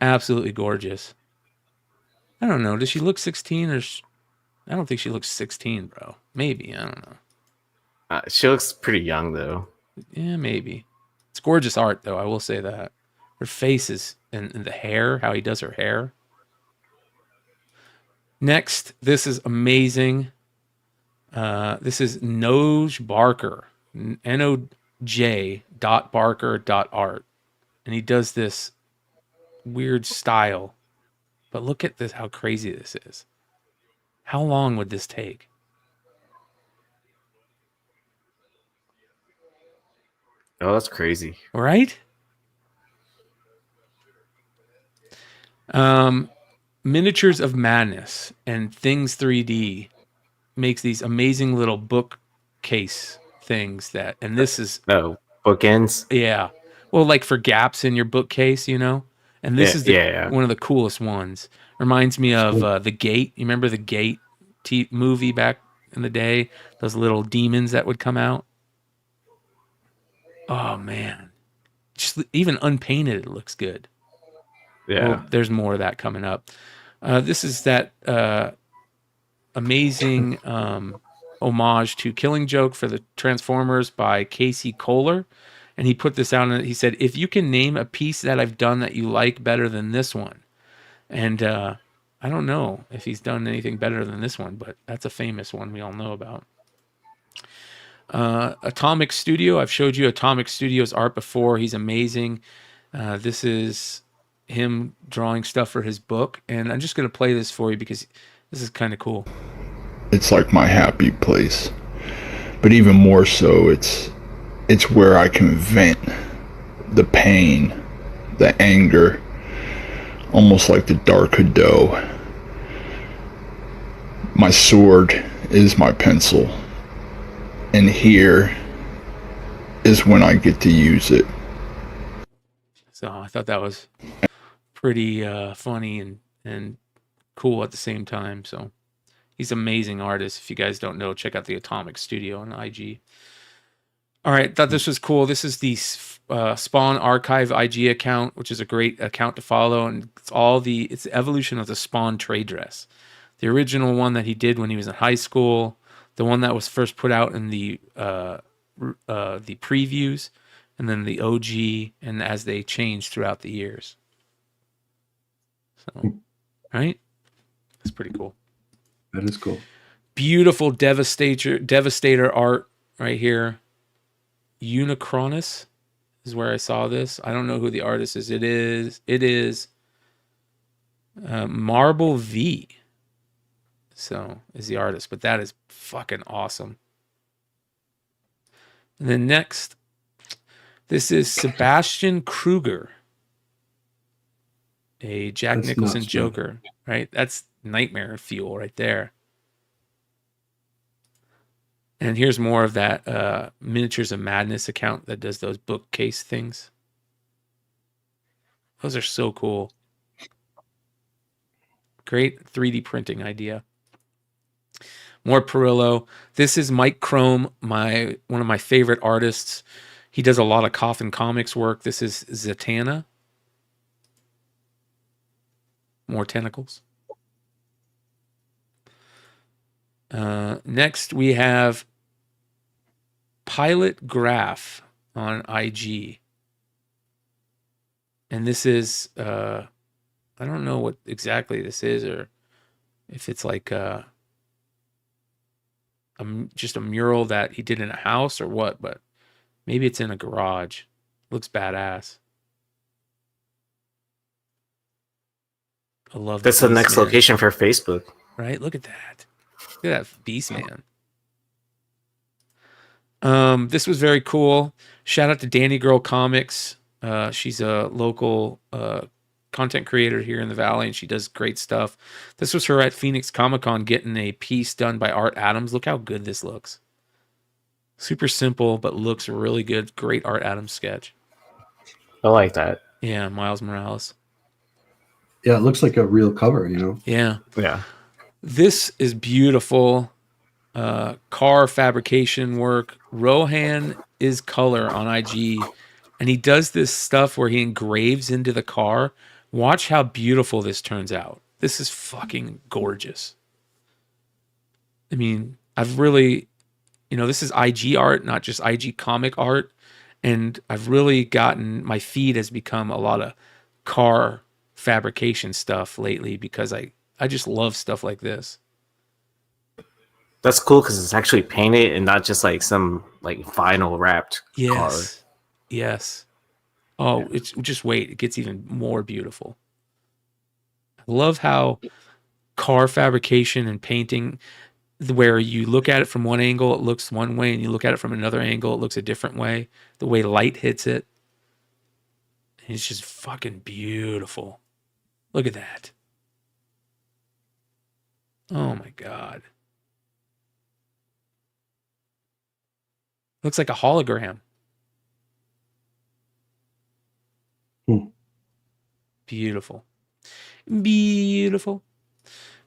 Absolutely gorgeous. I don't know. Does she look 16 or? I don't think she looks 16, bro. Maybe. I don't know. She looks pretty young, though. Yeah, maybe. It's gorgeous art, though. I will say that. Her face is, and the hair, how he does her hair. Next, this is amazing. This is Noj Barker, NOJ.Barker.art. And he does this weird style. But look at this, how crazy this is. How long would this take? Oh, that's crazy. Right? Miniatures of Madness and Things 3D makes these amazing little bookcase things that, and this is bookends. Yeah, well, like for gaps in your bookcase, you know. And this is one of the coolest ones. Reminds me of The Gate. You remember The Gate movie back in the day? Those little demons that would come out. Oh man, just even unpainted, it looks good. Yeah. Well, there's more of that coming up. This is that amazing homage to Killing Joke for the Transformers by Casey Kohler. And he put this out and he said, if you can name a piece that I've done that you like better than this one. And I don't know if he's done anything better than this one, but that's a famous one we all know about. Atomic Studio. I've showed you Atomic Studio's art before. He's amazing. This is him drawing stuff for his book. And I'm just going to play this for you because this is kind of cool. It's like my happy place. But even more so, it's where I can vent the pain, the anger, almost like the dark Hado. My sword is my pencil, and here is when I get to use it. So I thought that was pretty funny and cool at the same time. So he's an amazing artist. If you guys don't know, check out the Atomic Studio on IG. All right, thought this was cool. This is the Spawn Archive IG account, which is a great account to follow, and it's the evolution of the Spawn trade dress. The original one that he did when he was in high school, the one that was first put out in the previews, and then the OG, and as they changed throughout the years. So, right? That's pretty cool. That is cool. Beautiful Devastator art right here. Unicronus is where I saw this. I don't know who the artist is. It is Marble V. So is the artist, but that is fucking awesome. And then next, this is Sebastian Kruger, a Jack Nicholson Joker, right? That's nightmare fuel right there. And here's more of that Miniatures of Madness account that does those bookcase things. Those are so cool. Great 3D printing idea. More Perillo. This is Mike Crome, one of my favorite artists. He does a lot of Coffin Comics work. This is Zatanna. More tentacles. Next, we have Pilot Graph on IG. And this is, I don't know what exactly this is, or if it's like just a mural that he did in a house or what, but maybe it's in a garage. Looks badass. I love That's the next location for Facebook. Right? Look at that. Look at that beast man. This was very cool. Shout out to Danny Girl Comics. She's a local content creator here in the Valley, and she does great stuff. This was her at Phoenix Comic-Con getting a piece done by Art Adams. Look how good this looks. Super simple, but looks really good. Great Art Adams sketch. I like that. Yeah, Miles Morales. Yeah, it looks like a real cover, you know? Yeah. Yeah. This is beautiful. Car fabrication work. Rohan is color on IG, and he does this stuff where he engraves into the car. Watch how beautiful this turns out. This is fucking gorgeous. I mean, I've really, this is IG art, not just IG comic art, and I've really my feed has become a lot of car fabrication stuff lately because I I just love stuff like this. That's cool because it's actually painted and not just like some like vinyl wrapped car. Yes. Oh, it's just wait. It gets even more beautiful. I love how car fabrication and painting, where you look at it from one angle, it looks one way, and you look at it from another angle, it looks a different way. The way light hits it. It's just fucking beautiful. Look at that. Oh my God. Looks like a hologram. Beautiful. Beautiful.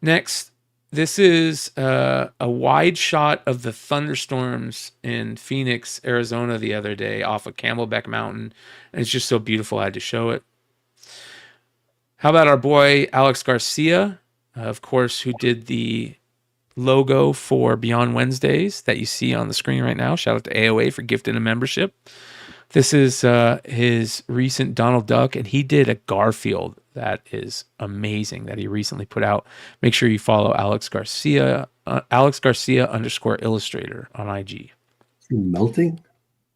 Next, this is a wide shot of the thunderstorms in Phoenix, Arizona the other day off of Camelback Mountain. And it's just so beautiful, I had to show it. How about our boy Alex Garcia, of course, who did the logo for Beyond Wednesdays that you see on the screen right now. Shout out to AOA for gifting a membership. This is his recent Donald Duck, and he did a Garfield that is amazing that he recently put out. Make sure you follow Alex Garcia _illustrator on IG. Melting?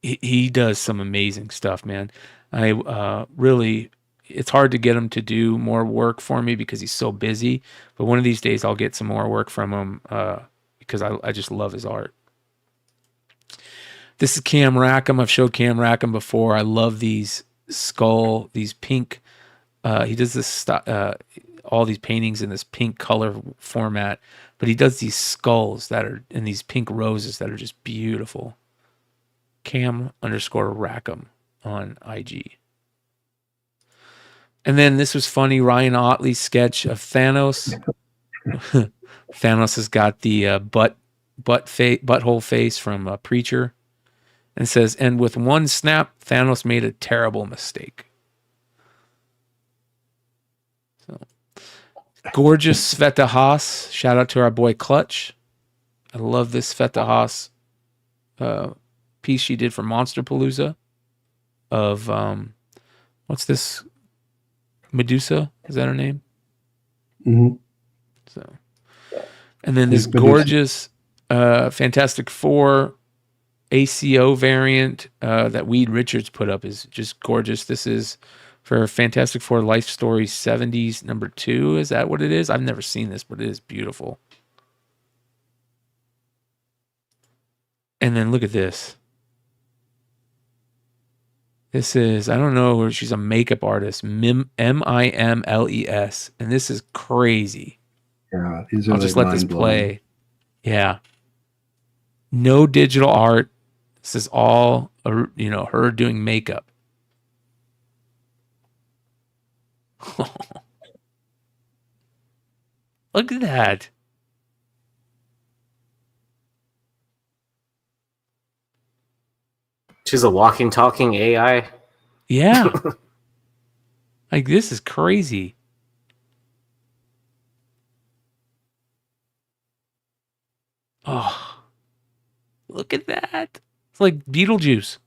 He does some amazing stuff, man. It's hard to get him to do more work for me because he's so busy. But one of these days I'll get some more work from him because I just love his art. This is Cam Rackham. I've showed Cam Rackham before. I love these pink. He does this all these paintings in this pink color format, but he does these skulls that are in these pink roses that are just beautiful. Cam _Rackham on IG. And then this was funny. Ryan Otley's sketch of Thanos. Thanos has got the butthole face from Preacher. And it says, and with one snap, Thanos made a terrible mistake. So, gorgeous Sveta Haas. Shout out to our boy Clutch. I love this Sveta Haas piece she did for Monster Palooza of, what's this? Medusa? Is that her name? Mm-hmm. So, and then this gorgeous Fantastic Four ACO variant that Weed Richards put up is just gorgeous. This is for Fantastic Four Life Story 70s #2. Is that what it is? I've never seen this, but it is beautiful. And then look at this. This is, I don't know, she's a makeup artist, Mimles, and this is crazy. Yeah, these are I'll just let this play. Yeah. No digital art. This is all, her doing makeup. Look at that. She's a walking, talking AI. Yeah. Like, this is crazy. Oh, look at that. It's like Beetlejuice.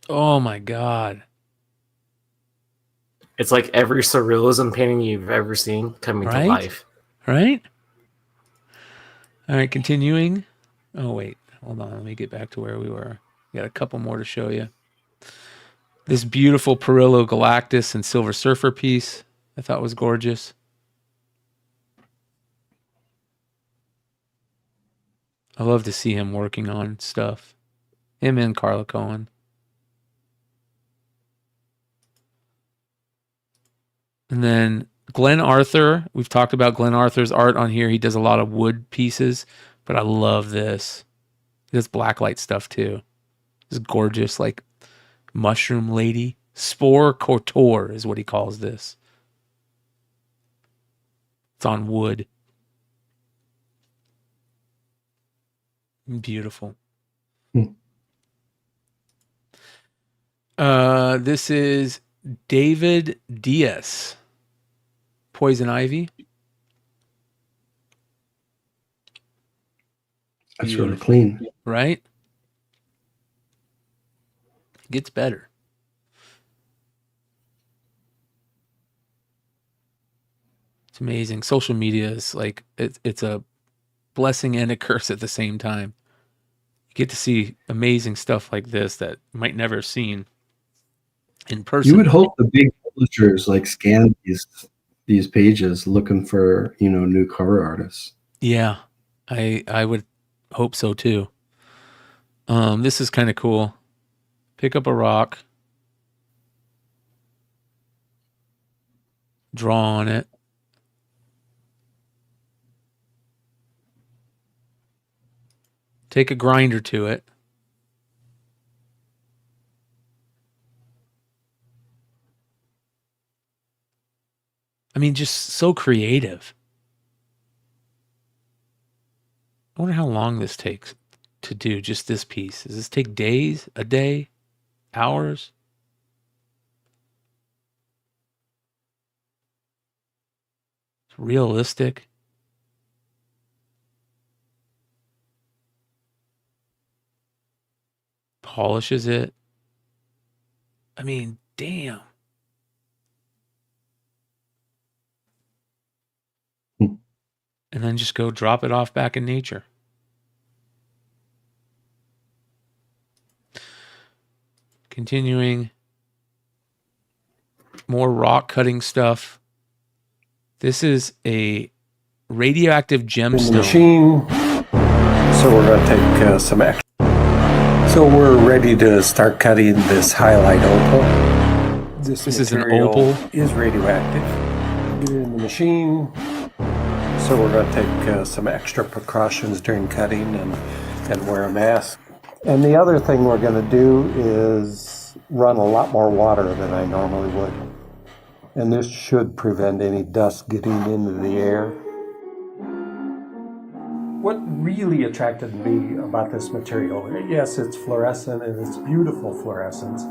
Oh my God. It's like every surrealism painting you've ever seen coming to life. Right? All right, continuing. Oh, wait. Hold on. Let me get back to where we were. We got a couple more to show you. This beautiful Perillo Galactus and Silver Surfer piece I thought was gorgeous. I love to see him working on stuff. Him and Carla Cohen. And then Glenn Arthur. We've talked about Glenn Arthur's art on here. He does a lot of wood pieces, but I love this. He does blacklight stuff too. This gorgeous, like, mushroom lady. Spore couture is what he calls this. It's on wood. Beautiful. This is David Diaz. Poison Ivy. That's really clean. Right? It gets better. It's amazing. Social media is like it's a blessing and a curse at the same time. You get to see amazing stuff like this that you might never have seen in person. You would hope the big publishers like scan these pages looking for, you know, new cover artists. Yeah, I would hope so too. This is kind of cool. Pick up a rock, draw on it. Take a grinder to it. I mean, just so creative. I wonder how long this takes to do just this piece. Does this take days, a day, hours? It's realistic. Polishes it. I mean, damn. And then just go drop it off back in nature. Continuing. More rock cutting stuff. This is a radioactive gemstone. Machine. So we're going to take some action. So we're ready to start cutting this highlight opal. This is an opal. Is radioactive. Get it in the machine. So we're going to take some extra precautions during cutting and wear a mask. And the other thing we're going to do is run a lot more water than I normally would. And this should prevent any dust getting into the air. What really attracted me about this material, yes, it's fluorescent and it's beautiful fluorescence,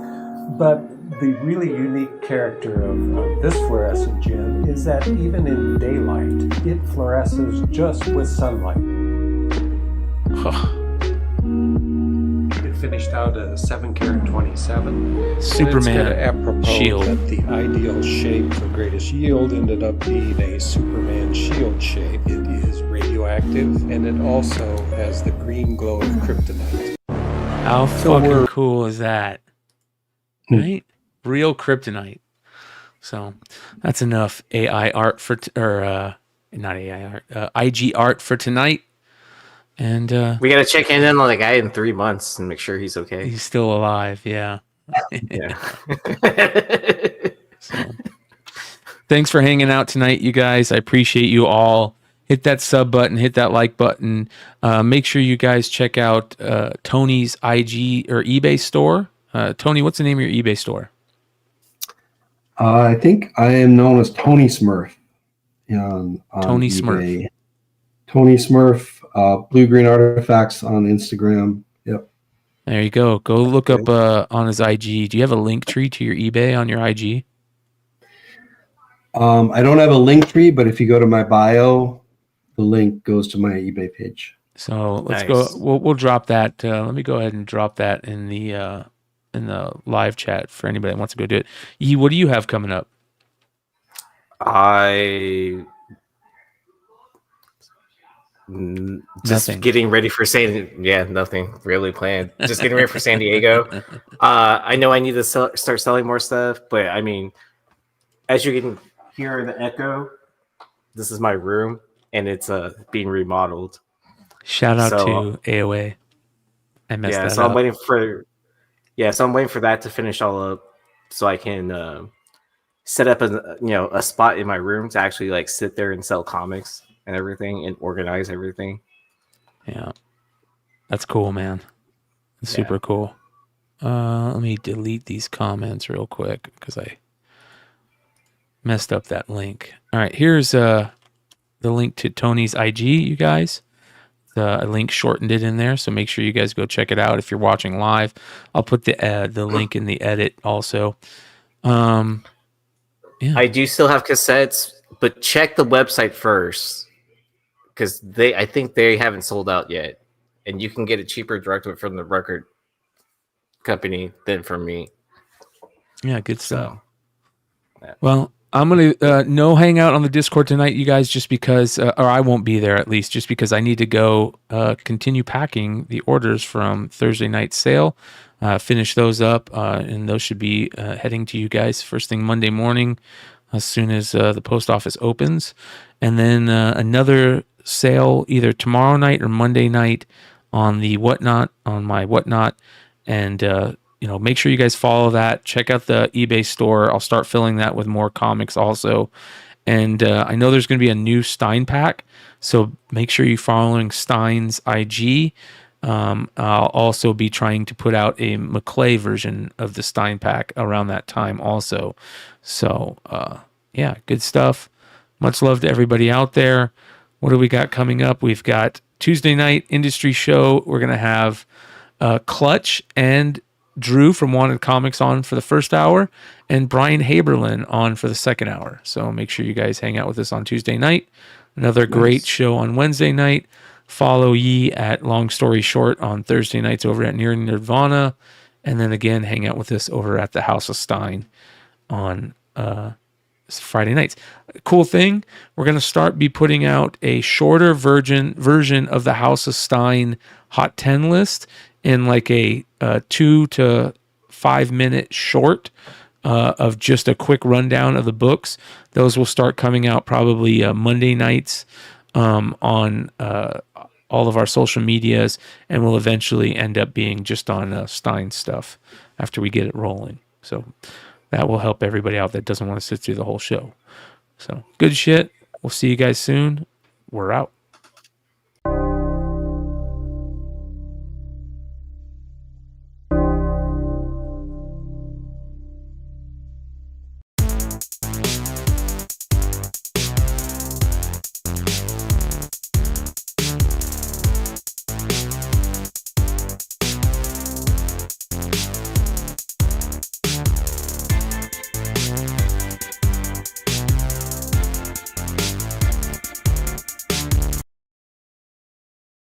but the really unique character of this fluorescent gem is that even in daylight, it fluoresces just with sunlight. It finished out a 7 karat 27. Superman shield. That the ideal shape for greatest yield ended up being a Superman shield shape. It is radioactive and it also has the green glow of kryptonite. How fucking cool is that? Right? Real kryptonite. So that's enough AI art for, not AI art, IG art for tonight. And we got to check in on the guy in 3 months and make sure he's okay. He's still alive. Yeah. Yeah. So, thanks for hanging out tonight, you guys. I appreciate you all. Hit that sub button, hit that like button. Make sure you guys check out Tony's IG or eBay store. Tony, what's the name of your eBay store? I think I am known as Tony Smurf. On Tony eBay. Smurf. Tony Smurf, Blue Green Artifacts on Instagram. Yep. There you go. Go look up on his IG. Do you have a link tree to your eBay on your IG? I don't have a link tree, but if you go to my bio, the link goes to my eBay page. So let's go. We'll drop that. Let me go ahead and drop that in the live chat for anybody that wants to go do it. Yee, what do you have coming up? Just getting ready for nothing really planned. Just getting ready for San Diego. I know I need to start selling more stuff, but I mean, as you can hear the echo, this is my room and it's being remodeled. Shout out to AOA. I messed that so up. I'm waiting for that to finish all up so I can set up a spot in my room to actually like sit there and sell comics and everything and organize everything. Yeah. That's cool, man. That's super cool. Let me delete these comments real quick because I messed up that link. All right, here's the link to Tony's IG, you guys. A link shortened it in there, so make sure you guys go check it out if you're watching live. I'll put the link in the edit also. I do still have cassettes, but check the website first because I think they haven't sold out yet, and you can get it cheaper direct from the record company than from me. Yeah, good stuff. Well, I'm gonna no hang out on the Discord tonight, you guys, just because, or I won't be there at least, just because I need to go continue packing the orders from Thursday night sale, finish those up, and those should be heading to you guys first thing Monday morning, as soon as the post office opens, and then another sale either tomorrow night or Monday night on the Whatnot, on my Whatnot, and make sure you guys follow that. Check out the eBay store. I'll start filling that with more comics also. And I know there's going to be a new Stein pack, so make sure you're following Stein's IG. I'll also be trying to put out a McClay version of the Stein pack around that time also. So, yeah, good stuff. Much love to everybody out there. What do we got coming up? We've got Tuesday night industry show. We're going to have Clutch and Drew from Wanted Comics on for the first hour, and Bryan Haberlin on for the second hour. So make sure you guys hang out with us on Tuesday night. Another great show on Wednesday night. Follow Yee at Long Story Short on Thursday nights over at Near Nirvana. And then again, hang out with us over at the House of Stein on Friday nights. Cool thing, we're going to be putting out a shorter version of the House of Stein Hot 10 list in like a 2 to 5 minute short of just a quick rundown of the books. Those will start coming out probably Monday nights on all of our social medias, and will eventually end up being just on Stein stuff after we get it rolling. So that will help everybody out that doesn't want to sit through the whole show. So good shit. We'll see you guys soon. We're out.